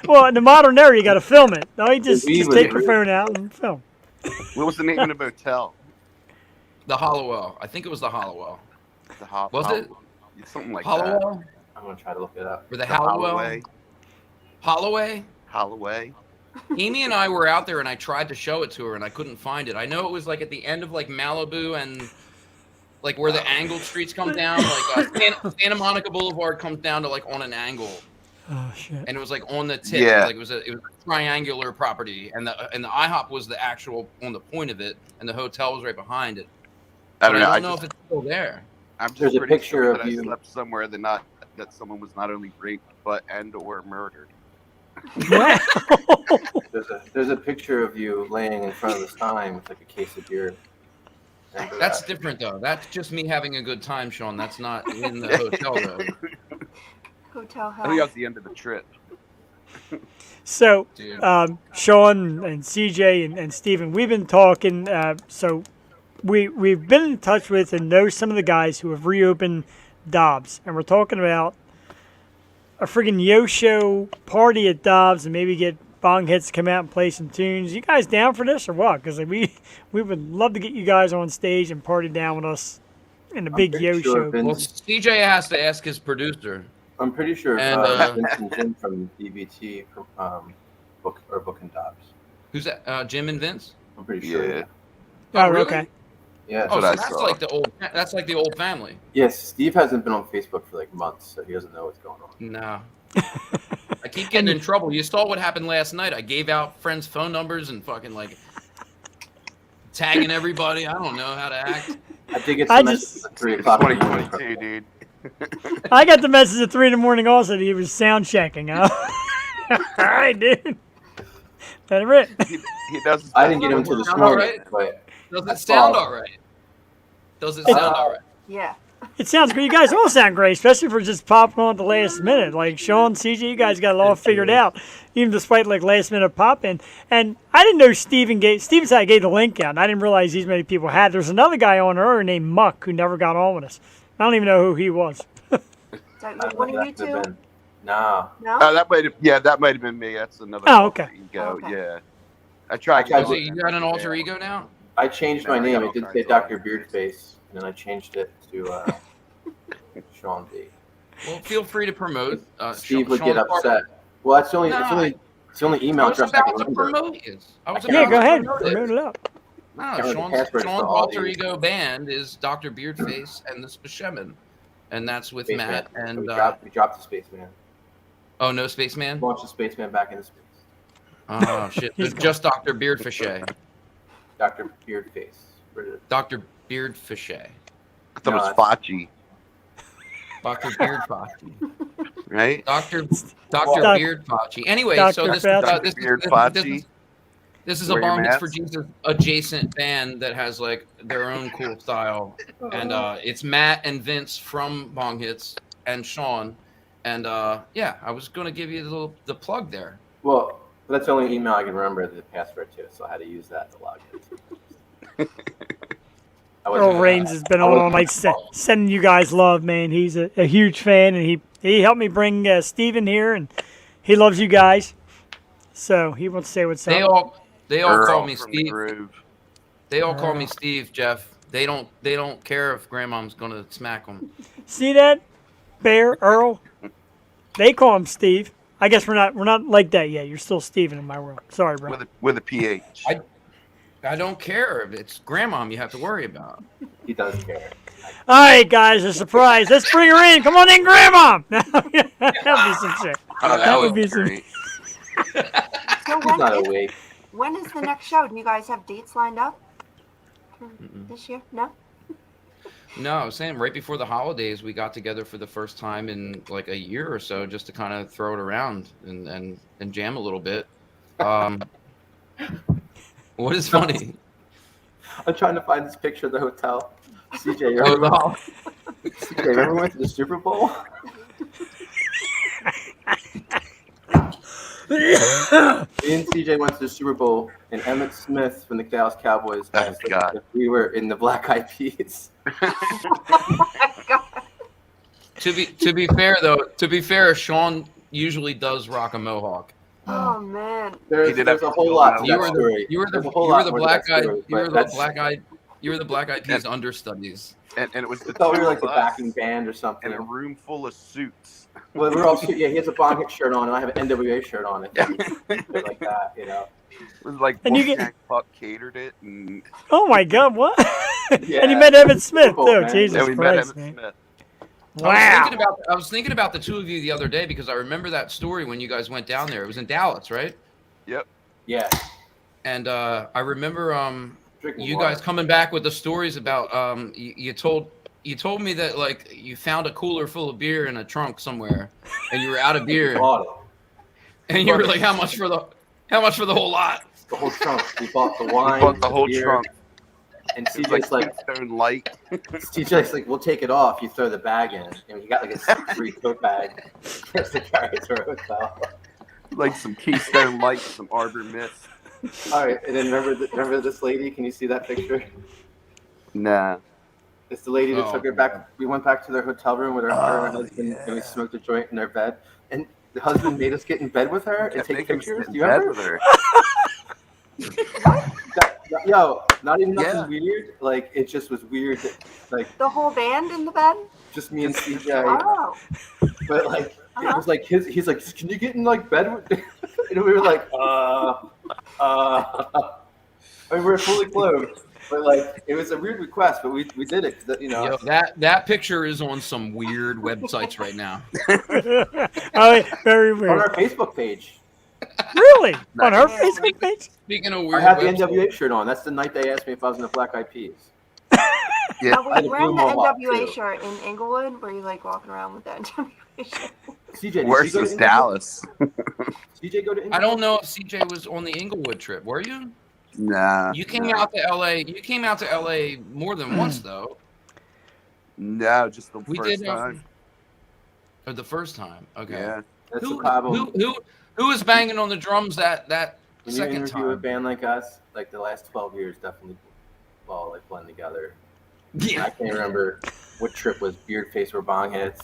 Well, in the modern era, you got to film it. No, you just We would take your really- phone out and film. What was the name of the motel? The Hollowell. I think it was the Hollowell. Was it? Something like that. Hollowell? I'm gonna try to look it up. Or the Hollowell? Holloway. Holloway? Holloway. Amy and I were out there, and I tried to show it to her, and I couldn't find it. I know it was like at the end of like Malibu and like where the angled streets come down, like Santa Monica Boulevard comes down to like on an angle, Oh shit! and it was like on the tip. Yeah. It was a triangular property, and the IHOP was the actual on the point of it, and the hotel was right behind it. I But don't know. I don't know if it's still there. I'm just There's a pretty picture sure of that you. I slept somewhere that someone was not only raped but or murdered. Wow. There's a picture of you laying in front of the sign with like a case of beer. Remember That's that? different though. That's just me having a good time, Sean. That's not in the hotel though. Hotel I think that hell. was the end of the trip. So, Dude. Sean and CJ and Steven, we've been talking. So, we've been in touch with and know some of the guys who have reopened Dobbs, and we're talking about a friggin' yo-show party at Dobbs, and maybe get Bong Hits to come out and play some tunes. You guys down for this or what? Because like, we would love to get you guys on stage and party down with us in the big pretty yo sure show. Vince- Well, CJ has to ask his producer. I'm pretty sure And, Vince and Jim from DBT book and Dobbs. Who's that? Jim and Vince? I'm pretty sure. Yeah. Oh, really? okay. Yeah. Oh, what so I that's saw. like the old. That's like the old family. Yes, Steve hasn't been on Facebook for like months, so he doesn't know what's going on. No. I keep getting in trouble. You saw what happened last night. I gave out friends' phone numbers and fucking like tagging everybody. I don't know how to act. I did get I some just- messages at 3 o'clock. in the morning. 2022, dude. I got the message at 3 a.m. also that he was sound checking. Huh? All right, dude. Let it rip. He does. his I best. didn't get him until this Sound morning, alright? but Does it That's sound all. all right? Does it sound all right? Yeah. It sounds great. You guys all sound great, especially for just popping on at the last minute. Like Sean, CJ, you guys got it all figured out, even despite like last minute pop in. And I didn't know Steven said I gave the link out, and I didn't realize these many people had. There's another guy on earlier named Muck who never got on with us. I don't even know who he was. So, one of you that could have two? been- Nah. No? That might have been me. That's another. Oh, okay. Go. Okay. Yeah. I tried. Okay, So you got an alter ego now? I changed my No, I name. got It did all say kinds Dr. of Beardface, and then I changed it to Sean B. Well, feel free to promote. Steve would Sean get Parker. upset. Well, it's the only I email was address I about can to remember. promote his. I was Yeah, about go to ahead. promote it. Promote it up. No, Can't remember the Sean's password for all alter these. ego band is Dr. Beardface and the Speshemin. And that's with Spaceman. Matt and we dropped the Spaceman. oh no Spaceman? Launched the Spaceman back into space. Oh shit. He's Just Dr. Beardfishe. Dr. Beardface. Dr. Beardfishe. I thought it was No, Facci, Dr. Beardfoschi. right? Dr. Doc- Beardfoschi. Anyway, so Dr. this, Fauci. this, Beard this, Facci. this is a Wear your Bong Hits For mask. Jesus adjacent band that has like their own cool style. And it's Matt and Vince from Bong Hits and Sean. And yeah, I was going to give you the plug there. Well, that's the only email I can remember the password to, so I had to use that to log in. I wasn't Earl gonna- Raines has been I on all wasn't- night sending you guys love, man. He's a huge fan, and he helped me bring Steven here, and he loves you guys. So he wants to say what's They up. all Earl call me from the Steve. Groove. They all call me Steve, Jeff. They don't care if grandmom's going to smack them. See that, Bear Earl? They call him Steve. I guess we're not like that yet. You're still Steven in my world. Sorry, bro. With a PH. I don't care if it's grandmom you have to worry about. He does care. All right, guys, a surprise. Let's bring her in. Come on in, Grandma. That'll be some shit. Oh, That would would be be some- great. So He's when not is, awake. When is the next show? Do you guys have dates lined up for this year? No? No, I was saying right before the holidays, we got together for the first time in like a year or so, just to kind of throw it around and jam a little bit. What is funny? I'm trying to find this picture of the hotel. CJ, Oh, no. CJ, remember we went to the Super Bowl? Me and CJ went to the Super Bowl, and Emmitt Smith from the Dallas Cowboys asked God. if we were in the Black Eyed Peas. Oh my God. To be fair though, Sean usually does rock a mohawk. Oh man. There's did have a to whole go lot on. to that story. You were There's the a whole lot more to black that eyed story, you were but the that's- Black Eyed Peas understudies. And it was I the thought we two were like of the us backing band or something. in a room full of suits. Well, we're all yeah. He has a Bong Hits shirt on, and I have an NWA shirt on. Like that, you know. It was like And you Wolfgang Puck catered it, and Oh my God, what? Yeah. And you met Evan Smith Cool, too. man. Jesus yeah, we met Christ, Emmitt man. Smith. Wow. I was thinking about the two of you the other day because I remember that story when you guys went down there. It was in Dallas, right? Yep. Yeah. And I remember Drinking you water. guys coming back with the stories about you told me that like you found a cooler full of beer in a trunk somewhere and you were out of beer Bought it. and you were like how much for the whole lot? The whole trunk. We bought the wine. We bought the whole beer, trunk. And It was CJ's like, Keystone Light. CJ's like, we'll take it off. You throw the bag in, and he got like a 6-free tote bag just to carry to our hotel. Like some Keystone Light, some Arbor Mist. All right, and then remember this lady? Can you see that picture? Nah. It's the lady that Oh, took her back. We went back to their hotel room with her and her husband, and we smoked a joint in their bed. And the husband made us get in bed with her and Kept take making us pictures. sit Do in you bed remember? with her. Yo, not even nothing Yeah. weird. Like it just was weird. That, like The whole band in the bed? just me and CJ. Oh. But like it was like he's like, can you get in like bed with? And we were like, I mean, we're fully clothed. But like it was a weird request, but we did it. 'Cause, you know. Yo, that picture is on some weird websites right now. Oh, very On weird. our Facebook page. Really? On our Facebook page? Speaking of I weird had the websites, NWA shirt on. That's the night they asked me if I was in the Black Eyed Peas. Yeah. Now, were I had you a wearing the blue mohawk, NWA too. shirt in Inglewood? Were you like walking around with the NWA shirt? CJ, did Worse you go was to Dallas. CJ go to Inglewood? I don't know if CJ was on the Inglewood trip. Were you? Nah. You came out to LA. You came out to LA more than once though. No, just the We first did time. Or the first time. Okay. Yeah. That's Who, the problem. who was banging on the drums that When you second interview a time? band like us, like the last 12 years definitely all like blend together. I Yeah. can't remember what trip was Beard Face or Bong Hits.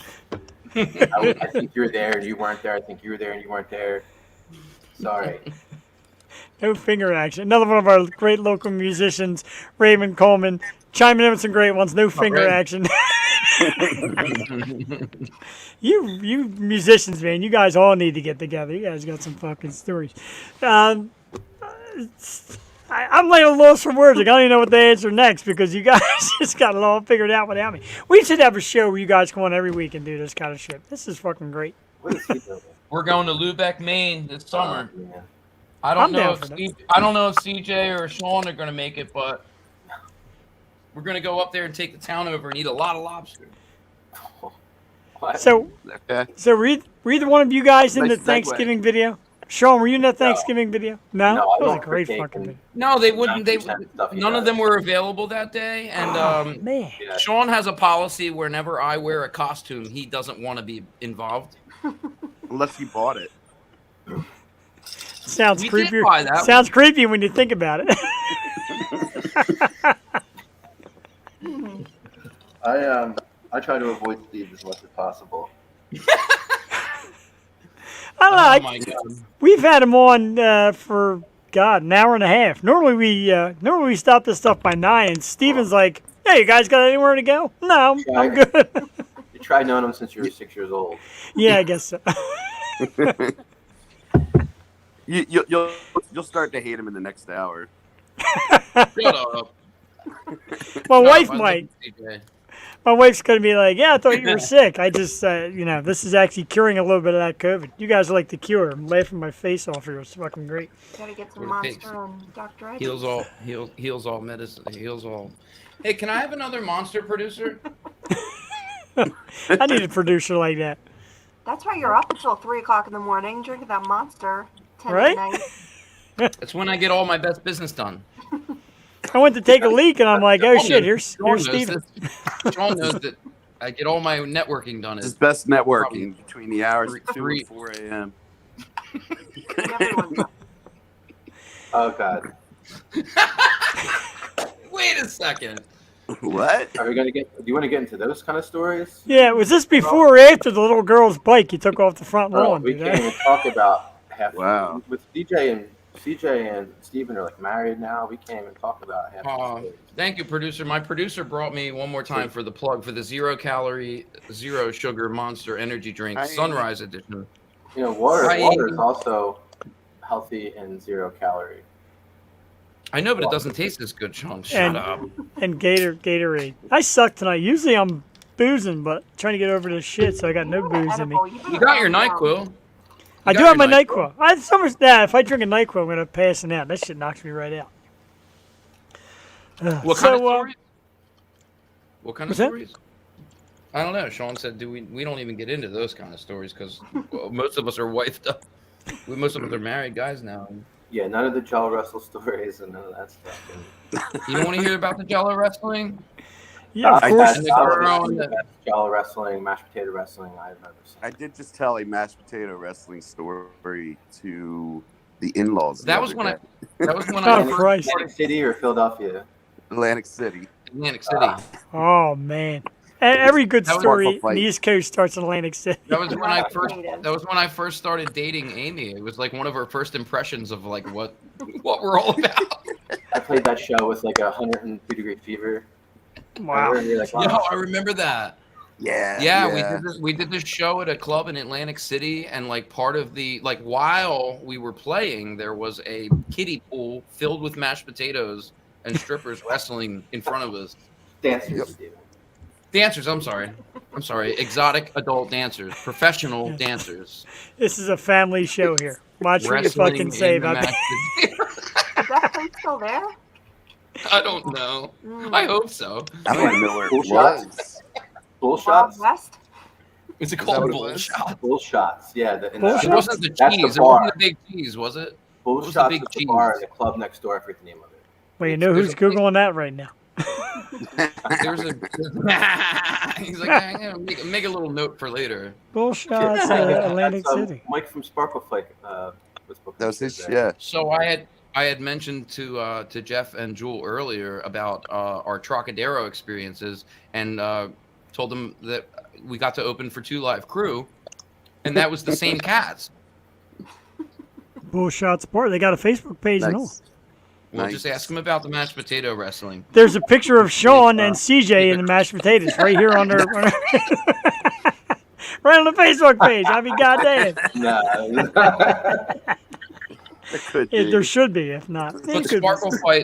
I think you were there and you weren't there. I think you were there and you weren't there. Sorry. No finger action. Another one of our great local musicians, Raymond Coleman, chiming in with some great ones. No finger Ray. action. You musicians, man, you guys all need to get together. You guys got some fucking stories. I'm like a loss for words. Like, I don't even know what to answer next because you guys just got it all figured out without me. We should have a show where you guys come on every week and do this kind of shit. This is fucking great. What is he doing? We're going to Lubeck, Maine this summer. Yeah. I don't I'm know down if for that. I don't know if CJ or Sean are going to make it, but we're going to go up there and take the town over and eat a lot of lobster. What? So were either one of you guys in Nice the segue. Thanksgiving video? Sean, were you in that Thanksgiving video? No? No, I That was a don't great partake fucking in- video. No, they wouldn't. They 90% stuff he none of does. them were available that day, and Man. Yeah. Sean has a policy whenever I wear a costume, he doesn't want to be involved. Unless you bought it. Sounds We creepy. did buy that Sounds creepy when you think about it. I try to avoid Steve as much as possible. I don't know. Oh my god! We've had him on for an hour and a half. Normally we stop this stuff by 9. And Steven's like, "Hey, you guys got anywhere to go?" No, I'm good. You tried knowing him since you were 6 years old. Yeah, I guess so. You'll start to hate him in the next hour. Shut up. My No, wife I love might. CJ. My wife's going to be like, yeah, I thought you were sick. I just, this is actually curing a little bit of that COVID. You guys are like the cure. I'm laughing my face off here. It's fucking great. Gotta get some What it takes. Monster and Dr. Edwards. Heals all medicine. Heals all. Hey, can I have another monster, producer? I need a producer like that. That's why you're up until 3 o'clock in the morning drinking that Monster 10 Right? at night. That's when I get all my best business done. I went to take a leak, and I'm like, oh, Sean shit, knows- here's Sean knows Steven. this. Sean knows that I get all my networking done. It's Is best networking between the hours of 2 Three. and 4 a.m. Everyone's up. Oh God. Wait a second. What? Are we gonna get? Do you want to get into those kind of stories? Yeah, was this before or after the little girl's bike you took off the front Oh, lawn? we dude? can't even talk about half. Wow. With CJ and Steven are like married now. We can't even talk about half. the stories. Thank you, producer. My producer brought me one more time for the plug for the 0-calorie, 0-sugar Monster energy drink, Hi. Sunrise Edition. You know, water Right. is also healthy and 0 calorie. I know, but it doesn't taste as good, Sean. Shut And- up. And Gatorade. I suck tonight. Usually I'm boozing, but trying to get over this shit, so I got no You want booze in me. edible, You got your better NyQuil. I do have my NyQuil. If I drink a NyQuil, I'm going to pass it out. That shit knocks me right out. What kind of So, stories? What kind of what's that? stories? I don't know. Sean said, we don't even get into those kind of stories because most of us are wifed up. Most of us are married guys now. Yeah, none of the Jello Wrestle stories and none of that stuff. You don't want to hear about the Jello wrestling? Yeah, of I course. And the That was girl the that- best Jello Wrestling, mashed potato wrestling I've ever seen. I did just tell a mashed potato wrestling story to the in-laws. the That was other when I. day. That was when Oh, I first Christ. Atlantic City or Philadelphia? Atlantic City. Atlantic City. Oh, man. Every good That was story Sparkle in the Fight. East Coast starts in Atlantic City. That was when I first. Creative. That was when I first started dating Amy. It was like one of her first impressions of like what we're all about. I played that show with like 102-degree fever. Wow. And you're like, wow. Yo, I remember that. Yeah. Yeah, we did this show at a club in Atlantic City, and like part of the while we were playing, there was a kiddie pool filled with mashed potatoes and strippers wrestling in front of us. Dancers, Steven. Dancers, I'm sorry, exotic adult dancers, professional dancers. This is a family show here. Watch what you wrestling fucking say in the about that. mashed potatoes. Is that place still there? I don't know. I hope so. I don't even know where Cool it shots. was. Bull Wild shots? West? Is it that called what it bull was? shot? Bull shots, yeah. Bull It shots? wasn't the That's the cheese. It bar. wasn't the big cheese, was it? Bull What was the shots big at the bar cheese? and the club next door, I forget the name of it. Well, you know who's There's a- Googling that right now. There's a. He's like, I'm gonna make a little note for later. Bullshots, Atlantic That's, City. Mike from Sparkle Flake was booking That was his us there. yeah. So I had mentioned to Jeff and Jewel earlier about our Trocadero experiences, and told them that we got to open for 2 Live Crew, and that was the same cats. Bullshots Bar. They got a Facebook page and all. Nice. We'll Nice. just ask them about the mashed potato wrestling. There's a picture of Sean and CJ in the mashed potatoes right here on their right on the Facebook page. I mean, goddamn. No. It could Yeah, be. there should be, if not. It But could be.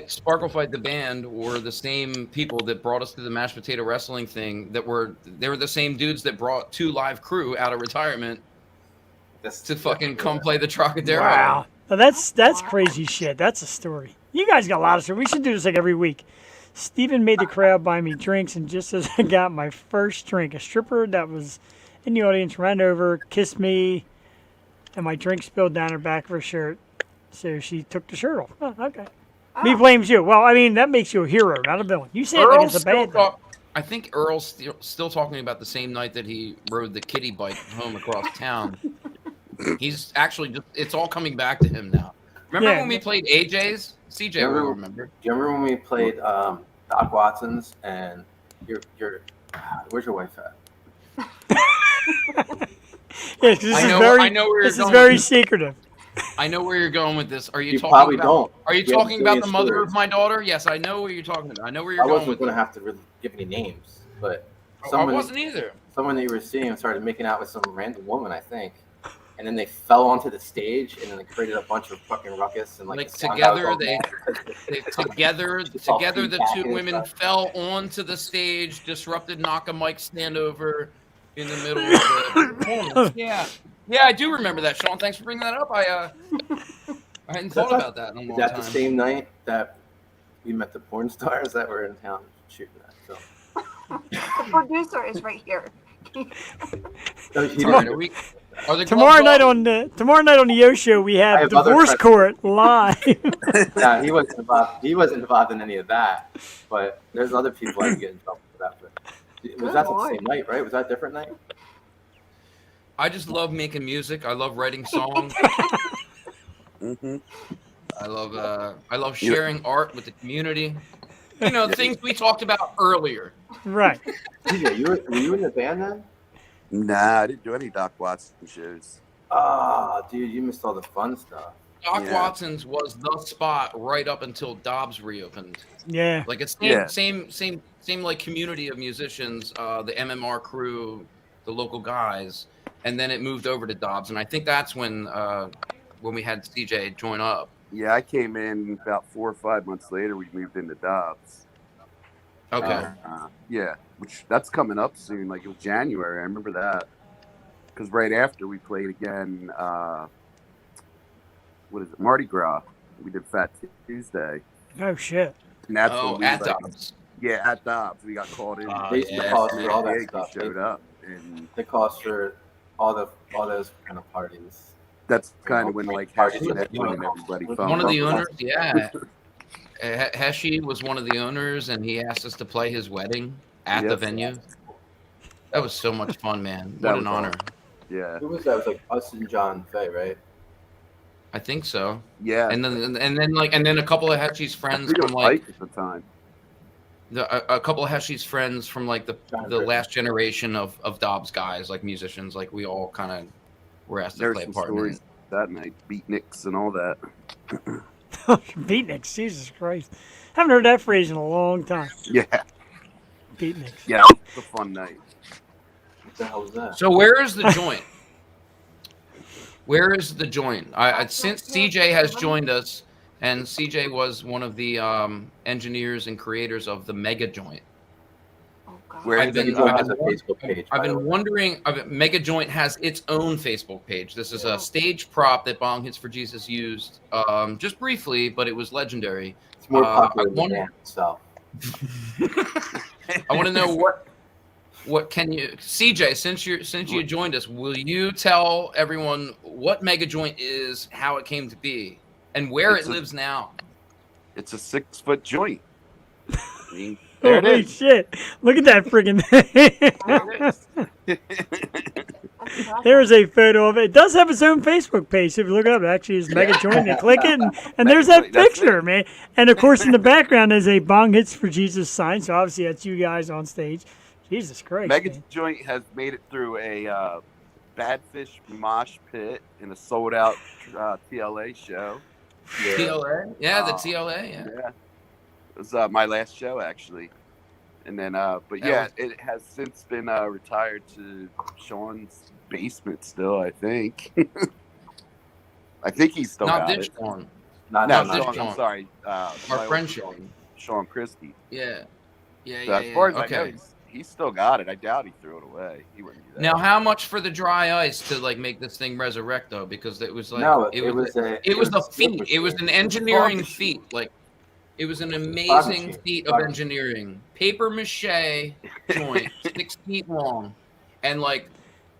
Sparkle Fight, the band, were the same people that brought us to the mashed potato wrestling thing. They were the same dudes that brought 2 Live Crew out of retirement to fucking come play the Trocadero. Wow. Now that's crazy shit. That's a story. You guys got a lot of stories. We should do this like every week. Steven made the crowd buy me drinks, and just as I got my first drink, a stripper that was in the audience ran over, kissed me, and my drink spilled down her back of her shirt. So she took the shirt off. Oh, okay. Me blames you. Well, I mean, that makes you a hero, not a villain. You say it like it's a bad thing. I think Earl's still talking about the same night that he rode the kiddie bike home across town. He's actually it's all coming back to him now. Remember Yeah. when we played AJ's? CJ will remember. Do you remember when we played Doc Watson's and your where's your wife at? Yes, 'cause this I is know- very, I know where you're this is going very with secretive. I know where you're going with this. Are you, You talking probably about? don't. Are you You have talking about the serious mother stories. of my daughter? Yes, I know where you're talking about. I know where you're I going wasn't with going to this. have to really give any names, but I someone wasn't either. that you were seeing started making out with some random woman, I think. and then they fell onto the stage, and then they created a bunch of fucking ruckus and Like the sound guy was together, all they mad. together It's all the feedback two and women stuff. fell onto the stage, disrupted knock a mic standover in the middle of the performance. Yeah, I do remember that, Sean. Thanks for bringing that up. I hadn't thought about that in a Is long that time. the same night that we met the porn stars that were in town shooting that film? The producer is right here. No, he All right, didn't. are the Tomorrow gloves night off? on the Yo Show, we I have have other Divorce friends. Court live. Yeah, he wasn't involved. He wasn't involved in any of that. But there's other people I can get in trouble for that. But was that the same night, right? Was that a different night? I just love making music. I love writing songs. Mm-hmm. I love sharing art with the community. You know, things we talked about earlier. Right. DJ, were you in the band then? Nah, I didn't do any Doc Watson shows. Oh, dude, you missed all the fun stuff. Doc Yeah. Watson's was the spot right up until Dobbs reopened. Yeah. Like it's Yeah. same like community of musicians, the MMR crew, the local guys, and then it moved over to Dobbs, and I think that's when we had CJ join up. Yeah, I came in about 4 or 5 months later. We moved into Dobbs. Okay. Yeah, which that's coming up soon. Like it was January. I remember that because right after we played again. What is it? Mardi Gras. We did Fat Tuesday. Oh shit. And that's when we at like, Dobbs. Yeah, at Dobbs. We got called in. They used to yeah. call us for all that Gig, stuff. we showed up, and They call us for all those kind of parties. that's kind of when like Heshy and Edwin and everybody found One of the out. owners, yeah. Heshy was one of the owners, and he asked us to play his wedding at the Yes. venue. That was so much fun, man. That What an was honor. awesome. Yeah, Who was that? It was like us and John Fay, right? I think so. yeah. And then a couple of Heshy's friends We from were like Pike at the time. a couple of Heshy's friends from like the last generation of Dobbs guys, like musicians, like we all kind of were asked to There's play a some part in stories it. that night, beatniks and all that. Beatniks, Jesus Christ. Haven't heard that phrase in a long time. Yeah, Beatniks. yeah. It was a fun night. What the hell was that? So where is the joint? Where is the joint? Since CJ has joined us, and CJ was one of the engineers and creators of the Mega Joint. Oh, God. Where I've been- Joe I've has a been- Facebook page. I've by the been way. wondering. Mega Joint has its own Facebook page. This is a stage prop that Bong Hits For Jesus used, just briefly, but it was legendary. It's more I popular than the wonder- band itself. I want to know what can you, CJ? Since you joined us, will you tell everyone what Mega Joint is, how it came to be, and where it lives now? It's a 6-foot joint. I mean, there it Holy is. shit. Look at that friggin' thing. That's impressive. There is a photo of it. It does have its own Facebook page. So if you look it up, it actually is Mega Joint. And click it, and there's that Joint, that's picture, man. And of course, in the background is a Bong Hits For Jesus sign. So obviously, that's you guys on stage. Jesus Christ. Mega man. Joint has made it through a Badfish mosh pit in a sold-out TLA show. TLA, yeah, the TLA, yeah. Yeah, it was my last show actually, and then but yeah, it has since been retired to Sean's basement still. I think. I think he's still Not got this it. one. Not No, this Sean, Sean. I'm sorry. Our my friend old Sean. Sean Christie. Yeah, yeah, So yeah. as far as I know, Okay. he's still got it. I doubt he threw it away. He wouldn't do that. Now, how much for the dry ice to like make this thing resurrect though? Because it was like No, it was a a feat. It was an engineering feat. Like it was an amazing machine. feat of engineering. Paper mache joint, 6 feet long, and like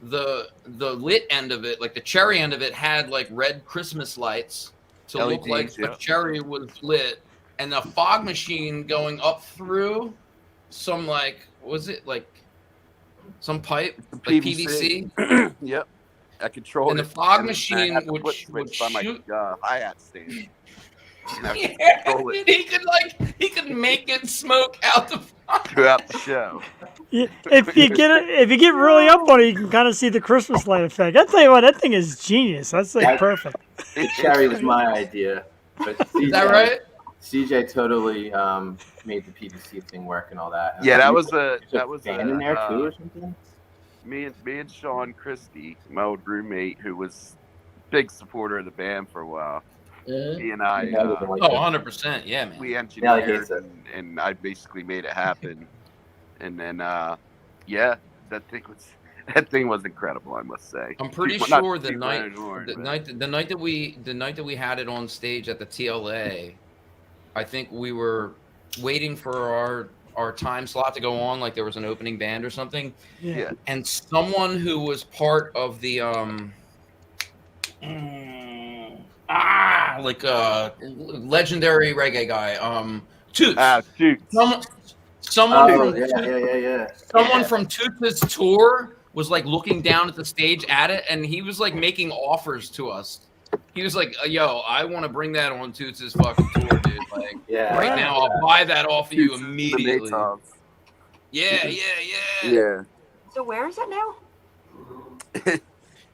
the lit end of it, like the cherry end of it, had like red Christmas lights to look like LEDs, yeah. a cherry was lit, and the fog machine going up through some like was it like some pipe like PVC. Yep. I controlled And it. the fog And machine I had the would foot switch shoot- by my hi-hat stand. And I could Yeah, control it he could make it smoke out the fog. throughout the show. Yeah, if you get really up on it, you can kind of see the Christmas light effect. I tell you what, that thing is genius. That's like perfect. The cherry was my idea, but CJ, Is that right? CJ totally made the PVC thing work and all that. Yeah, that was There's that was fan in there uh, too or something. me and Sean Christie, my old roommate, who was big supporter of the band for a while. He and I, Yeah, I like Oh, that. 100%. Yeah, man. we Yeah, engineered, it. and I basically made it happen. And then, yeah, that thing was incredible, I must say. I'm pretty Not sure to the toot my night own horn, the but- night that we had it on stage at the TLA, I think we were waiting for our time slot to go on, like there was an opening band or something, yeah. and someone who was part of the legendary reggae guy, Toots. Shoot. Someone Oh, from yeah. someone from Toots' tour was like looking down at the stage at it, and he was like making offers to us. He was like, "Yo, I want to bring that on Toots' fucking tour, dude. Like, Yeah. right now, I'll buy that off of you Shoots the immediately." Maytals. Yeah. Yeah. So where is it now?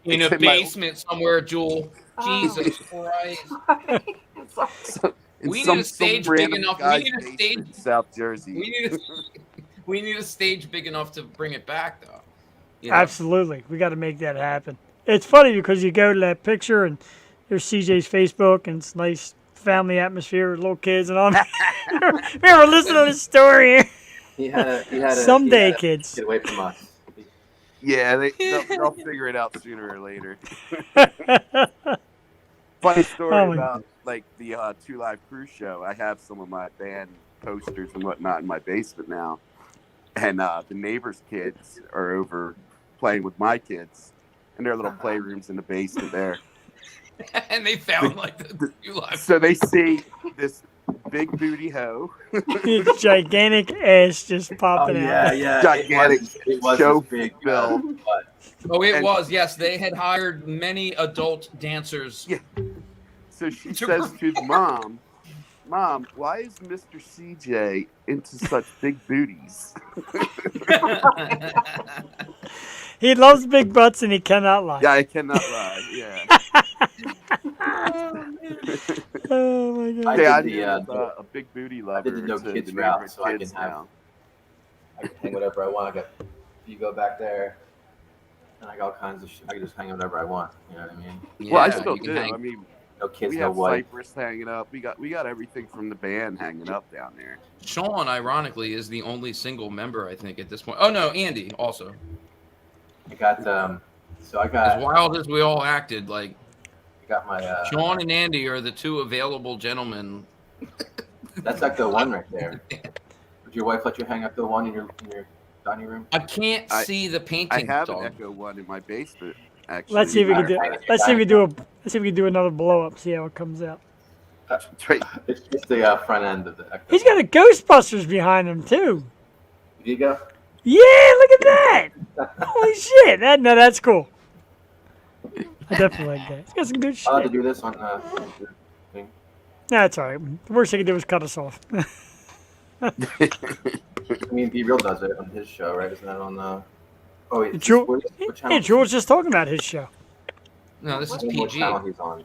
In It's a in my- basement somewhere, Jewel. Oh. Jesus Christ. Sorry. In We need some a stage big random enough. We guy's need a basement stage. in South Jersey. We need a stage big enough to bring it back, though. You know? Absolutely. We got to make that happen. It's funny because you go to that picture and there's CJ's Facebook and it's nice family atmosphere with little kids and all that. We were listening to the story. He had a Someday, kids. Get away from us. Yeah, they'll figure it out sooner or later. Funny story Oh my about like the Two Live Crew show. I have some of my band posters and whatnot in my basement now, and the neighbors' kids are over playing with my kids, and their little playrooms in the basement there. And they found like the two live. So they see this big booty hoe, Gigantic ass just popping out. yeah. Gigantic It was show this big bill. butt. Oh, it And- was. Yes, they had hired many adult dancers. Yeah. So she To says to the mom, why is Mr. CJ into such big booties? He loves big butts and he cannot lie. Yeah, I cannot lie. Yeah. Oh my god. I Yeah, I did did the, a big booty lover. did the no to kids the route, neighborhood so I kids can have- now. I can hang whatever I want. You go back there, and I got all kinds of shit. I can just hang whatever I want. You know what I mean? Well, I Yeah, still you can do. hang- I mean, No kids, we no have wife. Cypress hanging up. We got everything from the band hanging up down there. Sean, ironically, is the only single member, I think, at this point. Oh no, Andy also. I got so I As got wild as we all acted, like I got my Sean and Andy are the two available gentlemen. that's Echo One right there. Would your wife let you hang Echo One in your dining room? I can't I- see the I painting. have an dog. Echo One in my basement. Actually, Let's see if we can do. Alright. Let's see if we do a. Let's see if we can do another blow up. See how it comes out. Right. It's just the front end of the Echo. He's got a Ghostbusters behind him too. Did you go? Yeah, look at that! Holy shit! That's cool. I definitely like that. He's got some good I'll have to shit. do this on thing. That's all right. The worst they could do is cut us off. I mean, Be Real does it on his show, right? Isn't that on the? Oh, wait, Jewel- what channel? Yeah, George just talking about his show. No, this is What PG. channel he's on?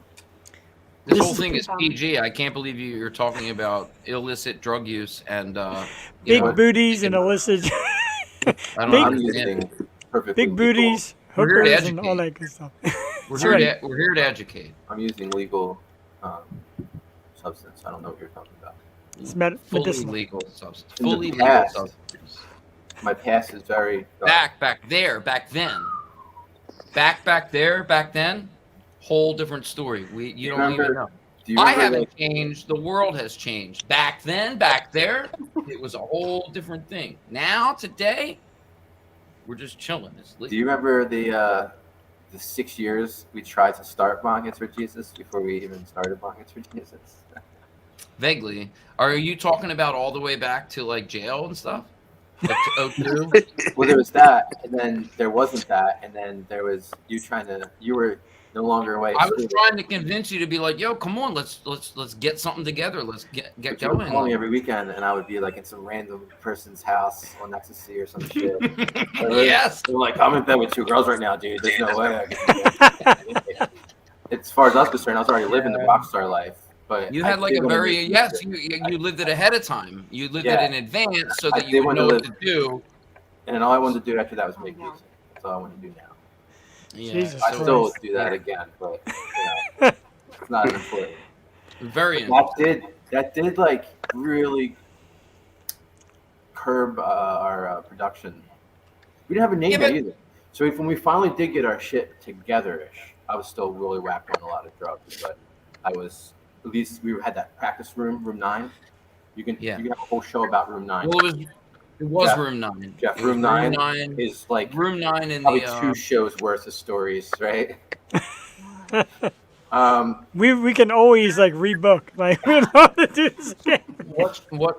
This This whole is- thing is PG. I can't believe you're talking about illicit drug use and Big know, booties and illicit. I don't big- I'm understand. using perfectly Big legal- booties, We're here to hookers, and all educate. that good stuff. We're That's here right. to we're here to educate. I'm using legal substance. I don't know what you're talking about. It's Fully medicinal. legal substance. In the Fully legal past. substance. My past is very Back there, back then. Back there, back then. Whole different story. You don't even know. Do you I remember haven't changed. The world has changed. Back then, back there, it was a whole different thing. Now, today, we're just chilling. Do you remember the 6 years we tried to start Bong Hits For Jesus before we even started Bong Hits For Jesus? Vaguely. Are you talking about all the way back to like jail and stuff? Like to 02? Well, there was that, and then there wasn't that, and then there was you were no longer away. I was trying to convince you to be like, yo, come on, let's get something together. Let's get But you would call me going. every weekend, and I would be like in some random person's house on ecstasy or some shit. Yes. They're like, I'm in bed with 2 girls right now, dude. There's no way I can do that. As far as I was concerned, I was already living the rock star life. But You I had like did a wanna very do yes. music. You lived it ahead of time. You lived Yeah. it in advance so I that did you would wanna know what live- to do. And then all I wanted to do after that was make music. That's all I want to do now. Yeah, Jesus I still Christ. do that again, but it's not as important. Very That did like really curb our production. We didn't have a name Yeah, yet but- either. So when we finally did get our shit together-ish, I was still really whacked on a lot of drugs, but I was at least we had that practice room 9. You can have a whole show about room 9. Well, it was Jeff, room 9. Jeff, It was room 9 is like room 9 in probably the 2 shows worth of stories, right? We can always like rebook. Like we don't have to do this again.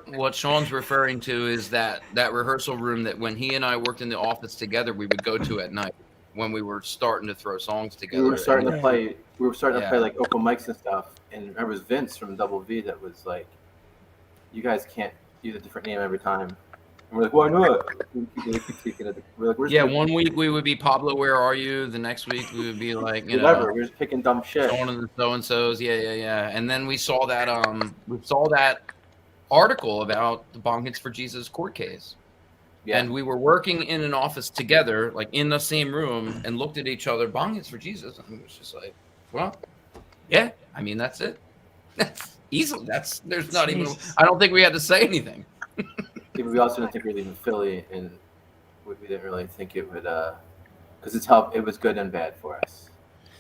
what Sean's referring to is that rehearsal room that when he and I worked in the office together, we would go to at night when we were starting to throw songs together. We were starting And- to play. We were starting to Yeah. play like open mics and stuff. And I remember it was Vince from Double V that was like, "You guys can't use a different name every time." And we're like, "Why not?" We keep taking it. We're like, "Where's Yeah, the-" one week we would be Pablo, where are you? The next week we would be like, whatever. We're just picking dumb shit. one of the so and so's. Yeah. And then we saw that article about the Bong Hits For Jesus court case. Yeah. And we were working in an office together, like in the same room, and looked at each other. Bong Hits For Jesus. And it was just like, well, yeah. I mean, that's it. That's easy. There's not even. I don't think we had to say anything. Yeah, but we also didn't think we were leaving Philly, and we didn't really think it would, because it was good and bad for us.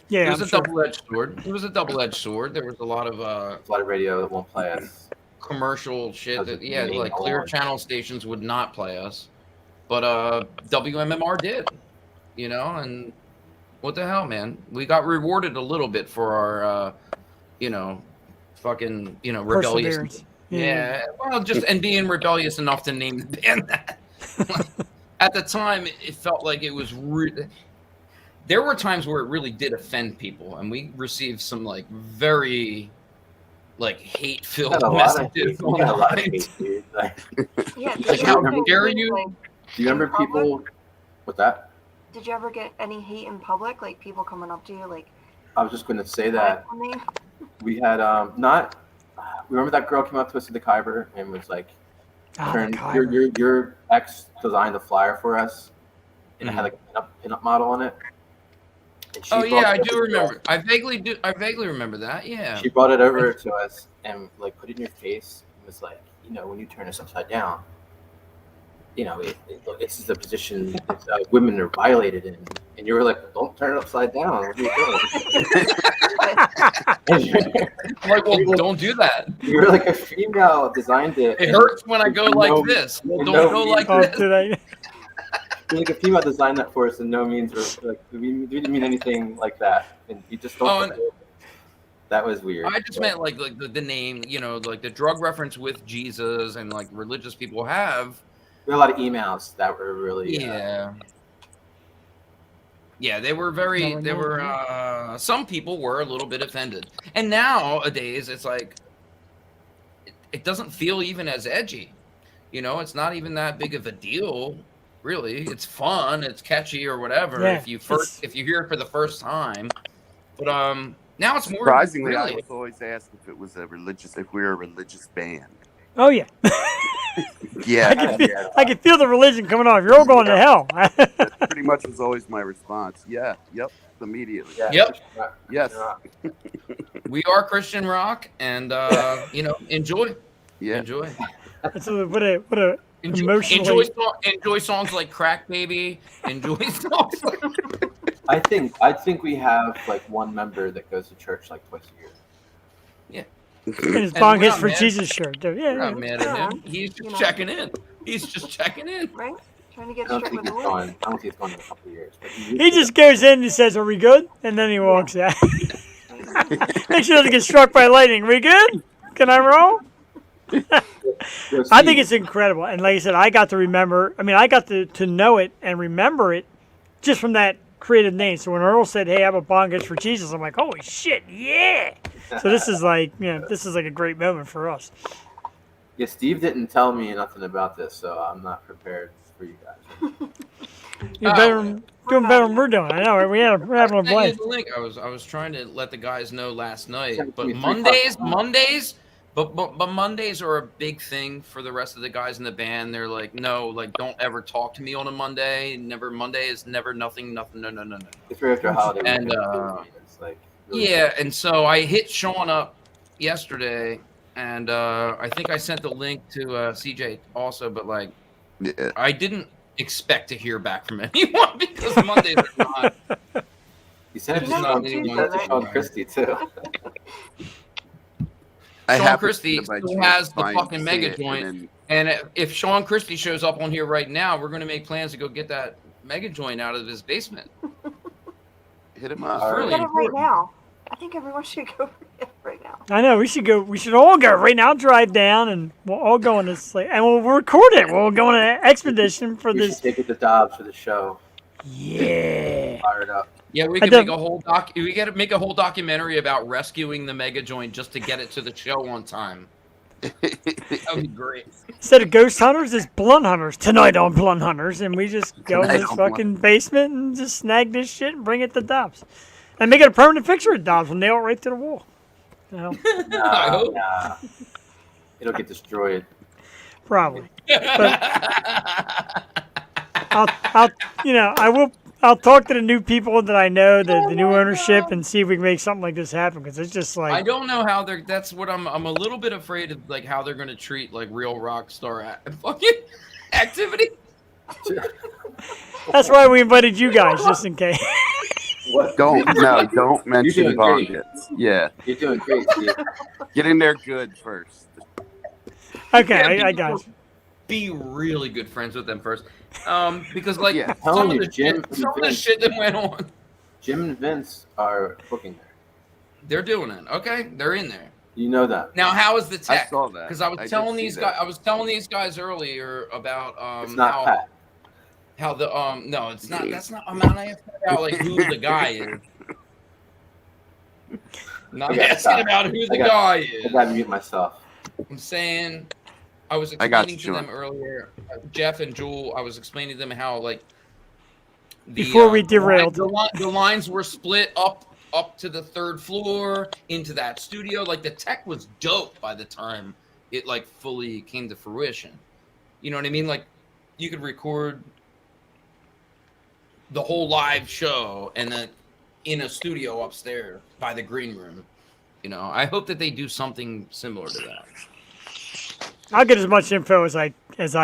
Yeah, It was I'm a sure. double-edged sword. It was a double-edged sword. There was a lot of There's a lot of radio that won't play us. commercial shit Because that of the main like Clear alarm. Channel stations would not play us, but WMMR did, and what the hell, man? We got rewarded a little bit for our fucking rebellious. Perseverance. Yeah, well, just and being rebellious enough to name the band that. At the time, it felt like it was. There were times where it really did offend people, and we received some like very, like hate-filled We got a lot of messages. hate. We got a lot of online. hate, dude. Like, Yeah. Like, how dare Like, you? do you remember in public? people? What's that? Did you ever get any hate in public? Like people coming up to you, like, I was just going to say that "Hi, homie?" we had not. Remember that girl came up to us at the Kyber and was like, Ah, "Turn the Kyber. your ex designed a flyer for us, and it had like a pinup model on it." And she Oh brought yeah, I it do over to remember. us. I vaguely remember that. Yeah. She brought it over to us and like put it in your face and was like, when you turn this upside down, this is the position that women are violated in. And you were like, "Don't turn it upside down. What are you doing?" Like, well, don't do that. You were like, a female designed it. It hurts when I go like No- this. Well, no don't go means- like Oh, this. did I? Like a female designed that for us, and no means like we didn't mean anything like that, and you just don't. Oh, put it. That was weird. I just meant like the name, like the drug reference with Jesus and like religious people have. We had a lot of emails that were really. Yeah, they were very. They were. Some people were a little bit offended, and nowadays it's like it doesn't feel even as edgy. It's not even that big of a deal. Really, it's fun, it's catchy or whatever. Yeah, if you hear it for the first time, but now it's more Surprisingly, I really. was always asked if we were a religious band. Oh yeah. Yeah, I can feel the religion coming off. You're all going to hell. pretty much was always my response. Yeah, yep, immediately. Yeah, Yep. Yes. We are Christian rock, and enjoy. Yeah. Enjoy. That's what a emotionally. Enjoy songs like "Crack Baby." Enjoy songs. I think we have like one member that goes to church like twice a year. And his And Bong we're Hits not For mad. Jesus shirt. Yeah, We're not yeah. mad at him. He's just checking in. He's just checking in. Right? Trying to I get don't straight think with he's the Lord. gone. I don't think he's gone in a couple of years. But He just goes in and says, "Are we good?" And then he walks out. Make sure he doesn't get struck by lightning. We good? Can I roll? I think it's incredible. And like I said, I got to remember. I mean, I got to know it and remember it just from that creative name. So when Earl said, "Hey, I have a Bong Hits For Jesus," I'm like, "Holy shit, yeah!" So this is like, this is like a great moment for us. Yeah, Steve didn't tell me nothing about this, so I'm not prepared for you guys. You're doing better than we're doing. I know. Right? We're having a I sent you blast. the link. I was trying to let the guys know last night, Sent it to but me 3 times. Mondays But Mondays are a big thing for the rest of the guys in the band. They're like, no, like don't ever talk to me on a Monday. Never Monday is never nothing. No. It's right after a holiday And weekend. It's like really yeah, and so I hit Sean up yesterday, and I think I sent the link to CJ also, but like Yeah. I didn't expect to hear back from anyone because Mondays are not. You sent it It's to not Sean, anyone. sent it to Sean Christie too. Sean Christie by still chance has the find fucking mega it, joint. and And if Sean Christie shows up on here right now, we're going to make plans to go get that mega joint out of his basement. then hit him up. All really Get it right important. now. I think everyone should go right now. I know we should go. We should all go right now. Drive down, and we'll all go on this, and we'll record it. We'll go on an expedition for We this. should take it to Dobbs for the show. Yeah. Fire it up. Yeah, we I can don't- make a whole doc. We got to make a whole documentary about rescuing the mega joint just to get it to the show on time. That would be great. Instead of ghost hunters, it's blunt hunters tonight on Blunt Hunters, and we just go in Tonight this on fucking basement and just snag this shit and bring it to Dobbs, and make it a permanent picture of Dobbs. We'll nail it right to the wall. You know, I hope. Nah. It'll get destroyed. probably. I'll, I'll talk to the new people that I know, the new ownership, and see if we can make something like this happen. Because it's just I like, don't know how they're. That's what I'm a little bit afraid of, like how they're going to treat like real rock star fucking activity. that's why we invited you guys, just in case. What? Don't mention doing Bong great. Hits. Yeah, You're doing great, Steve. get in there good first. Okay, I got you. Be really good friends with them first, because like Yeah. some Telling of you, the Jim shit, some of the Vince. shit that went on, Jim and Vince are booking there. they're doing it. Okay, they're in there. You know that. Now, how is the tech? saw that. Because I was I did telling see these that. guys. I was telling these guys earlier about It's not how Pat. how the no, it's not. That's not. I'm not asking about like who the guy is. I'm not Okay, asking stop. about who the I got- guy I is. gotta mute myself. I'm saying I was I got explaining you, to them Sean. earlier, Jeff and Jewel. I was explaining to them how like the, Before we the line- derailed. the lines were split up to the third floor into that studio. Like the tech was dope by the time it like fully came to fruition. You know what I mean? Like you could record the whole live show and then in a studio upstairs by the green room. You know, I hope that they do something similar to that. I'll get as much info as I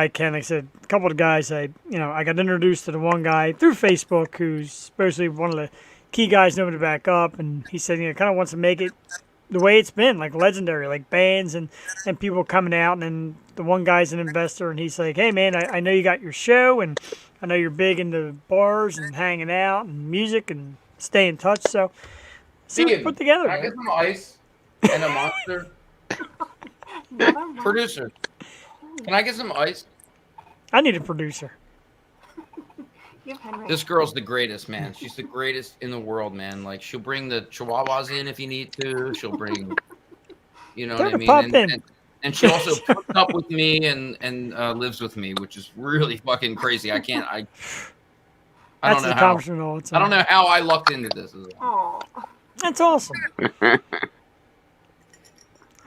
can. Like I said, a couple of guys I got introduced to the one guy through Facebook who's supposedly one of the key guys knowing to back up, and he said kind of wants to make it the way it's been, like legendary, like bands and people coming out. And then the one guy's an investor, and he's like, hey man, I know you got your show, and I know you're big into bars and hanging out and music and stay in touch. So see what we put together. Can I Man. get some ice and a monster? Another one. Producer, can I get some ice? I need a producer. You have Henry. This girl's the greatest, man. She's the greatest in the world, man. Like she'll bring the chihuahuas in if you need to. She'll bring, you know Tell what I her mean. to pop in. And she also puts up with me and lives with me, which is really fucking crazy. I can't. I That's don't an know how. accomplishment all the time. I don't know how I lucked into this. Oh, That's awesome.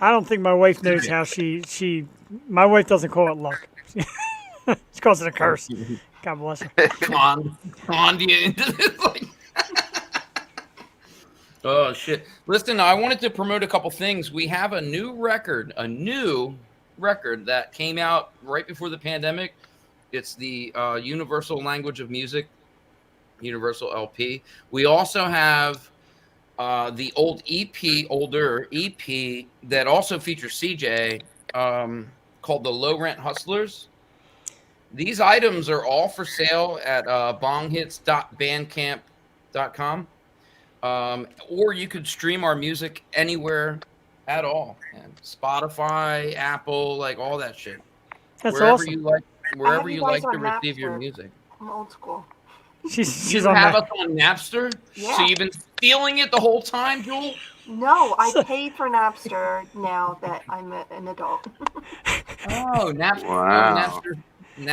I don't think my wife knows how she. My wife doesn't call it luck. She calls it a curse. God bless her. Conned you into this. Like... Oh shit! Listen, I wanted to promote a couple things. We have a new record that came out right before the pandemic. It's the Universal Language of Music, Universal LP. We also have the older EP that also features CJ, called the Low Rent Hustlers. These items are all for sale at bonghits.bandcamp.com. Or you could stream our music anywhere at all. And Spotify, Apple, like all that shit. That's wherever awesome. you like, wherever you you guys like to on receive your Napster. music. I'm old school. She's You on have that. us on Napster, Yeah. so you've been stealing it the whole time, Jewel. No, I pay for Napster now that I'm an adult. Oh, Napster! Wow. Napster.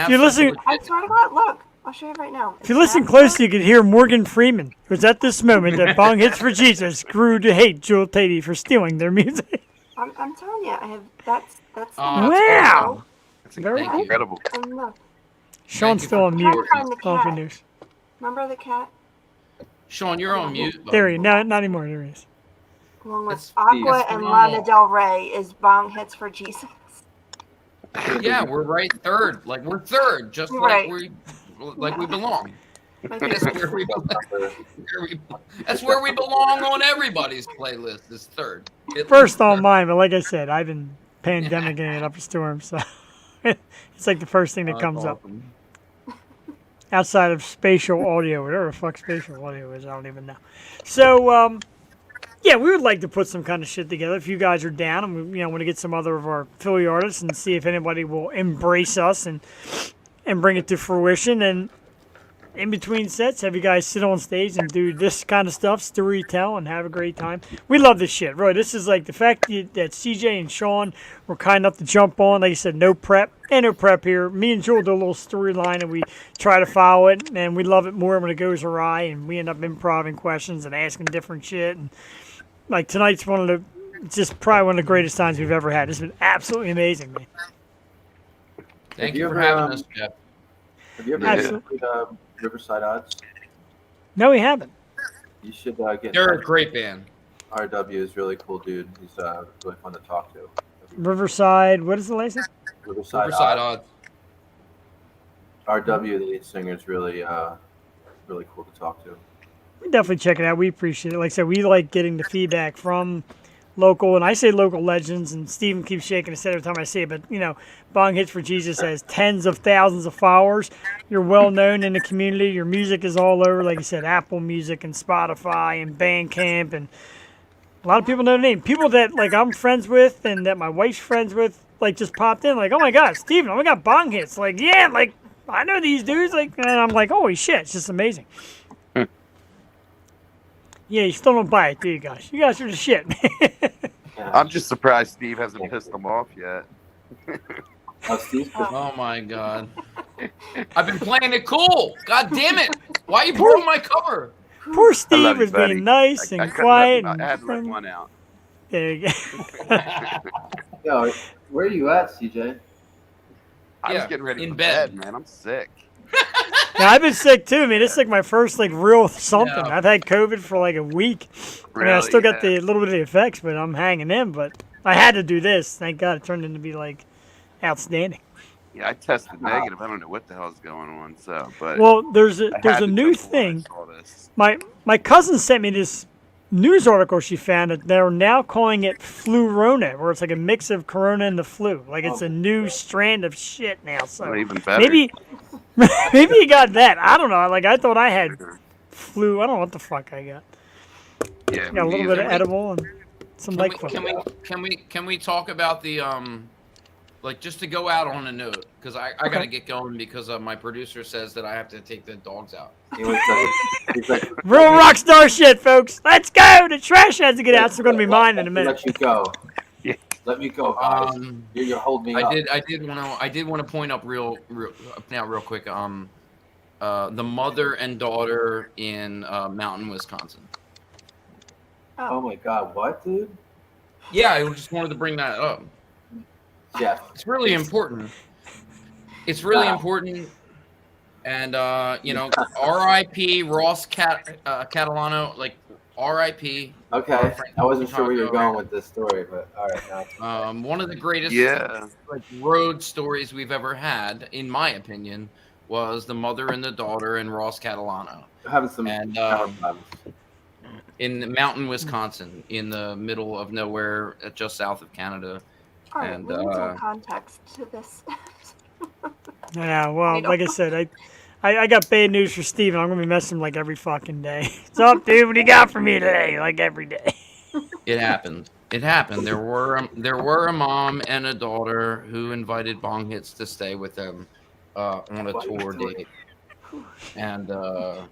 You're listening- I swear to God, look, I'll show you right now. If you listen closely, you can hear Morgan Freeman. It was at this moment that Bong Hits For Jesus grew to hate Jewel Tatey for stealing their music. I'm telling you, I have that's the Oh, next that's Wow. show. That's Very Thank cool. you. incredible. And look, Sean's you still for on I'm mute. trying to find the Coffee cat. news. Remember the cat? Sean, you're on mute. bud. There he no, not anymore. There he is. Along with It's Aqua it's and phenomenal. Lana Del Rey is Bong Hits for Jesus. Yeah, we're right third. Like we're third, just Right. like we belong. My That's favorite. that's where we belong on everybody's playlist. Is third. At First least on third. mine, but like I said, I've been pandemicing it up a storm, so it's like the first thing that Oh, comes that's up awesome. outside of spatial audio, whatever the fuck spatial audio is. I don't even know. So, yeah, we would like to put some kind of shit together if you guys are down, and we, want to get some other of our Philly artists and see if anybody will embrace us and bring it to fruition. And in between sets, have you guys sit on stage and do this kind of stuff, story tell, and have a great time. We love this shit, right? This is like the fact that CJ and Sean were kind enough to jump on. Like you said, no prep, and no prep here. Me and Joel do a little storyline, and we try to follow it, and we love it more when it goes awry, and we end up improvising questions and asking different shit. And like tonight's just probably one of the greatest times we've ever had. It's been absolutely amazing, man. Thank you you for ever, having us, Jeff. Have you ever Absolutely. played Riverside Odds? No, we haven't. You should get in They're a touch. great band. RW is really cool, dude. He's really fun to talk to. Riverside, what is the last name? Riverside Riverside Odds. Odds. RW, the lead singer, is really cool to talk to. We definitely check it out. We appreciate it. Like I said, we like getting the feedback from local, and I say local legends, and Steven keeps shaking his head every time I say it, but, Bong Hits for Jesus has tens of thousands of followers. You're well known in the community. Your music is all over, like you said, Apple Music and Spotify and Bandcamp, and a lot of people know the name. People that, like, I'm friends with and that my wife's friends with, like, just popped in, like, oh my God, Steven, oh my God, Bong Hits. Like, yeah, like, I know these dudes, like, and I'm like, holy shit, it's just amazing. Yeah, you still don't buy it, do you guys? You guys are the shit, man. I'm just surprised Steve hasn't pissed them off yet. Steve, Oh my God. I've been playing it cool. God damn it. Why you blowing my cover? Poor I Steve love you, was buddy. being nice I and couldn't quiet. let- And I had to let friendly. one out. There you go. yo, where are you at, CJ? I was Yeah, getting ready in for bed. bed, man. I'm sick. Yeah, I've been sick too, man. It's like my first like real something. Yeah. I've had COVID for like a week. I mean, I Really, still got yeah. the little bit of the effects, but I'm hanging in. But I had to do this. Thank God, it turned into be like outstanding. Yeah, I tested negative. I don't know what the hell's going on. So, but Well, there's I a had to new jump on when I thing. saw this. My cousin sent me this news article she found that they're now calling it flu rona, where it's like a mix of corona and the flu. Like it's a new strand of shit now. So Well, even better. maybe you got that. I don't know. Like I thought I had flu. I don't know what the fuck I got. Yeah, I got a me little bit of neither. edible and some NyQuil. Can we talk about the like just to go out on a note because I gotta get going because my producer says that I have to take the dogs out. He's like, Real rock star shit, folks. Let's go. The trash has to get out. It's going to be mine in a minute. let you go. Yeah. Let me go, guys. You're holding me up. I did want to point up real quick. The mother and daughter in Mountain, Wisconsin. Oh my God, what, dude? Yeah, I just wanted to bring that up. Jeff. It's really important. It's really important. And R.I.P. Ross Catalano, like R.I.P. Okay, I wasn't sure where you're going with this story, but all right now. One of the greatest like road stories we've ever had, in my opinion, was the mother and the daughter and Ross Catalano. Having some And in Mountain, Wisconsin, in the middle of nowhere, just south of Canada. All right, And we need some context to this. Yeah, well, like I said, I got bad news for Steven. I'm going to be messing him like every fucking day. What's up, dude? What do you got for me today? Like every day. It happened. It happened. There were a mom and a daughter who invited Bong Hits to stay with them on a tour date. And Ross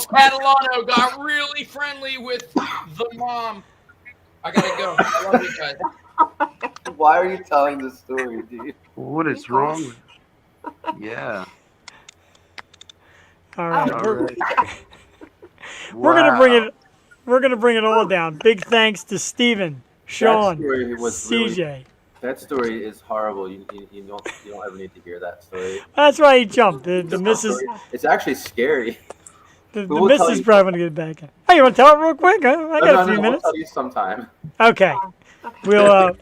Catalano got really friendly with the mom. I gotta go. I love you guys. Why are you telling this story, dude? What is wrong? Yeah. All right. All right. We're going to bring it. We're going to bring it all down. Big thanks to Steven, Sean, story was CJ. That story is horrible. You don't ever need to hear that story. That's why he jumped. The missus, It's actually scary. the will tell missus you- probably want to get back in. Hey, you want to tell it real quick? I got a few We'll minutes. tell you sometime. Okay. Okay. We'll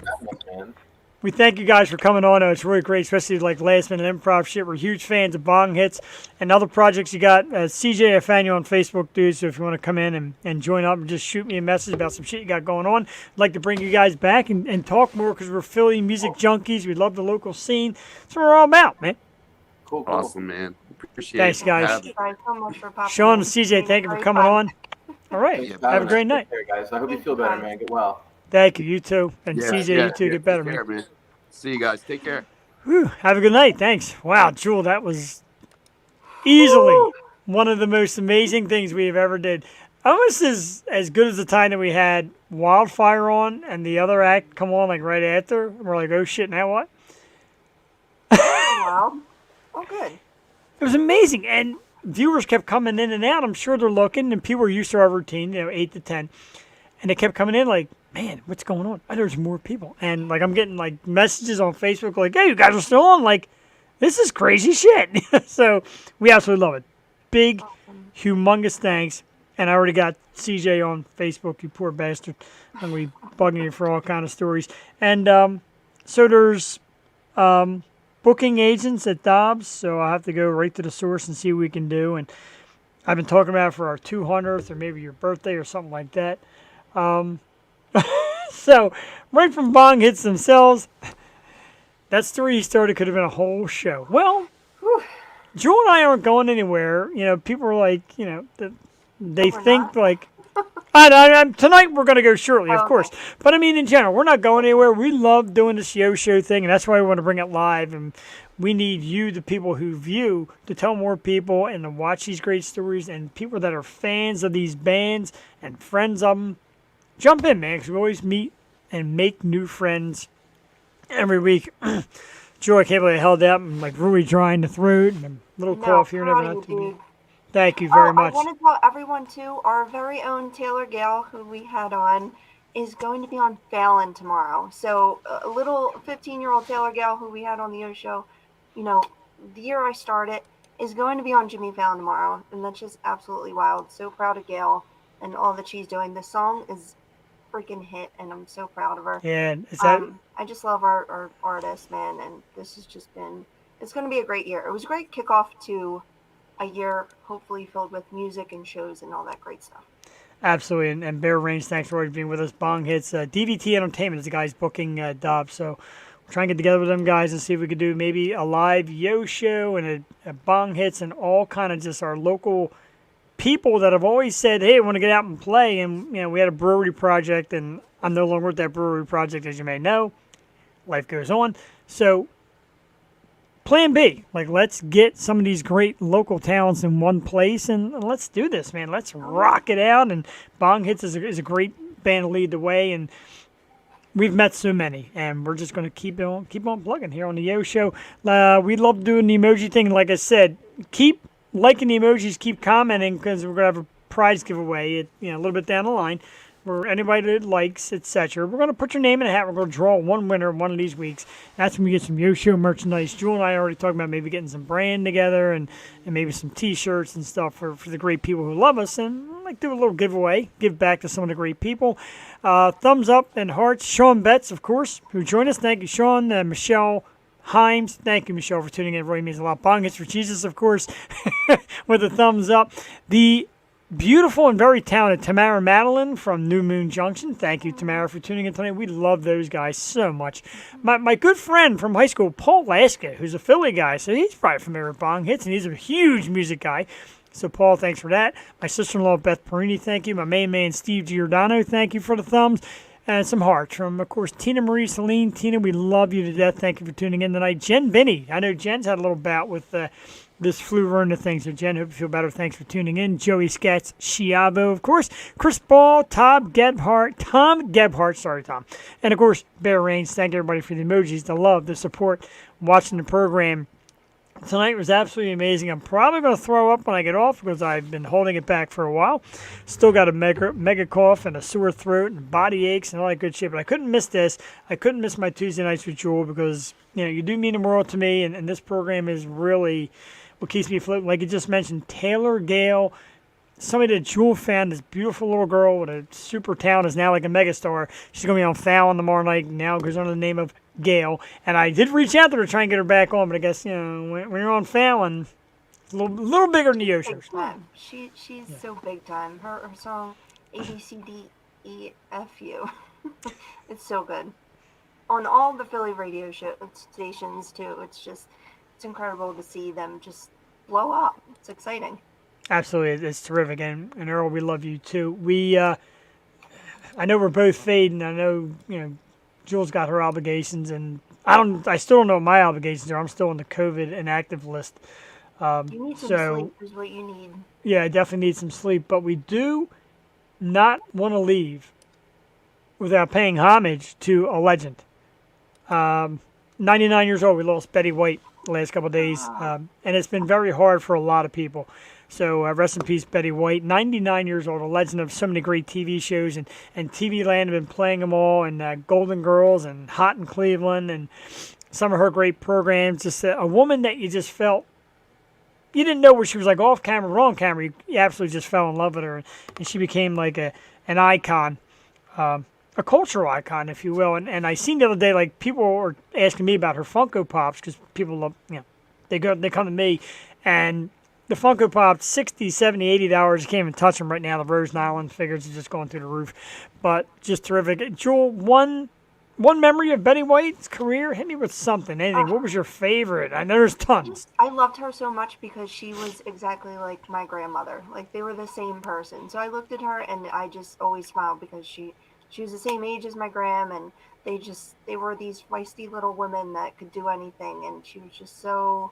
Man. we thank you guys for coming on. It's really great, especially like last minute improv shit. We're huge fans of Bong Hits and other projects you got. CJ, I found you on Facebook, dude. So if you want to come in and join up and just shoot me a message about some shit you got going on, I'd like to bring you guys back and talk more because we're Philly music junkies. We love the local scene. That's what we're all about, man. Cool. Awesome, man. Appreciate Thanks, it. guys. Thank you guys so much for popping Sean in. and CJ, thank you for coming on. All right. Thanks for Have a having great us. night. Take care, guys. I hope you feel better, man. Get well. Thank you. You too. And Yeah, CJ, yeah, you too. yeah. Get better, Take man. care, man. See you guys. Take care. Whew, have a good night. Thanks. Wow, Jewel, that was easily one of the most amazing things we have ever did. Almost as good as the time that we had Wildfire on and the other act come on like right after. We're like, oh shit, now what? Wow. Oh, good. It was amazing. And viewers kept coming in and out. I'm sure they're looking, and people are used to our routine, 8 to 10. And they kept coming in like, man, what's going on? Oh, there's more people. And like I'm getting like messages on Facebook like, hey, you guys are still on. Like, this is crazy shit. So we absolutely love it. Big, humongous thanks. And I already got CJ on Facebook, you poor bastard. I'm going to be bugging you for all kind of stories. And so there's booking agents at Dobbs, so I'll have to go right to the source and see what we can do. And I've been talking about it for our 200th or maybe your birthday or something like that. So, right from Bong Hits themselves, that story you started could have been a whole show. Well, Jewel and I aren't going anywhere. You know, people are like, you know, they We're think not? like, tonight we're going to go shortly, of Okay. course. But I mean, in general, we're not going anywhere. We love doing this yo show thing, and that's why we want to bring it live. And we need you, the people who view, to tell more people and to watch these great stories. And people that are fans of these bands and friends of them, jump in, man, because we always meet and make new friends every week. Joe, I can't believe I held out and like really drying the throat and a little cough here and proud there. of you, dude. Thank you very much. I want to tell everyone too, our very own Taylor Gale, who we had on, is going to be on Fallon tomorrow. So a little 15-year-old Taylor Gale, who we had on the O Show, you know, the year I started, is going to be on Jimmy Fallon tomorrow, and that's just absolutely wild. So proud of Gail and all that she's doing. The song is freaking hit, and I'm so proud of her. Yeah, is that I just love our artist, man, and this has just been, it's going to be a great year. It was a great kickoff to a year hopefully filled with music and shows and all that great stuff. absolutely? And Bear Range, thanks for always being with us. Bong Hits, DVT Entertainment is the guys booking Dobbs, so we're trying to get together with them guys and see if we could do maybe a live yo show and a Bong Hits and all kind of just our local people that have always said, hey, I want to get out and play. And, you know, we had a brewery project, and I'm no longer with that brewery project, as you may know. Life goes on. So, plan B, like, let's get some of these great local talents in one place, and let's do this, man. Let's rock it out. And Bong Hits is a great band to lead the way, and we've met so many, and we're just going to keep on plugging here on the Yo Show. We love doing the emoji thing. Like I said, keep liking the emojis, keep commenting, because we're going to have a prize giveaway a little bit down the line for anybody that likes, etc. We're going to put your name in a hat. We're going to draw one winner one of these weeks. That's when we get some Yo Show merchandise. Jewel and I are already talking about maybe getting some brand together and maybe some T-shirts and stuff for the great people who love us. And I'd like to do a little giveaway, give back to some of the great people. Thumbs up and hearts. Sean Betts, of course, who joined us. Thank you, Sean. Michelle Himes, thank you, Michelle, for tuning in. It really means a lot. Bong Hits For Jesus, of course, with a thumbs up. The beautiful and very talented Tamara Madeline from New Moon Junction. Thank you, Tamara, for tuning in tonight. We love those guys so much. My good friend from high school, Paul Laska, who's a Philly guy, so he's probably familiar with Bong Hits, and he's a huge music guy. So, Paul, thanks for that. My sister-in-law, Beth Perini, thank you. My main man, Steve Giordano, thank you for the thumbs. And some hearts from, of course, Tina Marie Celine. Tina, we love you to death. Thank you for tuning in tonight. Jen Binney. I know Jen's had a little bout with this flu run thing. So, Jen, hope you feel better. Thanks for tuning in. Joey Scats Chiavo, of course. Chris Ball, Tom Gebhardt. Sorry, Tom. And, of course, Bear Range. Thank everybody for the emojis, the love, the support, watching the program. Tonight was absolutely amazing. I'm probably going to throw up when I get off because I've been holding it back for a while. Still got a mega cough and a sore throat and body aches and all that good shit. But I couldn't miss this. I couldn't miss my Tuesday nights with Jewel because, you do mean the world to me. And this program is really what keeps me afloat. Like you just mentioned, Taylor Gale, somebody that Jewel found, this beautiful little girl with a super talent, is now like a megastar. She's going to be on Fallon tomorrow night. Now goes under the name of Gail. And I did reach out to her to try and get her back on, but I guess, when you're on Fallon, it's a little bigger than the ocean. Big time. She's so big time. Her song ABCDEFU. It's so good. On all the Philly radio stations too. It's incredible to see them just blow up. It's exciting. Absolutely, it's terrific, and Earl, we love you too. We, I know we're both fading. I know, Jules got her obligations, and I still don't know what my obligations are. I'm still on the COVID inactive list. You need some sleep is what you need. Yeah, I definitely need some sleep, but we do not want to leave without paying homage to a legend. 99 years old, we lost Betty White the last couple of days, and it's been very hard for a lot of people. So rest in peace, Betty White. 99 years old, a legend of so many great TV shows, and TV Land have been playing them all, and Golden Girls and Hot in Cleveland, and some of her great programs. Just a woman that you just felt, you didn't know what she was like off camera or on camera. You absolutely just fell in love with her, and she became like an icon, a cultural icon, if you will. And I seen the other day, like, people were asking me about her Funko Pops, because people love, they come to me, and the Funko Pops, $60, $70, $80. You can't even touch them right now. The Rose Nylon figures are just going through the roof. But just terrific. Jewel, one memory of Betty White's career? Hit me with something, anything. What was your favorite? I know there's tons. I loved her so much because she was exactly like my grandmother. Like, they were the same person. So I looked at her and I just always smiled because she was the same age as my gram, and they were these feisty little women that could do anything, and she was just so,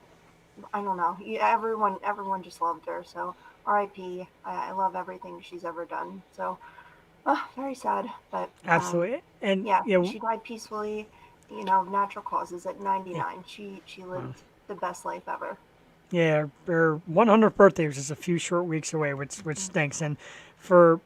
I don't know. Everyone just loved her. So R.I.P. I love everything she's ever done. So very sad, but Absolutely. And she died peacefully, of natural causes at 99. Yeah. She lived the best life ever. Yeah, her 100th birthday was just a few short weeks away, which stinks. And for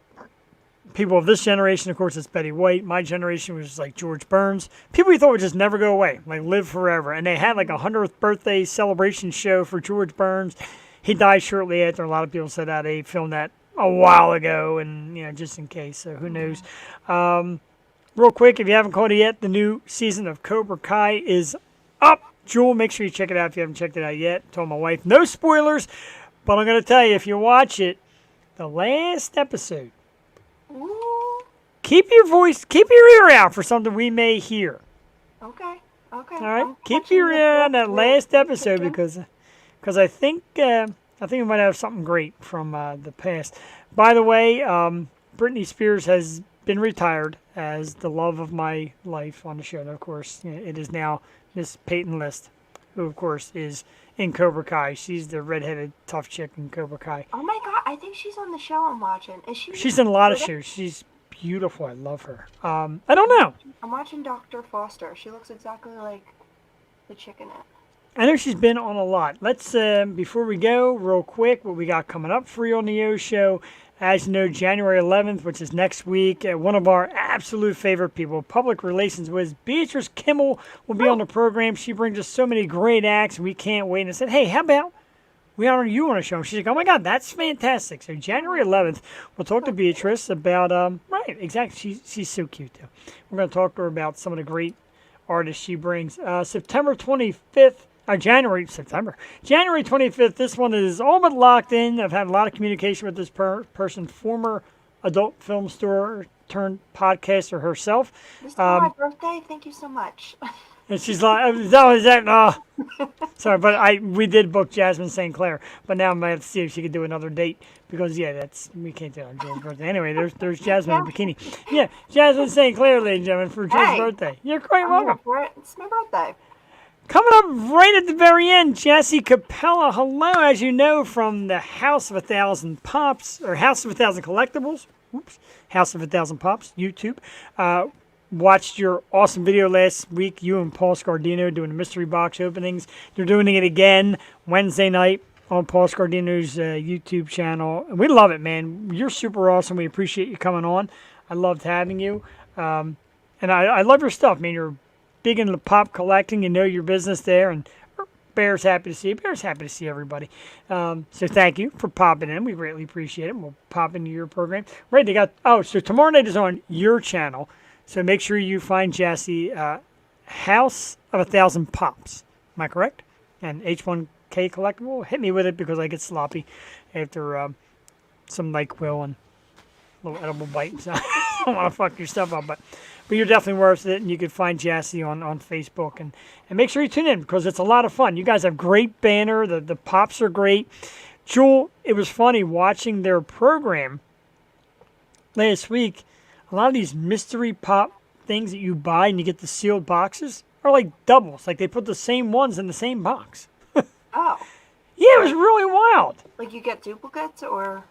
people of this generation, of course, it's Betty White. My generation was like George Burns. People you thought would just never go away, like live forever. And they had like a 100th birthday celebration show for George Burns. He died shortly after. A lot of people said that they filmed that a while ago, and just in case. So who knows? Real quick, if you haven't caught it yet, the new season of Cobra Kai is up. Jewel, make sure you check it out if you haven't checked it out yet. I told my wife, no spoilers, but I'm going to tell you, if you watch it, the last episode, keep your ear out for something we may hear. Okay. All right, keep your ear on that last episode because I think we might have something great from the past. By the way, Britney Spears has been retired as the love of my life on the show. And of course, it is now Miss Peyton List, who of course is in Cobra Kai. She's the redheaded tough chick in Cobra Kai. Oh my God, I think she's on the show I'm watching. Is she? She's in a lot of shows. She's beautiful. I love her. I don't know. I'm watching Dr. Foster. She looks exactly like the chick in it. I know she's been on a lot. Let's, before we go, real quick, what we got coming up for you on the O Show. As you know, January 11th, which is next week, one of our absolute favorite people, public relations whiz, Beatrice Kimmel, will be on the program. She brings us so many great acts, and we can't wait. And I said, hey, how about we honor you on a show? And she's like, oh my God, that's fantastic. So January 11th, we'll talk to Beatrice about, right, exactly. She's so cute, too. We're going to talk to her about some of the great artists she brings. September 25th. January 25th. This one is all but locked in. I've had a lot of communication with this person, former adult film star turned podcaster herself. This is my birthday. Thank you so much. And she's like, sorry, but we did book Jasmine St. Clair, but now I might have to see if she could do another date because we can't do it on Jill's birthday. Anyway, there's Jasmine in bikini. Yeah, Jasmine St. Clair, ladies and gentlemen, for Jill's birthday. You're quite welcome. It's my birthday. Coming up right at the very end, Jesse Capella. Hello, as you know, from the House of 1,000 Pops, or House of 1,000 Collectibles. House of 1,000 Pops, YouTube. watched your awesome video last week. You and Paul Scardino doing the mystery box openings. They're doing it again Wednesday night on Paul Scardino's YouTube channel. And we love it, man. You're super awesome. We appreciate you coming on. I loved having you. And I love your stuff, man. You're big into pop collecting. You know your business there. And Bear's happy to see you. Bear's happy to see everybody. So thank you for popping in. We greatly appreciate it. We'll pop into your program. Right, so tomorrow night is on your channel. So make sure you find Jassy House of 1,000 Pops. Am I correct? And H1K Collectible. Hit me with it because I get sloppy after some NyQuil and a little edible bites. I don't want to fuck your stuff up, but you're definitely worth it. And you can find Jassy on Facebook. And make sure you tune in because it's a lot of fun. You guys have great banner. The Pops are great. Jewel, it was funny watching their program last week. A lot of these mystery pop things that you buy and you get the sealed boxes are like doubles. Like they put the same ones in the same box. Oh. Yeah, it was really wild. Like you get duplicates or?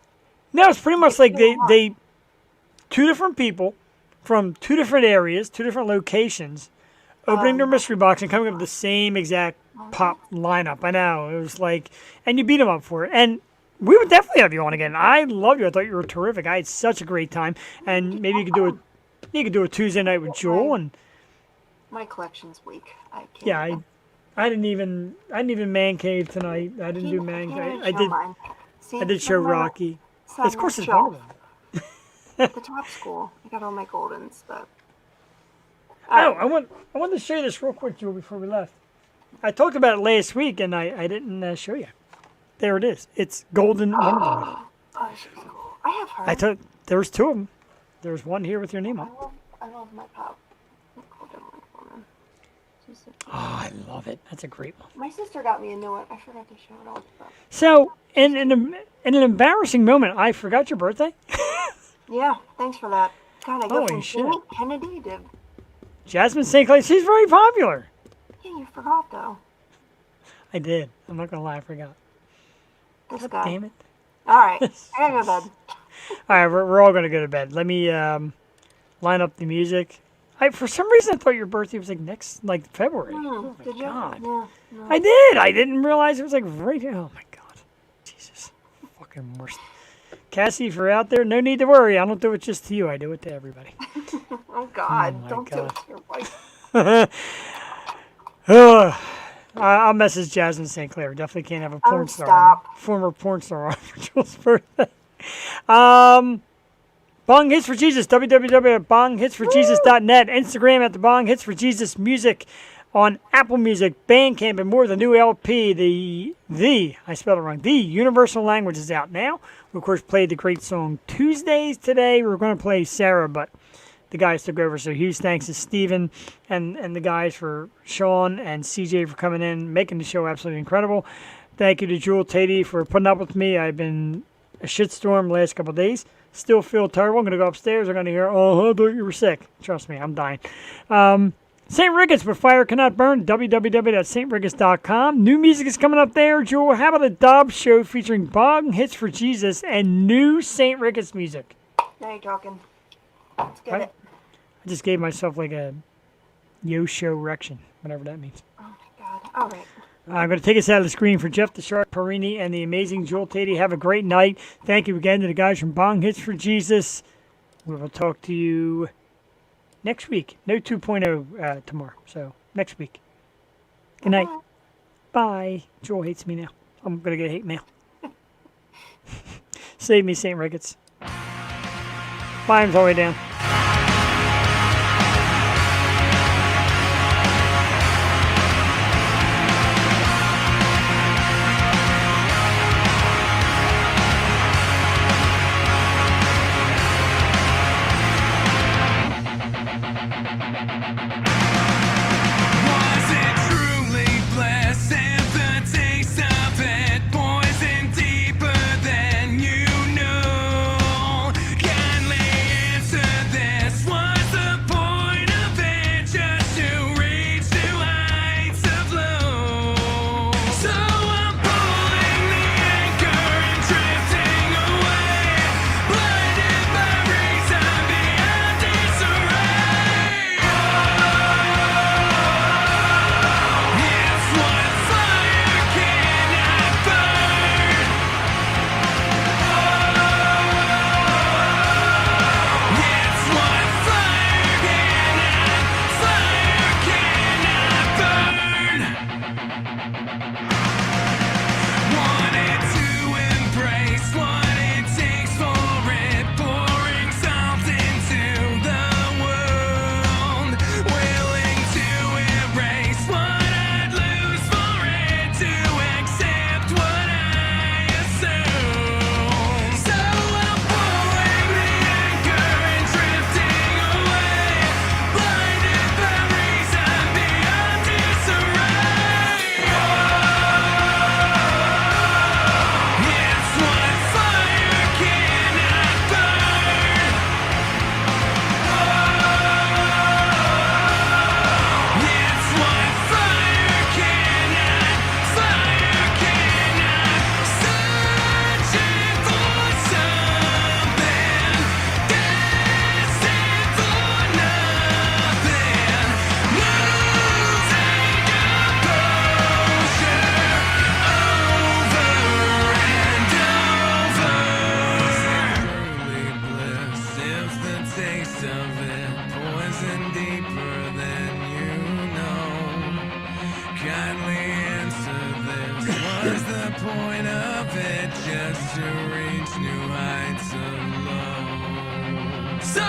No, it's pretty much like they two different people from two different areas, two different locations, opening their mystery box and coming up with the same exact pop lineup. I know. It was like, and you beat them up for it. And we would definitely have you on again. I love you. I thought you were terrific. I had such a great time. And maybe you could do a Tuesday night with Jewel. And my collection's weak. I can't. yeah, I didn't even man cave tonight. I didn't do man cave. I did show Rocky. Of course, it's one of them. The top school. I got all my Goldens, but. Oh, I want to show you this real quick, Jewel, before we left. I talked about it last week, and I didn't show you. There it is. It's Golden Wonder Woman. Oh, she's cool. I have her. There was two of them. There's one here with your name on. I love my pop. Golden Wonder Woman. Oh, I love it. That's a great one. My sister got me a new one. I forgot to show it off. So, in an embarrassing moment, I forgot your birthday. Yeah, thanks for that. God, I go Holy from shit. Jamie Kennedy to... Jasmine St. Clair. She's very popular. Yeah, you forgot, though. I did. I'm not going to lie. I forgot. This guy. Damn it. All right. I gotta go to bed. All right, we're all going to go to bed. Let me line up the music. For some reason, I thought your birthday was like February. Oh, my Did you? God. Yeah, no. I did. I didn't realize it was like right here. Oh, my God. Jesus. Fucking worst. Cassie, if you're out there, no need to worry. I don't do it just to you. I do it to everybody. Oh, God. my Don't do God. it to your wife. I'll message Jasmine St. Clair. Definitely can't have a porn star. stop. Former porn star on for Jewel's birthday. Bong Hits for Jesus. www.bonghitsforjesus.net. Instagram at the Bong Hits for Jesus Music. On Apple Music, Bandcamp, and more. The new LP, I spelled it wrong, The Universal Language is out now. We, of course, played the great song Tuesdays today. We were going to play Sarah, but the guys took over. So huge thanks to Steven and the guys for Sean and CJ for coming in, making the show absolutely incredible. Thank you to Jewel Tatey for putting up with me. I've been a shitstorm the last couple of days. Still feel terrible. I'm going to go upstairs. I'm going to hear, oh, I thought you were sick. Trust me, I'm dying. St. Ricketts, where fire cannot burn, www.stricketts.com. New music is coming up there, Jewel. How about a Dobbs show featuring Bong Hits for Jesus and new St. Ricketts music? Now you're talking. Let's get Right? it. I just gave myself like a yo-show erection, whatever that means. Oh, my God. All right. I'm going to take us out of the screen for Jeff the Shark Perini and the amazing Jewel Tatey. Have a great night. Thank you again to the guys from Bong Hits for Jesus. We will talk to you next week. No 2.0 tomorrow. So next week. Good night. Bye. Joel hates me now. I'm going to get hate mail. Save me, St. Ricketts. Volume's all the way down. Was it truly blessed? The taste of it poison deeper than you know. Kindly answer Wanted to embrace what it takes for it, pouring salt into the wound, willing to erase what I'd lose for it, to accept what I assume. So I'm pulling the anchor and drifting away, blinded by reason beyond disarray. It's what fire cannot burn. It's what fire cannot, searching for something, destined for nothing, losing composure over and over. Early bliss, if the taste of it poison deeper than you know. Kindly answer this. Was the point of it just to reach new heights of love? So